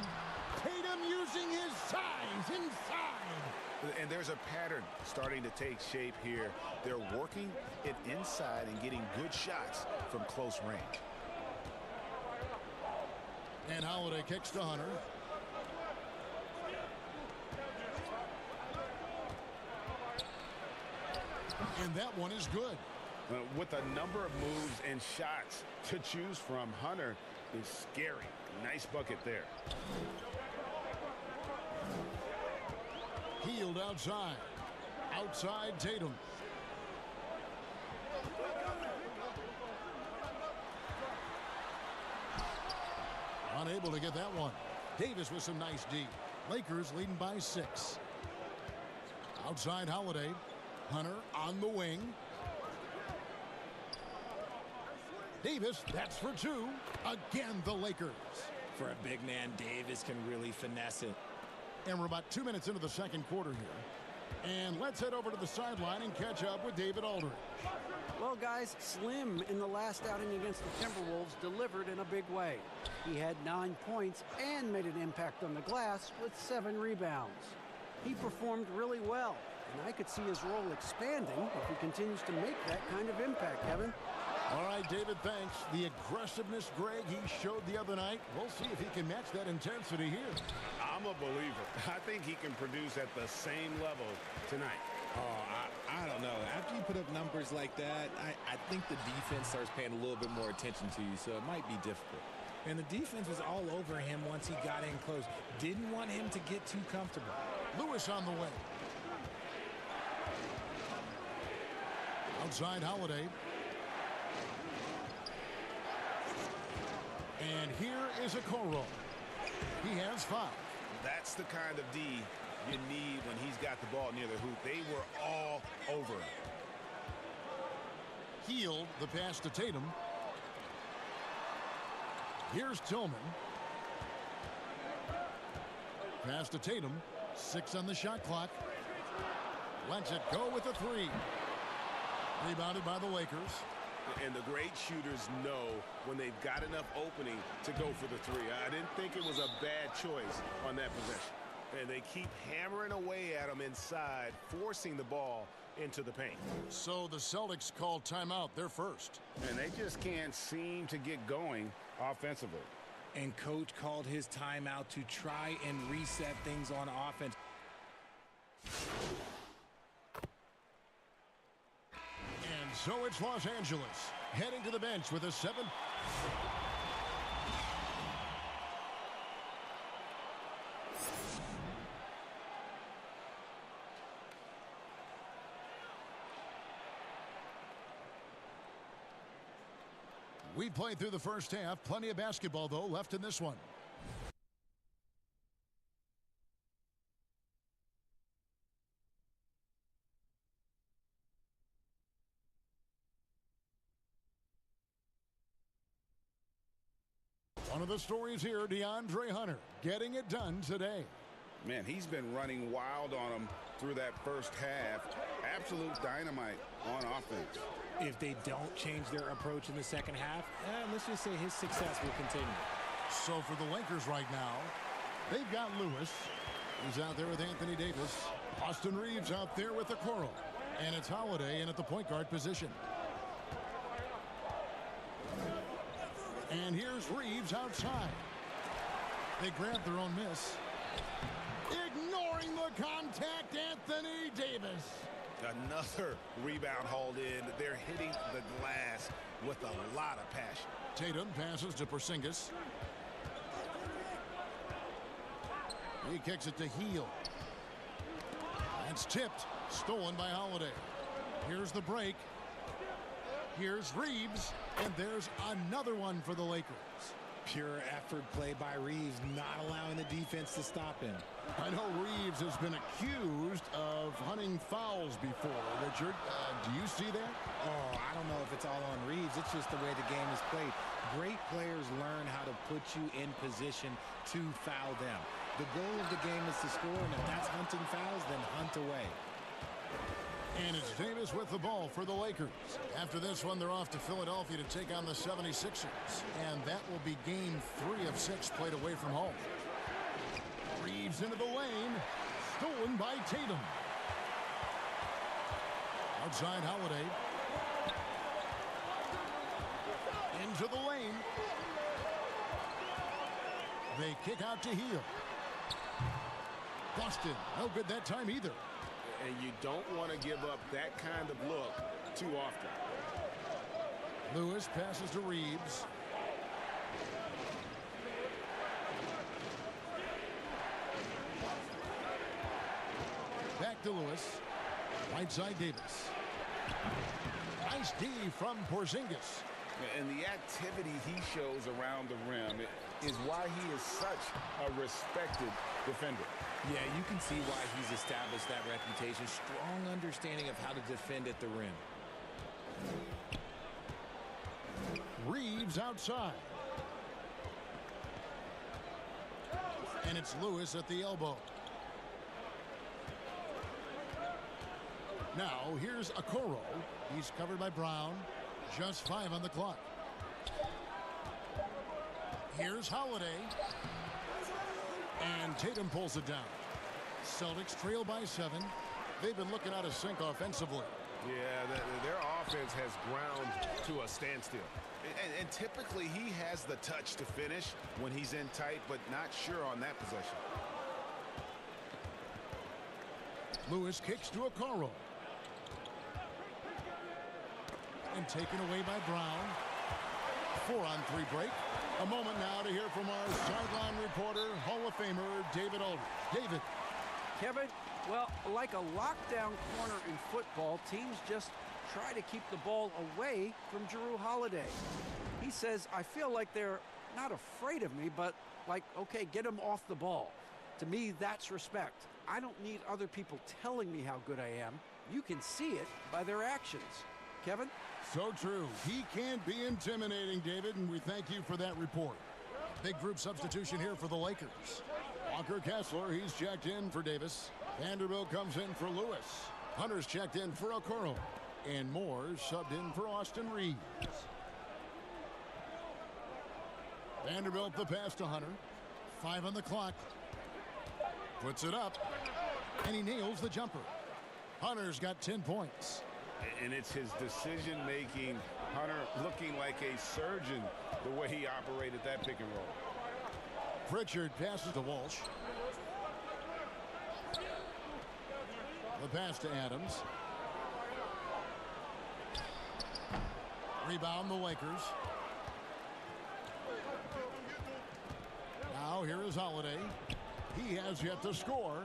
Speaker 12: Tatum using his size inside.
Speaker 13: And there's a pattern starting to take shape here. They're working it inside and getting good shots from close range.
Speaker 12: And Holiday kicks to Hunter. And that one is good.
Speaker 13: With a number of moves and shots to choose from, Hunter is scary. Nice bucket there.
Speaker 12: Hield outside. Outside Tatum. Unable to get that one. Davis with some nice D. Lakers leading by 6. Outside Holiday. Hunter on the wing. Davis, that's for 2. Again, the Lakers.
Speaker 1: For a big man, Davis can really finesse it.
Speaker 12: And we're about 2 minutes into the second quarter here. And let's head over to the sideline and catch up with David Aldridge.
Speaker 15: Well, guys, Slim in the last outing against the Timberwolves delivered in a big way. He had 9 points and made an impact on the glass with 7 rebounds. He performed really well, and I could see his role expanding if he continues to make that kind of impact, Kevin.
Speaker 12: All right, David, thanks. The aggressiveness, Greg, he showed the other night. We'll see if he can match that intensity here.
Speaker 16: I'm a believer. I think he can produce at the same level tonight.
Speaker 7: Oh, I don't know. After you put up numbers like that, I think the defense starts paying a little bit more attention to you, so it might be difficult.
Speaker 1: And the defense was all over him once he got in close. Didn't want him to get too comfortable.
Speaker 12: Lewis on the way. Outside Holiday. And here is Okoro. He has 5.
Speaker 13: That's the kind of D you need when he's got the ball near the hoop. They were all over him.
Speaker 12: Hield the pass to Tatum. Here's Tillman. Pass to Tatum. 6 on the shot clock. Lets it go with a 3. Rebounded by the Lakers.
Speaker 16: And the great shooters know when they've got enough opening to go for the 3. I didn't think it was a bad choice on that possession. And they keep hammering away at them inside, forcing the ball into the paint.
Speaker 12: So the Celtics called timeout. They're first.
Speaker 13: And they just can't seem to get going offensively.
Speaker 1: And coach called his timeout to try and reset things on offense.
Speaker 12: And so it's Los Angeles heading to the bench with a 7. We played through the first half. Plenty of basketball, though, left in this one. One of the stories here, DeAndre Hunter getting it done today.
Speaker 13: Man, he's been running wild on them through that first half. Absolute dynamite on offense.
Speaker 1: If they don't change their approach in the second half, let's just say his success will continue.
Speaker 12: So for the Lakers right now, they've got Lewis. He's out there with Anthony Davis. Austin Reeves out there with Okoro. And it's Holiday in at the point guard position. And here's Reeves outside. They grab their own miss. Ignoring the contact, Anthony Davis.
Speaker 13: Another rebound hauled in. They're hitting the glass with a lot of passion.
Speaker 12: Tatum passes to Porzingis. He kicks it to Heel. It's tipped. Stolen by Holiday. Here's the break. Here's Reeves. And there's another one for the Lakers.
Speaker 1: Pure effort play by Reeves, not allowing the defense to stop him.
Speaker 12: I know Reeves has been accused of hunting fouls before. Richard, do you see that?
Speaker 1: Oh, I don't know if it's all on Reeves. It's just the way the game is played. Great players learn how to put you in position to foul them. The goal of the game is to score, and if that's hunting fouls, then hunt away.
Speaker 12: And it's Davis with the ball for the Lakers. After this one, they're off to Philadelphia to take on the 76ers. And that will be game 3 of 6 played away from home. Reeves into the lane. Stolen by Tatum. Outside Holiday. Into the lane. They kick out to Heel. Boston, no good that time either.
Speaker 16: And you don't want to give up that kind of look too often.
Speaker 12: Lewis passes to Reeves. Back to Lewis. Right side Davis. Nice D from Porzingis.
Speaker 13: And the activity he shows around the rim is why he is such a respected defender.
Speaker 7: Yeah, you can see why he's established that reputation. Strong understanding of how to defend at the rim.
Speaker 12: Reeves outside. And it's Lewis at the elbow. Now, here's Okoro. He's covered by Brown. Just 5 on the clock. Here's Holiday. And Tatum pulls it down. Celtics trail by 7. They've been looking out of sync offensively.
Speaker 16: Yeah, their offense has ground to a standstill.
Speaker 13: And typically he has the touch to finish when he's in tight, but not sure on that possession.
Speaker 12: Lewis kicks to Okoro. And taken away by Brown. 4-on-3 break. A moment now to hear from our sideline reporter, Hall of Famer David Aldridge. David.
Speaker 15: Kevin, well, like a lockdown corner in football, teams just try to keep the ball away from Jrue Holiday. He says, I feel like they're not afraid of me, but like, okay, get him off the ball. To me, that's respect. I don't need other people telling me how good I am. You can see it by their actions. Kevin?
Speaker 12: So true. He can't be intimidating, David, and we thank you for that report. Big group substitution here for the Lakers. Walker Kessler, he's checked in for Davis. Vanderbilt comes in for Lewis. Hunter's checked in for Okoro. And Moore subbed in for Austin Reeves. Vanderbilt the pass to Hunter. 5 on the clock. Puts it up. And he nails the jumper. Hunter's got 10 points.
Speaker 13: And it's his decision-making. Hunter looking like a surgeon the way he operated that pick and roll.
Speaker 12: Pritchard passes to Walsh. The pass to Adams. Rebound the Lakers. Now here is Holiday. He has yet to score.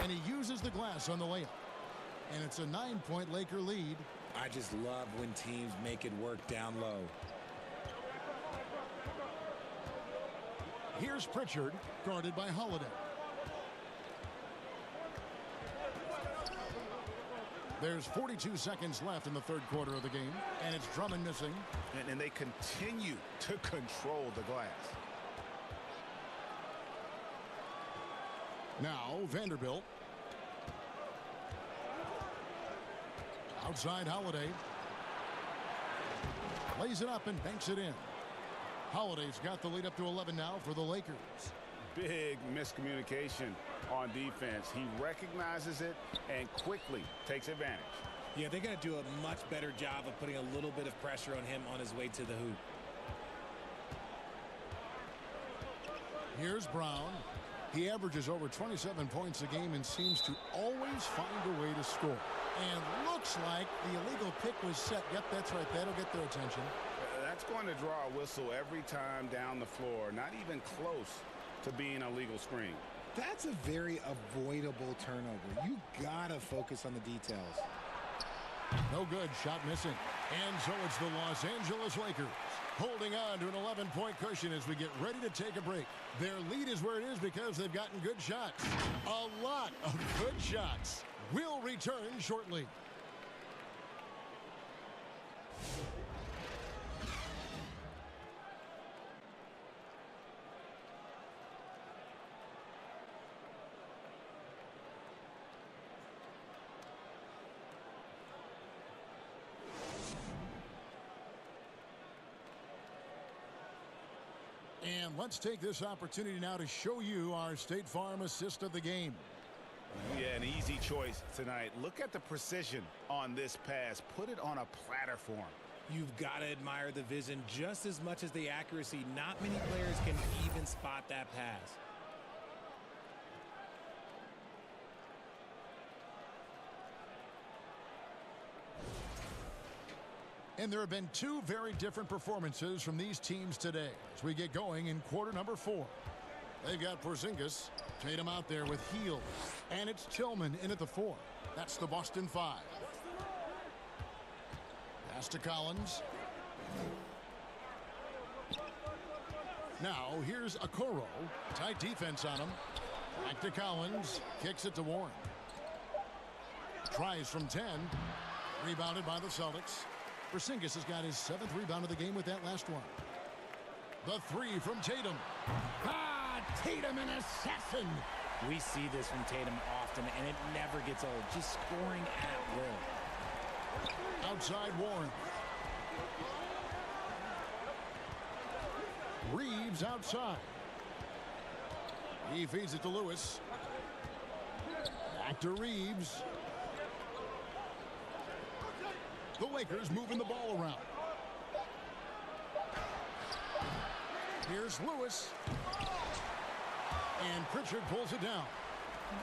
Speaker 12: And he uses the glass on the layup. And it's a 9-point Laker lead.
Speaker 1: I just love when teams make it work down low.
Speaker 12: Here's Pritchard, guarded by Holiday. There's 42 seconds left in the third quarter of the game, and it's Drummond missing.
Speaker 13: And they continue to control the glass.
Speaker 12: Now Vanderbilt. Outside Holiday. Lays it up and banks it in. Holiday's got the lead up to 11 now for the Lakers.
Speaker 13: Big miscommunication on defense. He recognizes it and quickly takes advantage.
Speaker 1: Yeah, they got to do a much better job of putting a little bit of pressure on him on his way to the hoop.
Speaker 12: Here's Brown. He averages over 27 points a game and seems to always find a way to score. And looks like the illegal pick was set. Yep, that's right. That'll get their attention.
Speaker 13: That's going to draw a whistle every time down the floor. Not even close to being a legal screen.
Speaker 1: That's a very avoidable turnover. You got to focus on the details.
Speaker 12: No good. Shot missing. And so it's the Los Angeles Lakers holding on to an 11-point cushion as we get ready to take a break. Their lead is where it is because they've gotten good shots. A lot of good shots. We'll return shortly. And let's take this opportunity now to show you our State Farm assist of the game.
Speaker 13: Yeah, an easy choice tonight. Look at the precision on this pass. Put it on a platter form.
Speaker 1: You've got to admire the vision just as much as the accuracy. Not many players can even spot that pass.
Speaker 12: And there have been two very different performances from these teams today as we get going in quarter number 4. They've got Porzingis, Tatum out there with Heald, and it's Tillman in at the 4. That's the Boston 5. Pass to Collins. Now here's Okoro. Tight defense on him. Back to Collins. Kicks it to Warren. Tries from 10. Rebounded by the Celtics. Porzingis has got his 7th rebound of the game with that last one. The 3 from Tatum. Tatum, an assassin.
Speaker 1: We see this from Tatum often, and it never gets old. Just scoring at will.
Speaker 12: Outside Warren. Reeves outside. He feeds it to Lewis. Back to Reeves. The Lakers moving the ball around. Here's Lewis. And Pritchard pulls it down.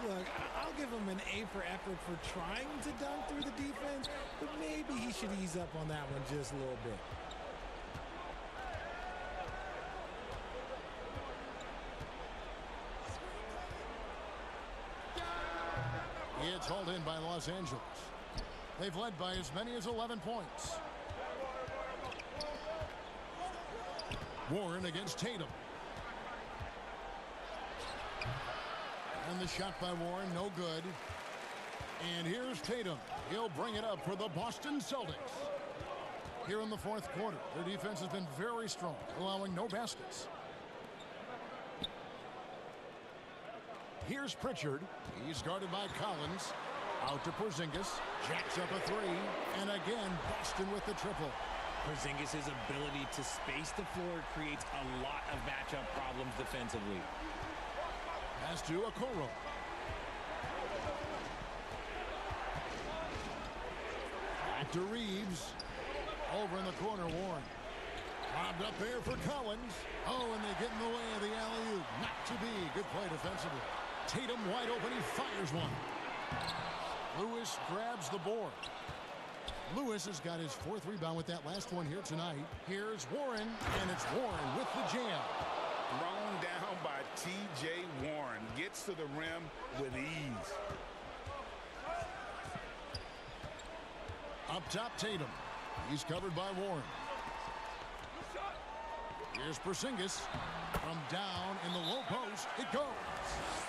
Speaker 1: Look, I'll give him an A for effort for trying to dunk through the defense, but maybe he should ease up on that one just a little bit.
Speaker 12: It's hauled in by Los Angeles. They've led by as many as 11 points. Warren against Tatum. And the shot by Warren, no good. And here's Tatum. He'll bring it up for the Boston Celtics. Here in the fourth quarter, their defense has been very strong, allowing no baskets. Here's Pritchard. He's guarded by Collins. Out to Porzingis. Jacks up a 3. And again, Boston with the triple.
Speaker 1: Porzingis' ability to space the floor creates a lot of matchup problems defensively.
Speaker 12: Pass to Okoro. Back to Reeves. Over in the corner, Warren. Lobbed up there for Collins. Oh, and they get in the way of the alley-oop. Not to be. Good play defensively. Tatum wide open. He fires one. Lewis grabs the board. Lewis has got his 4th rebound with that last one here tonight. Here's Warren, and it's Warren with the jam.
Speaker 13: Thrown down by T.J. Warren. Gets to the rim with ease.
Speaker 12: Up top, Tatum. He's covered by Warren. Here's Porzingis. From down in the low post, it goes.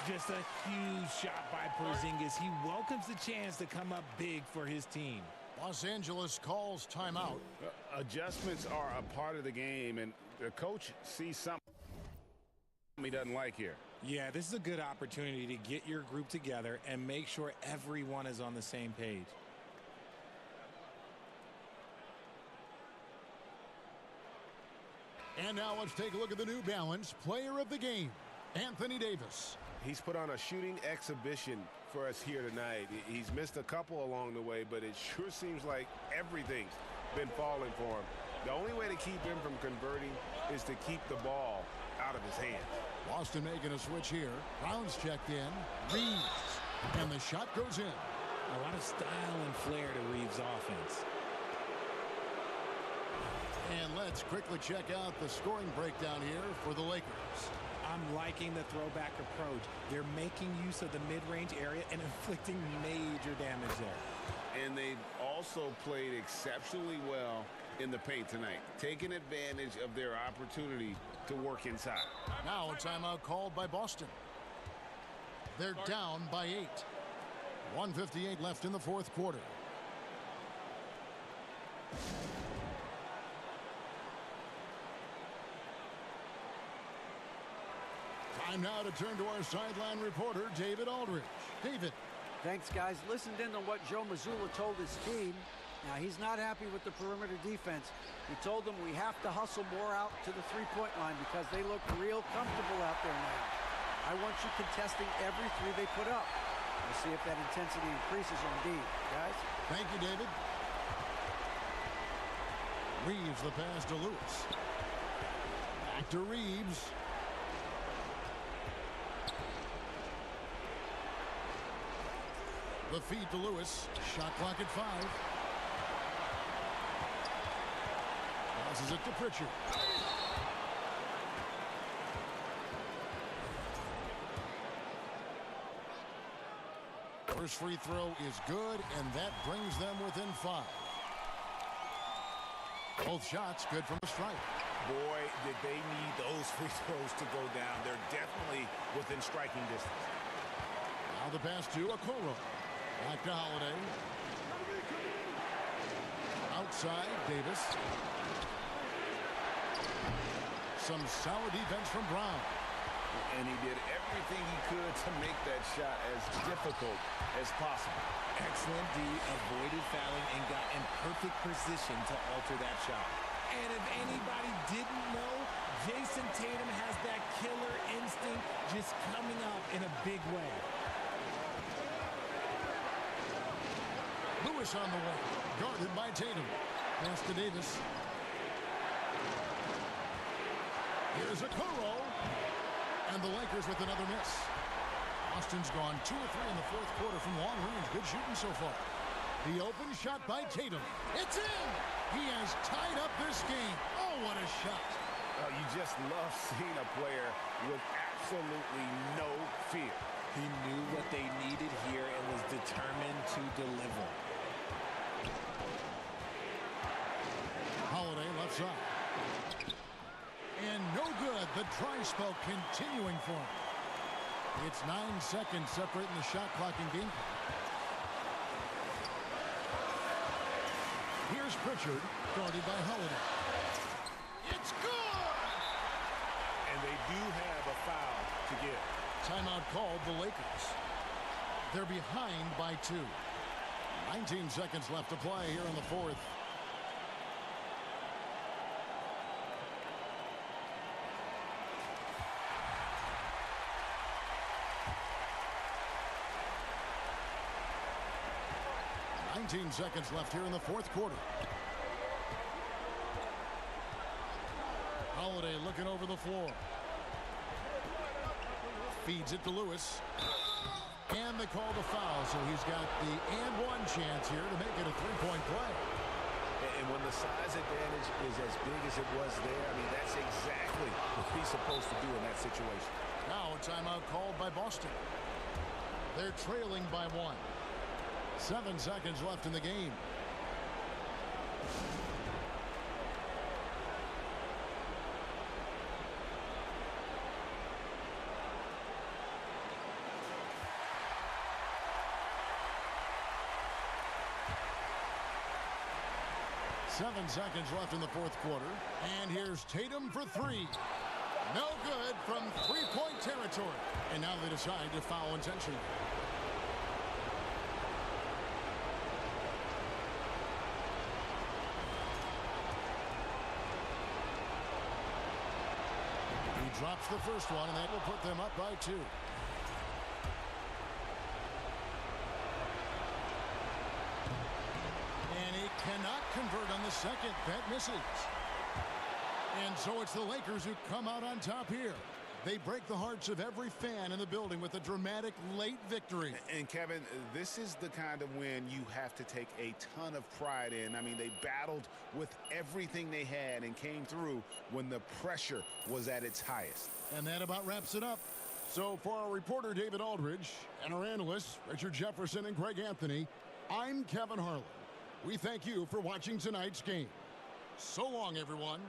Speaker 7: Just a huge shot by Porzingis. He welcomes the chance to come up big for his team.
Speaker 12: Los Angeles calls timeout.
Speaker 13: Adjustments are a part of the game, and the coach sees something he doesn't like here.
Speaker 1: Yeah, this is a good opportunity to get your group together and make sure everyone is on the same page.
Speaker 12: And now let's take a look at the New Balance player of the game, Anthony Davis.
Speaker 16: He's put on a shooting exhibition for us here tonight. He's missed a couple along the way, but it sure seems like everything's been falling for him. The only way to keep him from converting is to keep the ball out of his hands.
Speaker 12: Boston making a switch here. Brown's checked in. Reeves. And the shot goes in.
Speaker 1: A lot of style and flair to Reeves' offense.
Speaker 12: And let's quickly check out the scoring breakdown here for the Lakers.
Speaker 1: I'm liking the throwback approach. They're making use of the mid-range area and inflicting major damage there.
Speaker 13: And they've also played exceptionally well in the paint tonight, taking advantage of their opportunity to work inside.
Speaker 12: Now a timeout called by Boston. They're down by 8. 1:58 left in the 4th quarter. Time now to turn to our sideline reporter, David Aldridge. David.
Speaker 15: Thanks, guys. Listened in on what Joe Mazzulla told his team. Now, he's not happy with the perimeter defense. He told them we have to hustle more out to the three-point line because they look real comfortable out there now. I want you contesting every three they put up. We'll see if that intensity increases on D. Guys?
Speaker 12: Thank you, David. Reeves the pass to Lewis. Back to Reeves. The feed to Lewis. Shot clock at 5. Passes it to Pritchard. First free throw is good, and that brings them within 5. Both shots good from the strike.
Speaker 13: Boy, did they need those free throws to go down. They're definitely within striking distance.
Speaker 12: Now the pass to Okoro. Back to Holiday. Outside, Davis. Some solid defense from Brown.
Speaker 13: And he did everything he could to make that shot as difficult as possible.
Speaker 1: Excellent D, avoided fouling and got in perfect position to alter that shot. And if anybody didn't know, Jason Tatum has that killer instinct just coming up in a big way.
Speaker 12: Lewis on the way, guarded by Tatum. Pass to Davis. Here's Okoro. And the Lakers with another miss. Austin's gone 2 of 3 in the 4th quarter from long range. Good shooting so far. The open shot by Tatum. It's in! He has tied up this game. Oh, what a shot.
Speaker 13: You just love seeing a player with absolutely no fear.
Speaker 1: He knew what they needed here and was determined to deliver.
Speaker 12: Holiday left side. And no good. The dry spell continuing for him. It's 9 seconds separating the shot clock and game clock. Here's Pritchard, guarded by Holiday. It's good!
Speaker 13: And they do have a foul to give.
Speaker 12: Timeout called the Lakers. They're behind by 2. 19 seconds left to play here in the 4th. 17 seconds left here in the fourth quarter. Holiday looking over the floor. Feeds it to Lewis. And they called a foul, so he's got the and one chance here to make it a three-point play.
Speaker 13: And when the size advantage is as big as it was there, I mean, that's exactly what he's supposed to do in that situation.
Speaker 12: Now a timeout called by Boston. They're trailing by 1. 7 seconds left in the game. Seven seconds left in the fourth quarter. And here's Tatum for three. No good from three-point territory. And now they decide to foul intentionally. He drops the first one, and that will put them up by 2. And he cannot convert on the second. That misses. And so it's the Lakers who come out on top here. They break the hearts of every fan in the building with a dramatic late victory.
Speaker 13: And Kevin, this is the kind of win you have to take a ton of pride in. I mean, they battled with everything they had and came through when the pressure was at its highest.
Speaker 12: And that about wraps it up. So for our reporter, David Aldridge, and our analysts, Richard Jefferson and Greg Anthony, I'm Kevin Harlan. We thank you for watching tonight's game. So long, everyone.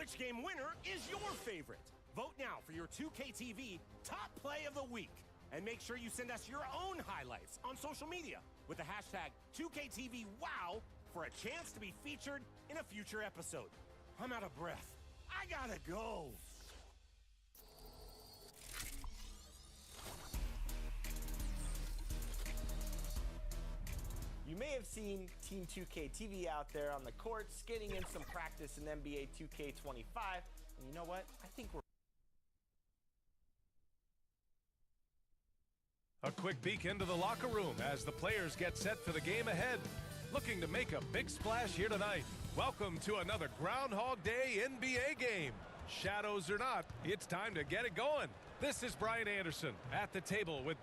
Speaker 20: Which game winner is your favorite? Vote now for your 2K TV top play of the week. And make sure you send us your own highlights on social media with the hashtag 2KTVWOW for a chance to be featured in a future episode. I'm out of breath. I gotta go.
Speaker 10: You may have seen Team 2K TV out there on the courts getting in some practice in NBA 2K25. And you know what? I think we're...
Speaker 3: A quick peek into the locker room as the players get set for the game ahead. Looking to make a big splash here tonight. Welcome to another Groundhog Day NBA game. Shadows or not, it's time to get it going. This is Brian Anderson at the table with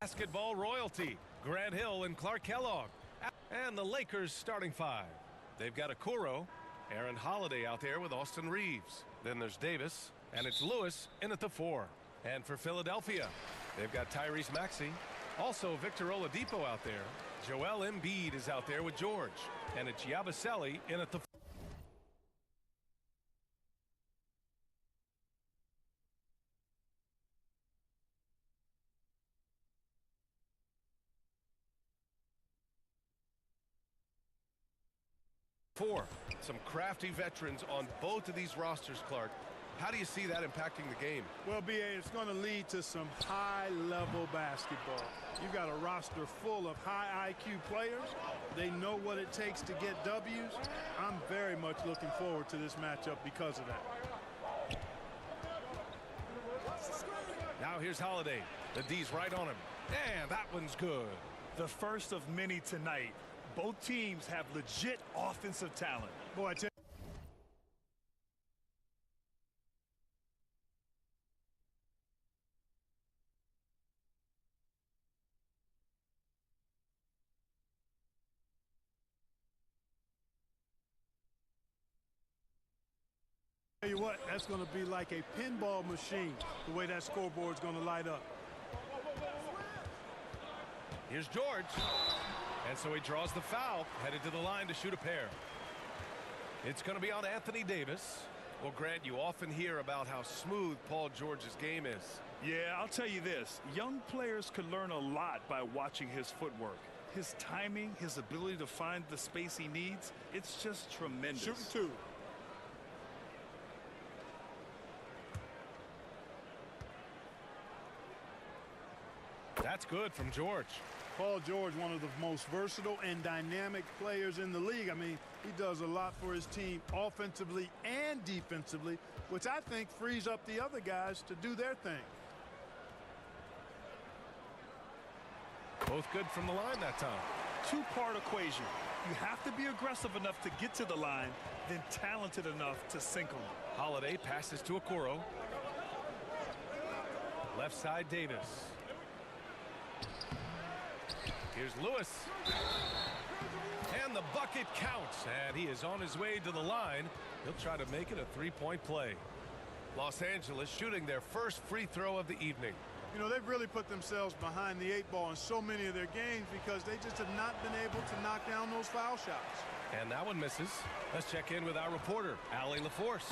Speaker 3: basketball royalty, Grant Hill and Clark Kellogg. And the Lakers starting five. They've got Okoro, Aaron Holiday out there with Austin Reeves. Then there's Davis, and it's Lewis in at the 4. And for Philadelphia, they've got Tyrese Maxey. Also Victor Oladipo out there. Joel Embiid is out there with George. And it's Yabusele in at the 4. Some crafty veterans on both of these rosters, Clark. How do you see that impacting the game?
Speaker 14: Well, BA, it's going to lead to some high-level basketball. You've got a roster full of high IQ players. They know what it takes to get W's. I'm very much looking forward to this matchup because of that.
Speaker 3: Now here's Holiday. The D's right on him. And that one's good.
Speaker 4: The first of many tonight. Both teams have legit offensive talent. Boy, I tell you what, that's going to be like a pinball machine, the way that scoreboard's going to light up.
Speaker 3: Here's George. And so he draws the foul, headed to the line to shoot a pair. It's going to be on Anthony Davis. Well, Grant, you often hear about how smooth Paul George's game is.
Speaker 4: Yeah, I'll tell you this. Young players could learn a lot by watching his footwork. His timing, his ability to find the space he needs, it's just tremendous.
Speaker 14: Shooting 2.
Speaker 3: That's good from George.
Speaker 14: Paul George, one of the most versatile and dynamic players in the league. I mean, he does a lot for his team offensively and defensively, which I think frees up the other guys to do their thing.
Speaker 3: Both good from the line that time.
Speaker 4: Two-part equation. You have to be aggressive enough to get to the line, then talented enough to sink them.
Speaker 3: Holiday passes to Okoro. Left side Davis. Here's Lewis. And the bucket counts. And he is on his way to the line. He'll try to make it a three-point play. Los Angeles shooting their first free throw of the evening.
Speaker 14: You know, they've really put themselves behind the 8 ball in so many of their games because they just have not been able to knock down those foul shots.
Speaker 3: And that one misses. Let's check in with our reporter, Allie LaForce.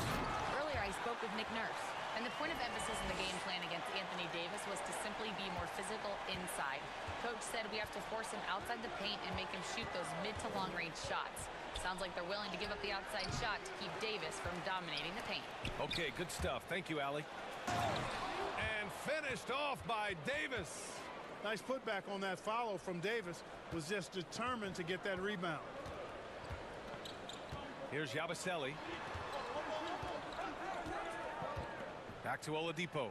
Speaker 6: Earlier, I spoke with Nick Nurse, and the point of emphasis in the game plan against Anthony Davis was to simply be more physical inside. Coach said we have to force him outside the paint and make him shoot those mid to long range shots. Sounds like they're willing to give up the outside shot to keep Davis from dominating the paint.
Speaker 3: Okay, good stuff. Thank you, Allie. And finished off by Davis.
Speaker 14: Nice putback on that follow from Davis. Was just determined to get that rebound.
Speaker 3: Here's Yabusele. Back to Oladipo.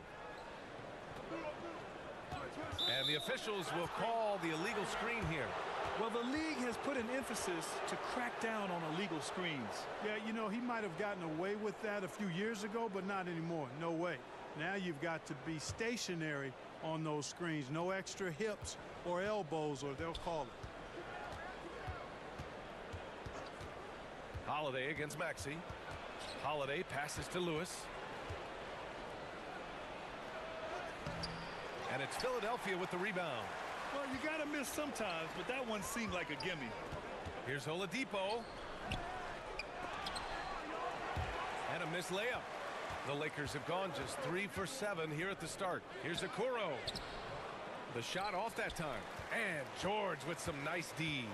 Speaker 3: And the officials will call the illegal screen here.
Speaker 4: Well, the league has put an emphasis to crack down on illegal screens.
Speaker 14: Yeah, you know, he might have gotten away with that a few years ago, but not anymore. No way. Now you've got to be stationary on those screens. No extra hips or elbows, or they'll call it.
Speaker 3: Holiday against Maxey. Holiday passes to Lewis. And it's It's Philadelphia with the rebound.
Speaker 4: Well, you got to miss sometimes, but that one seemed like a gimme.
Speaker 3: Here's Oladipo. And a missed layup. The Lakers have gone just 3 for 7 here at the start. Here's Okoro. The shot off that time. And George with some nice D.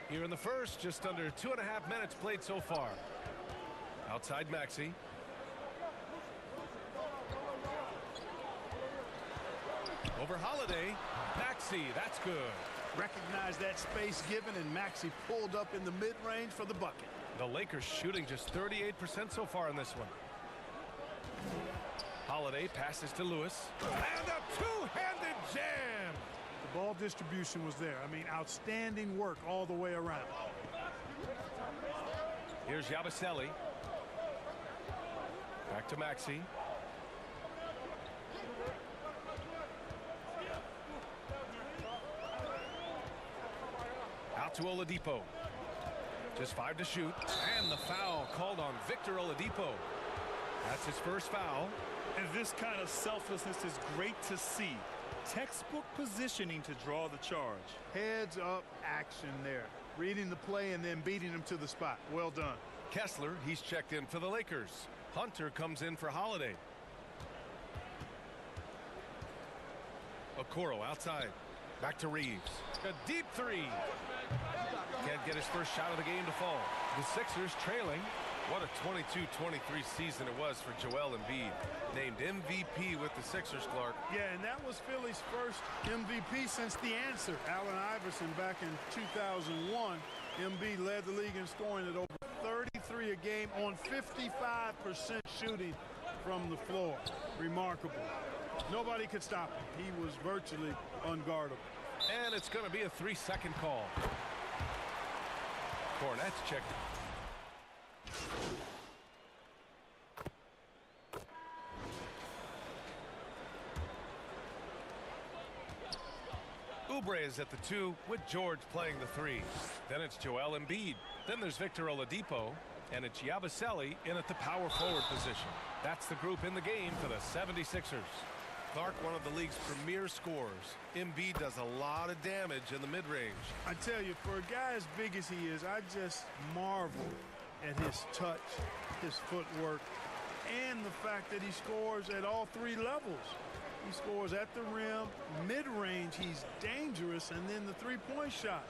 Speaker 3: Here in the first, just under 2.5 minutes played so far. Outside Maxey. Over Holiday. Maxey, that's good.
Speaker 14: Recognized that space given, and Maxey pulled up in the mid-range for the bucket.
Speaker 3: The Lakers shooting just 38% so far in this one. Holiday passes to Lewis. And a two-handed jam.
Speaker 14: The ball distribution was there. I mean, outstanding work all the way around.
Speaker 3: Here's Yabusele. Back to Maxey. Out to Oladipo. Just 5 to shoot. And the foul called on Victor Oladipo. That's his first foul.
Speaker 4: And this kind of selflessness is great to see. Textbook positioning to draw the charge.
Speaker 14: Heads up action there. Reading the play and then beating him to the spot. Well done.
Speaker 3: Kessler, he's checked in for the Lakers. Hunter comes in for Holiday. Okoro outside. Back to Reeves. A deep three. Can't get his first shot of the game to fall. The Sixers trailing. What a 22-23 season it was for Joel Embiid. Named MVP with the Sixers, Clark.
Speaker 14: Yeah, and that was Philly's first MVP since the answer. Allen Iverson back in 2001. Embiid led the league in scoring at over 33 a game on 55% shooting from the floor. Remarkable. Nobody could stop him. He was virtually unguardable.
Speaker 3: And it's going to be a 3-second call. Cornette's checked. Oubre is at the 2 with George playing the 3. Then it's Joel Embiid. Then there's Victor Oladipo. And it's Yabusele in at the power forward position. That's the group in the game for the 76ers. Clark, one of the league's premier scorers. Embiid does a lot of damage in the mid-range.
Speaker 14: I tell you, for a guy as big as he is, I just marvel at his touch, his footwork, and the fact that he scores at all 3 levels. He scores at the rim, mid-range, he's dangerous, and then the three-point shot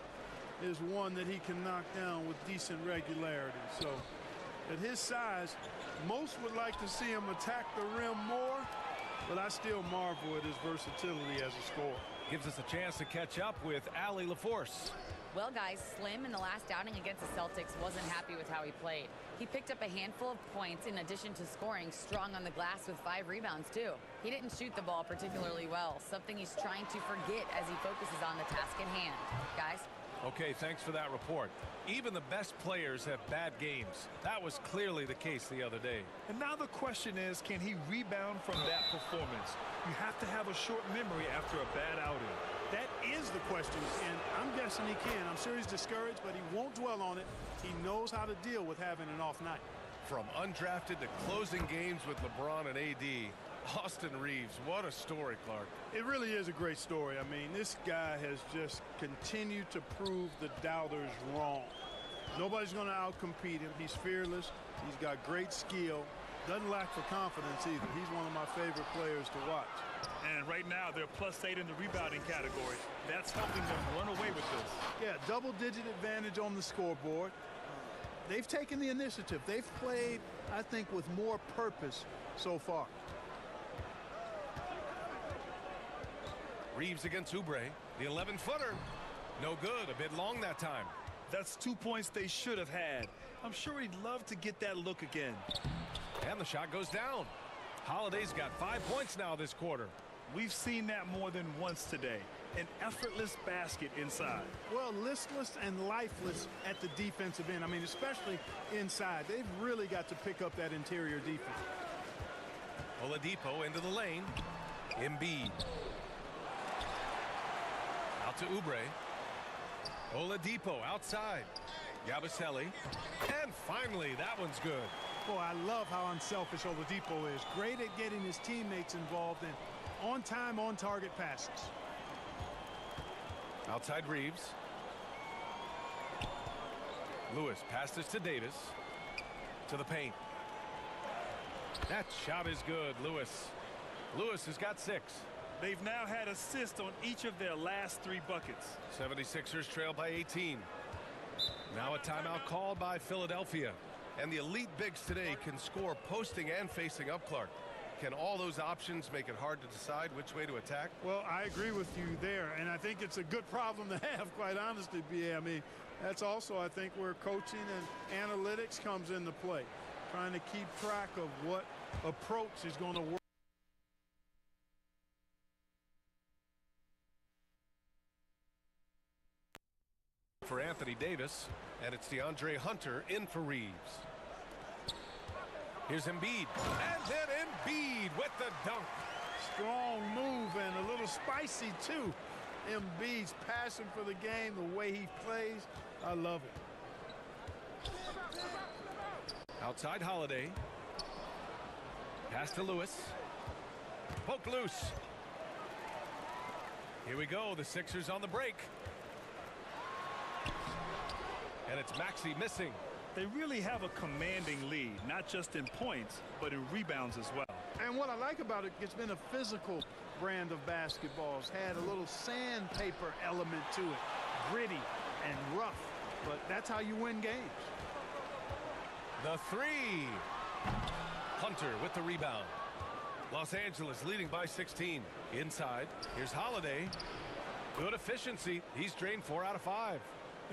Speaker 14: is one that he can knock down with decent regularity. So at his size, most would like to see him attack the rim more, but I still marvel at his versatility as a scorer.
Speaker 3: Gives us a chance to catch up with Allie LaForce.
Speaker 6: Well, guys, Slim in the last outing against the Celtics wasn't happy with how he played. He picked up a handful of points in addition to scoring strong on the glass with 5 rebounds, too. He didn't shoot the ball particularly well, something he's trying to forget as he focuses on the task at hand. Guys?
Speaker 3: Okay, thanks for that report. Even the best players have bad games. That was clearly the case the other day.
Speaker 4: And now the question is, can he rebound from that performance? You have to have a short memory after a bad outing.
Speaker 14: That is the question, and I'm guessing he can. I'm sure he's discouraged, but he won't dwell on it. He knows how to deal with having an off night.
Speaker 3: From undrafted to closing games with LeBron and AD, Austin Reeves, what a story, Clark.
Speaker 14: It really is a great story. I mean, this guy has just continued to prove the doubters wrong. Nobody's going to outcompete him. He's fearless. He's got great skill. Doesn't lack for confidence either. He's one of my favorite players to watch.
Speaker 4: And right now, they're +8 in the rebounding category. That's helping them run away with this.
Speaker 14: Yeah, double-digit advantage on the scoreboard. They've taken the initiative. They've played, I think, with more purpose so far.
Speaker 3: Reeves against Oubre. The 11-footer. No good. A bit long that time.
Speaker 4: That's 2 points they should have had. I'm sure he'd love to get that look again.
Speaker 3: And the shot goes down. Holiday's got 5 points now this quarter.
Speaker 4: We've seen that more than once today. An effortless basket inside.
Speaker 14: Well, listless and lifeless at the defensive end. I mean, especially inside. They've really got to pick up that interior defense.
Speaker 3: Oladipo into the lane. Embiid. Out to Oubre. Oladipo outside. Yabusele. And finally, that one's good.
Speaker 14: Boy, I love how unselfish Oladipo is. Great at getting his teammates involved in on-time, on-target passes.
Speaker 3: Outside Reeves. Lewis passes to Davis. To the paint. That shot is good, Lewis. Lewis has got 6.
Speaker 4: They've now had assists on each of their last 3 buckets.
Speaker 3: 76ers trail by 18. Now a timeout called by Philadelphia. And the elite bigs today can score posting and facing up, Clark. Can all those options make it hard to decide which way to attack?
Speaker 14: Well, I agree with you there, and I think it's a good problem to have, quite honestly, B.A. I mean, that's also, I think, where coaching and analytics comes into play. Trying to keep track of what approach is going to work.
Speaker 3: For Anthony Davis, and it's DeAndre Hunter in for Reeves. Here's Embiid, and then Embiid with the dunk.
Speaker 14: Strong move and a little spicy too. Embiid's passion for the game, the way he plays, I love it.
Speaker 3: Outside Holiday. Pass to Lewis. Poke loose. Here we go, the Sixers on the break. And it's Maxey missing.
Speaker 4: They really have a commanding lead, not just in points, but in rebounds as well.
Speaker 14: And what I like about it, it's been a physical brand of basketball. It's had a little sandpaper element to it. Gritty and rough, but that's how you win games.
Speaker 3: The 3. Hunter with the rebound. Los Angeles leading by 16. Inside, here's Holiday. Good efficiency. He's drained 4 out of 5.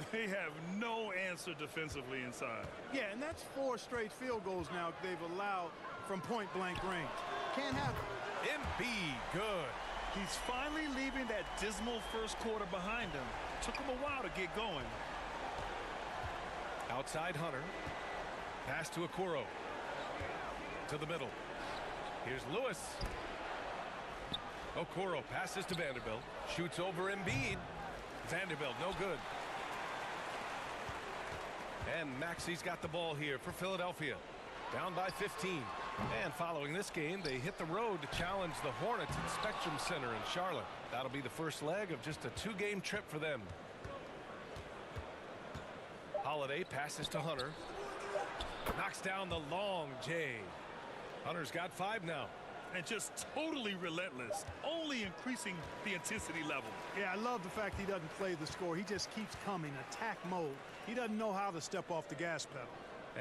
Speaker 4: They have no answer defensively inside.
Speaker 14: Yeah, and that's 4 straight field goals now they've allowed from point-blank range. Can't happen.
Speaker 3: Embiid, good.
Speaker 4: He's finally leaving that dismal first quarter behind him. Took him a while to get going.
Speaker 3: Outside Hunter. Pass to Okoro. To the middle. Here's Lewis. Okoro passes to Vanderbilt. Shoots over Embiid. Vanderbilt, no good. And Maxey's got the ball here for Philadelphia. Down by 15. And following this game, they hit the road to challenge the Hornets at Spectrum Center in Charlotte. That'll be the first leg of just a 2-game trip for them. Holiday passes to Hunter. Knocks down the long J. Hunter's got 5 now.
Speaker 4: And just totally relentless, only increasing the intensity level.
Speaker 14: Yeah, I love the fact he doesn't play the score. He just keeps coming, attack mode. He doesn't know how to step off the gas pedal.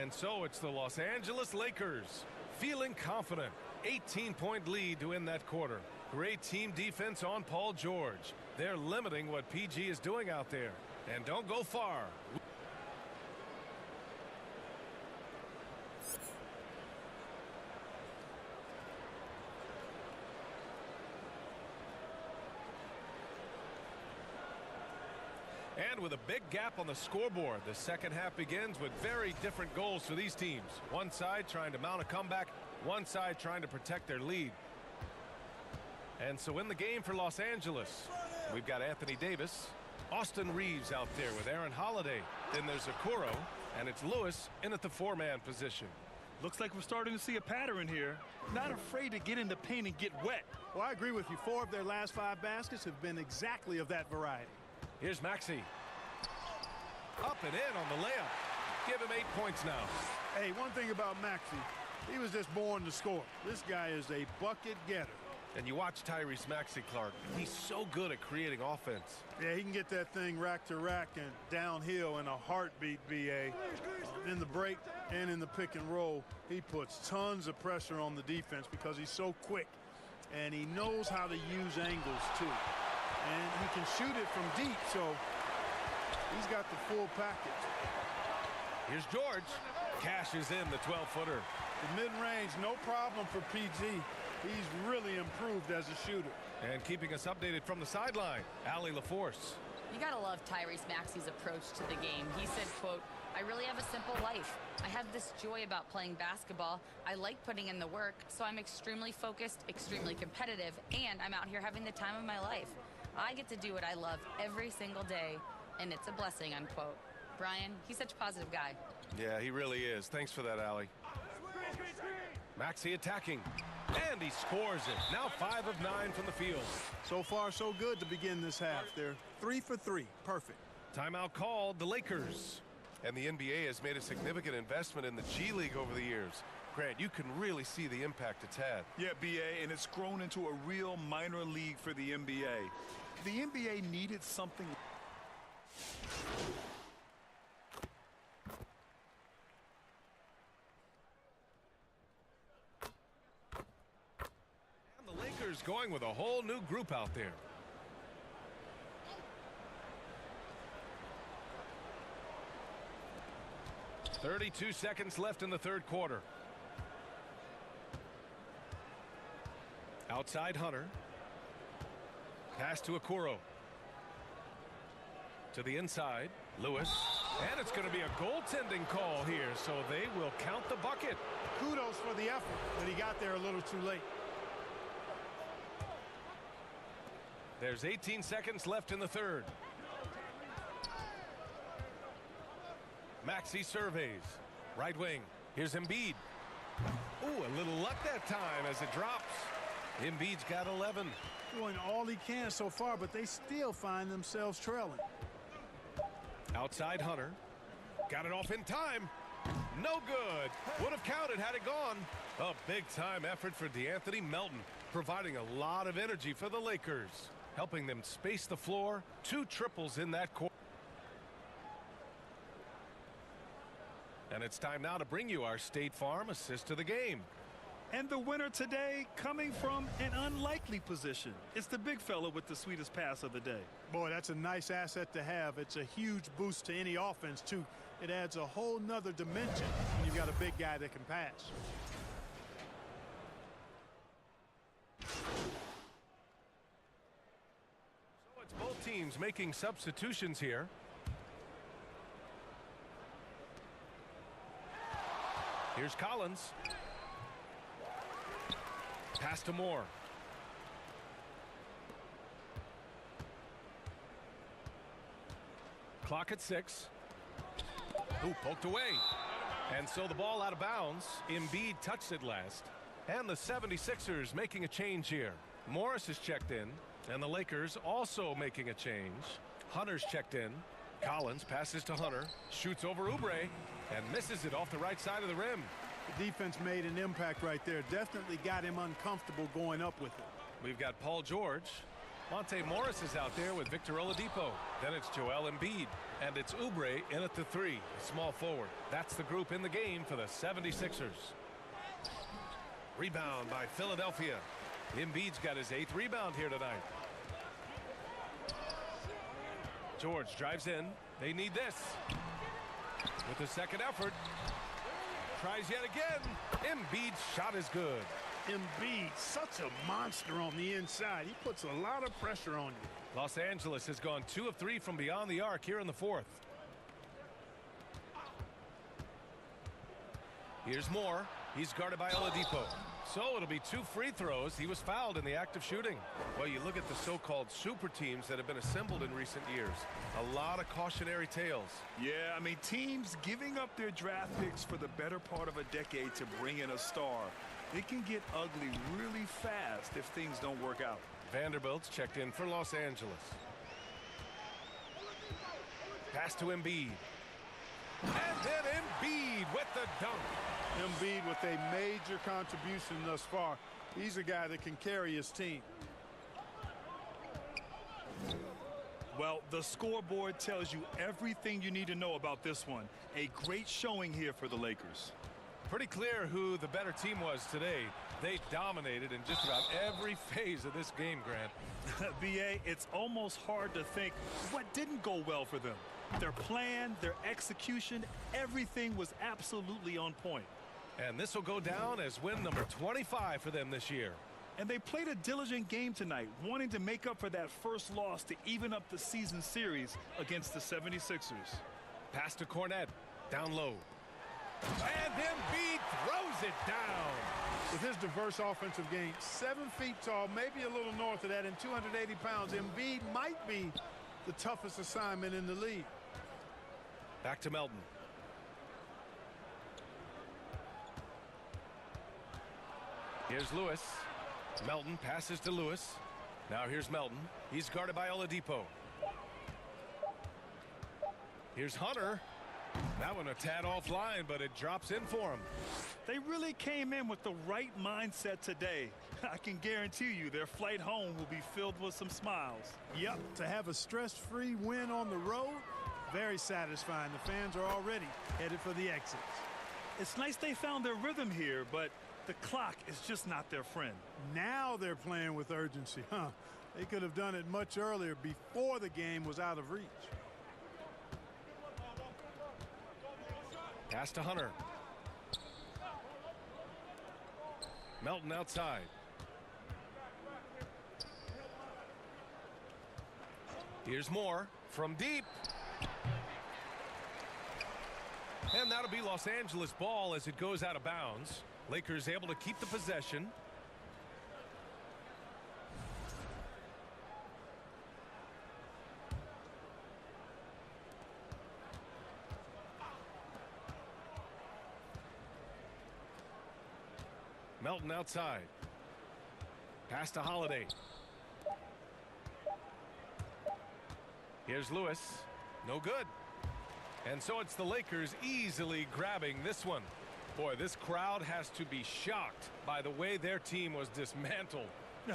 Speaker 3: And so it's the Los Angeles Lakers feeling confident. 18-point lead to end that quarter. Great team defense on Paul George. They're limiting what PG is doing out there. And don't go far. And with a big gap on the scoreboard, the second half begins with very different goals for these teams. One side trying to mount a comeback, one side trying to protect their lead. And so in the game for Los Angeles, we've got Anthony Davis, Austin Reeves out there with Aaron Holiday. Then there's Okoro, and it's Lewis in at the 4-man position.
Speaker 4: Looks like we're starting to see a pattern here. Not afraid to get in the paint and get wet.
Speaker 14: Well, I agree with you. 4 of their last 5 baskets have been exactly of that variety.
Speaker 3: Here's Maxey. Up and in on the layup. Give him 8 points now.
Speaker 14: Hey, one thing about Maxey, he was just born to score. This guy is a bucket getter.
Speaker 3: And you watch Tyrese Maxey, Clark. He's so good at creating offense.
Speaker 14: Yeah, he can get that thing rack to rack and downhill in a heartbeat, B.A. In the break and in the pick and roll, he puts tons of pressure on the defense because he's so quick. And he knows how to use angles, too. And he can shoot it from deep, so he's got the full package.
Speaker 3: Here's George. Cashes in the 12-footer.
Speaker 14: The mid-range, no problem for PG. He's really improved as a shooter.
Speaker 3: And keeping us updated from the sideline, Allie LaForce.
Speaker 6: You gotta love Tyrese Maxey's approach to the game. He said, quote, "I really have a simple life. I have this joy about playing basketball. I like putting in the work, so I'm extremely focused, extremely competitive, and I'm out here having the time of my life. I get to do what I love every single day, and it's a blessing," unquote. Brian, he's such a positive guy.
Speaker 3: Yeah, he really is. Thanks for that, Allie. Maxey attacking, and he scores it. Now 5 of 9 from the field.
Speaker 14: So far, so good to begin this half. They're 3 for 3. Perfect.
Speaker 3: Timeout called, the Lakers. And the NBA has made a significant investment in the G League over the years. Grant, you can really see the impact it's had.
Speaker 4: Yeah, BA, and it's grown into a real minor league for the NBA. The NBA needed something.
Speaker 3: And the Lakers going with a whole new group out there. .32 seconds left in the third quarter. Outside Hunter. Pass to Okoro. To the inside, Lewis. And it's going to be a goaltending call here, so they will count the bucket.
Speaker 14: Kudos for the effort, but he got there a little too late.
Speaker 3: There's 18 seconds left in the third. Maxey surveys. Right wing. Here's Embiid. Ooh, a little luck that time as it drops. Embiid's got 11.
Speaker 14: Doing all he can so far, but they still find themselves trailing.
Speaker 3: Outside Hunter. Got it off in time. No good. Would have counted had it gone. A big-time effort for DeAnthony Melton, providing a lot of energy for the Lakers, helping them space the floor. 2 triples in that quarter. And it's time now to bring you our State Farm assist to the game.
Speaker 4: And the winner today coming from an unlikely position. It's the big fella with the sweetest pass of the day.
Speaker 14: Boy, that's a nice asset to have. It's a huge boost to any offense, too. It adds a whole nother dimension when you've got a big guy that can pass.
Speaker 3: So it's both teams making substitutions here. Here's Collins. Pass to Moore. Clock at 6. Ooh, poked away. And so the ball out of bounds. Embiid touched it last. And the 76ers making a change here. Morris is checked in. And the Lakers also making a change. Hunter's checked in. Collins passes to Hunter. Shoots over Oubre. And misses it off the right side of the rim.
Speaker 14: The defense made an impact right there. Definitely got him uncomfortable going up with it.
Speaker 3: We've got Paul George. Monte Morris is out there with Victor Oladipo. Then it's Joel Embiid. And it's Oubre in at the 3, small forward. That's the group in the game for the 76ers. Rebound by Philadelphia. Embiid's got his 8th rebound here tonight. George drives in. They need this. With the second effort. Tries yet again. Embiid's shot is good.
Speaker 14: Embiid, such a monster on the inside. He puts a lot of pressure on you.
Speaker 3: Los Angeles has gone 2 of 3 from beyond the arc here in the 4th. Here's Moore. He's guarded by Oladipo. So it'll be 2 free throws. He was fouled in the act of shooting. Well, you look at the so-called super teams that have been assembled in recent years. A lot of cautionary tales.
Speaker 4: Yeah, I mean, teams giving up their draft picks for the better part of a decade to bring in a star. It can get ugly really fast if things don't work out.
Speaker 3: Vanderbilt's checked in for Los Angeles. Pass to Embiid. And then Embiid with the dunk.
Speaker 14: Embiid with a major contribution thus far. He's a guy that can carry his team.
Speaker 4: Well, the scoreboard tells you everything you need to know about this one. A great showing here for the Lakers.
Speaker 3: Pretty clear who the better team was today. They dominated in just about every phase of this game, Grant.
Speaker 4: BA, it's almost hard to think what didn't go well for them. Their plan, their execution, everything was absolutely on point.
Speaker 3: And this will go down as win number 25 for them this year.
Speaker 4: And they played a diligent game tonight, wanting to make up for that first loss to even up the season series against the 76ers.
Speaker 3: Pass to Cornette, down low. And Embiid throws it down.
Speaker 14: With his diverse offensive game, 7 feet tall, maybe a little north of that, and 280 pounds, Embiid might be the toughest assignment in the league.
Speaker 3: Back to Melton. Here's Lewis. Melton passes to Lewis. Now here's Melton. He's guarded by Oladipo. Here's Hunter. That one a tad offline, but it drops in for him.
Speaker 4: They really came in with the right mindset today. I can guarantee you their flight home will be filled with some smiles.
Speaker 14: Yep, to have a stress-free win on the road, very satisfying. The fans are already headed for the exits.
Speaker 4: It's nice they found their rhythm here, but the clock is just not their friend.
Speaker 14: Now they're playing with urgency, huh? They could have done it much earlier, before the game was out of reach.
Speaker 3: Pass to Hunter. Melton outside. Here's Moore from deep. And that'll be Los Angeles ball as it goes out of bounds. Lakers able to keep the possession. Melton outside. Pass to Holiday. Here's Lewis. No good. And so it's the Lakers easily grabbing this one. Boy, this crowd has to be shocked by the way their team was dismantled.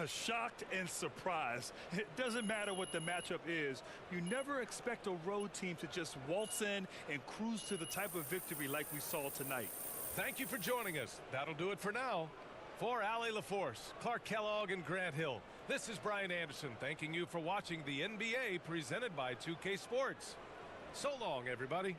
Speaker 4: Shocked and surprised. It doesn't matter what the matchup is. You never expect a road team to just waltz in and cruise to the type of victory like we saw tonight.
Speaker 3: Thank you for joining us. That'll do it for now. For Allie LaForce, Clark Kellogg, and Grant Hill, this is Brian Anderson thanking you for watching the NBA presented by 2K Sports. So long, everybody.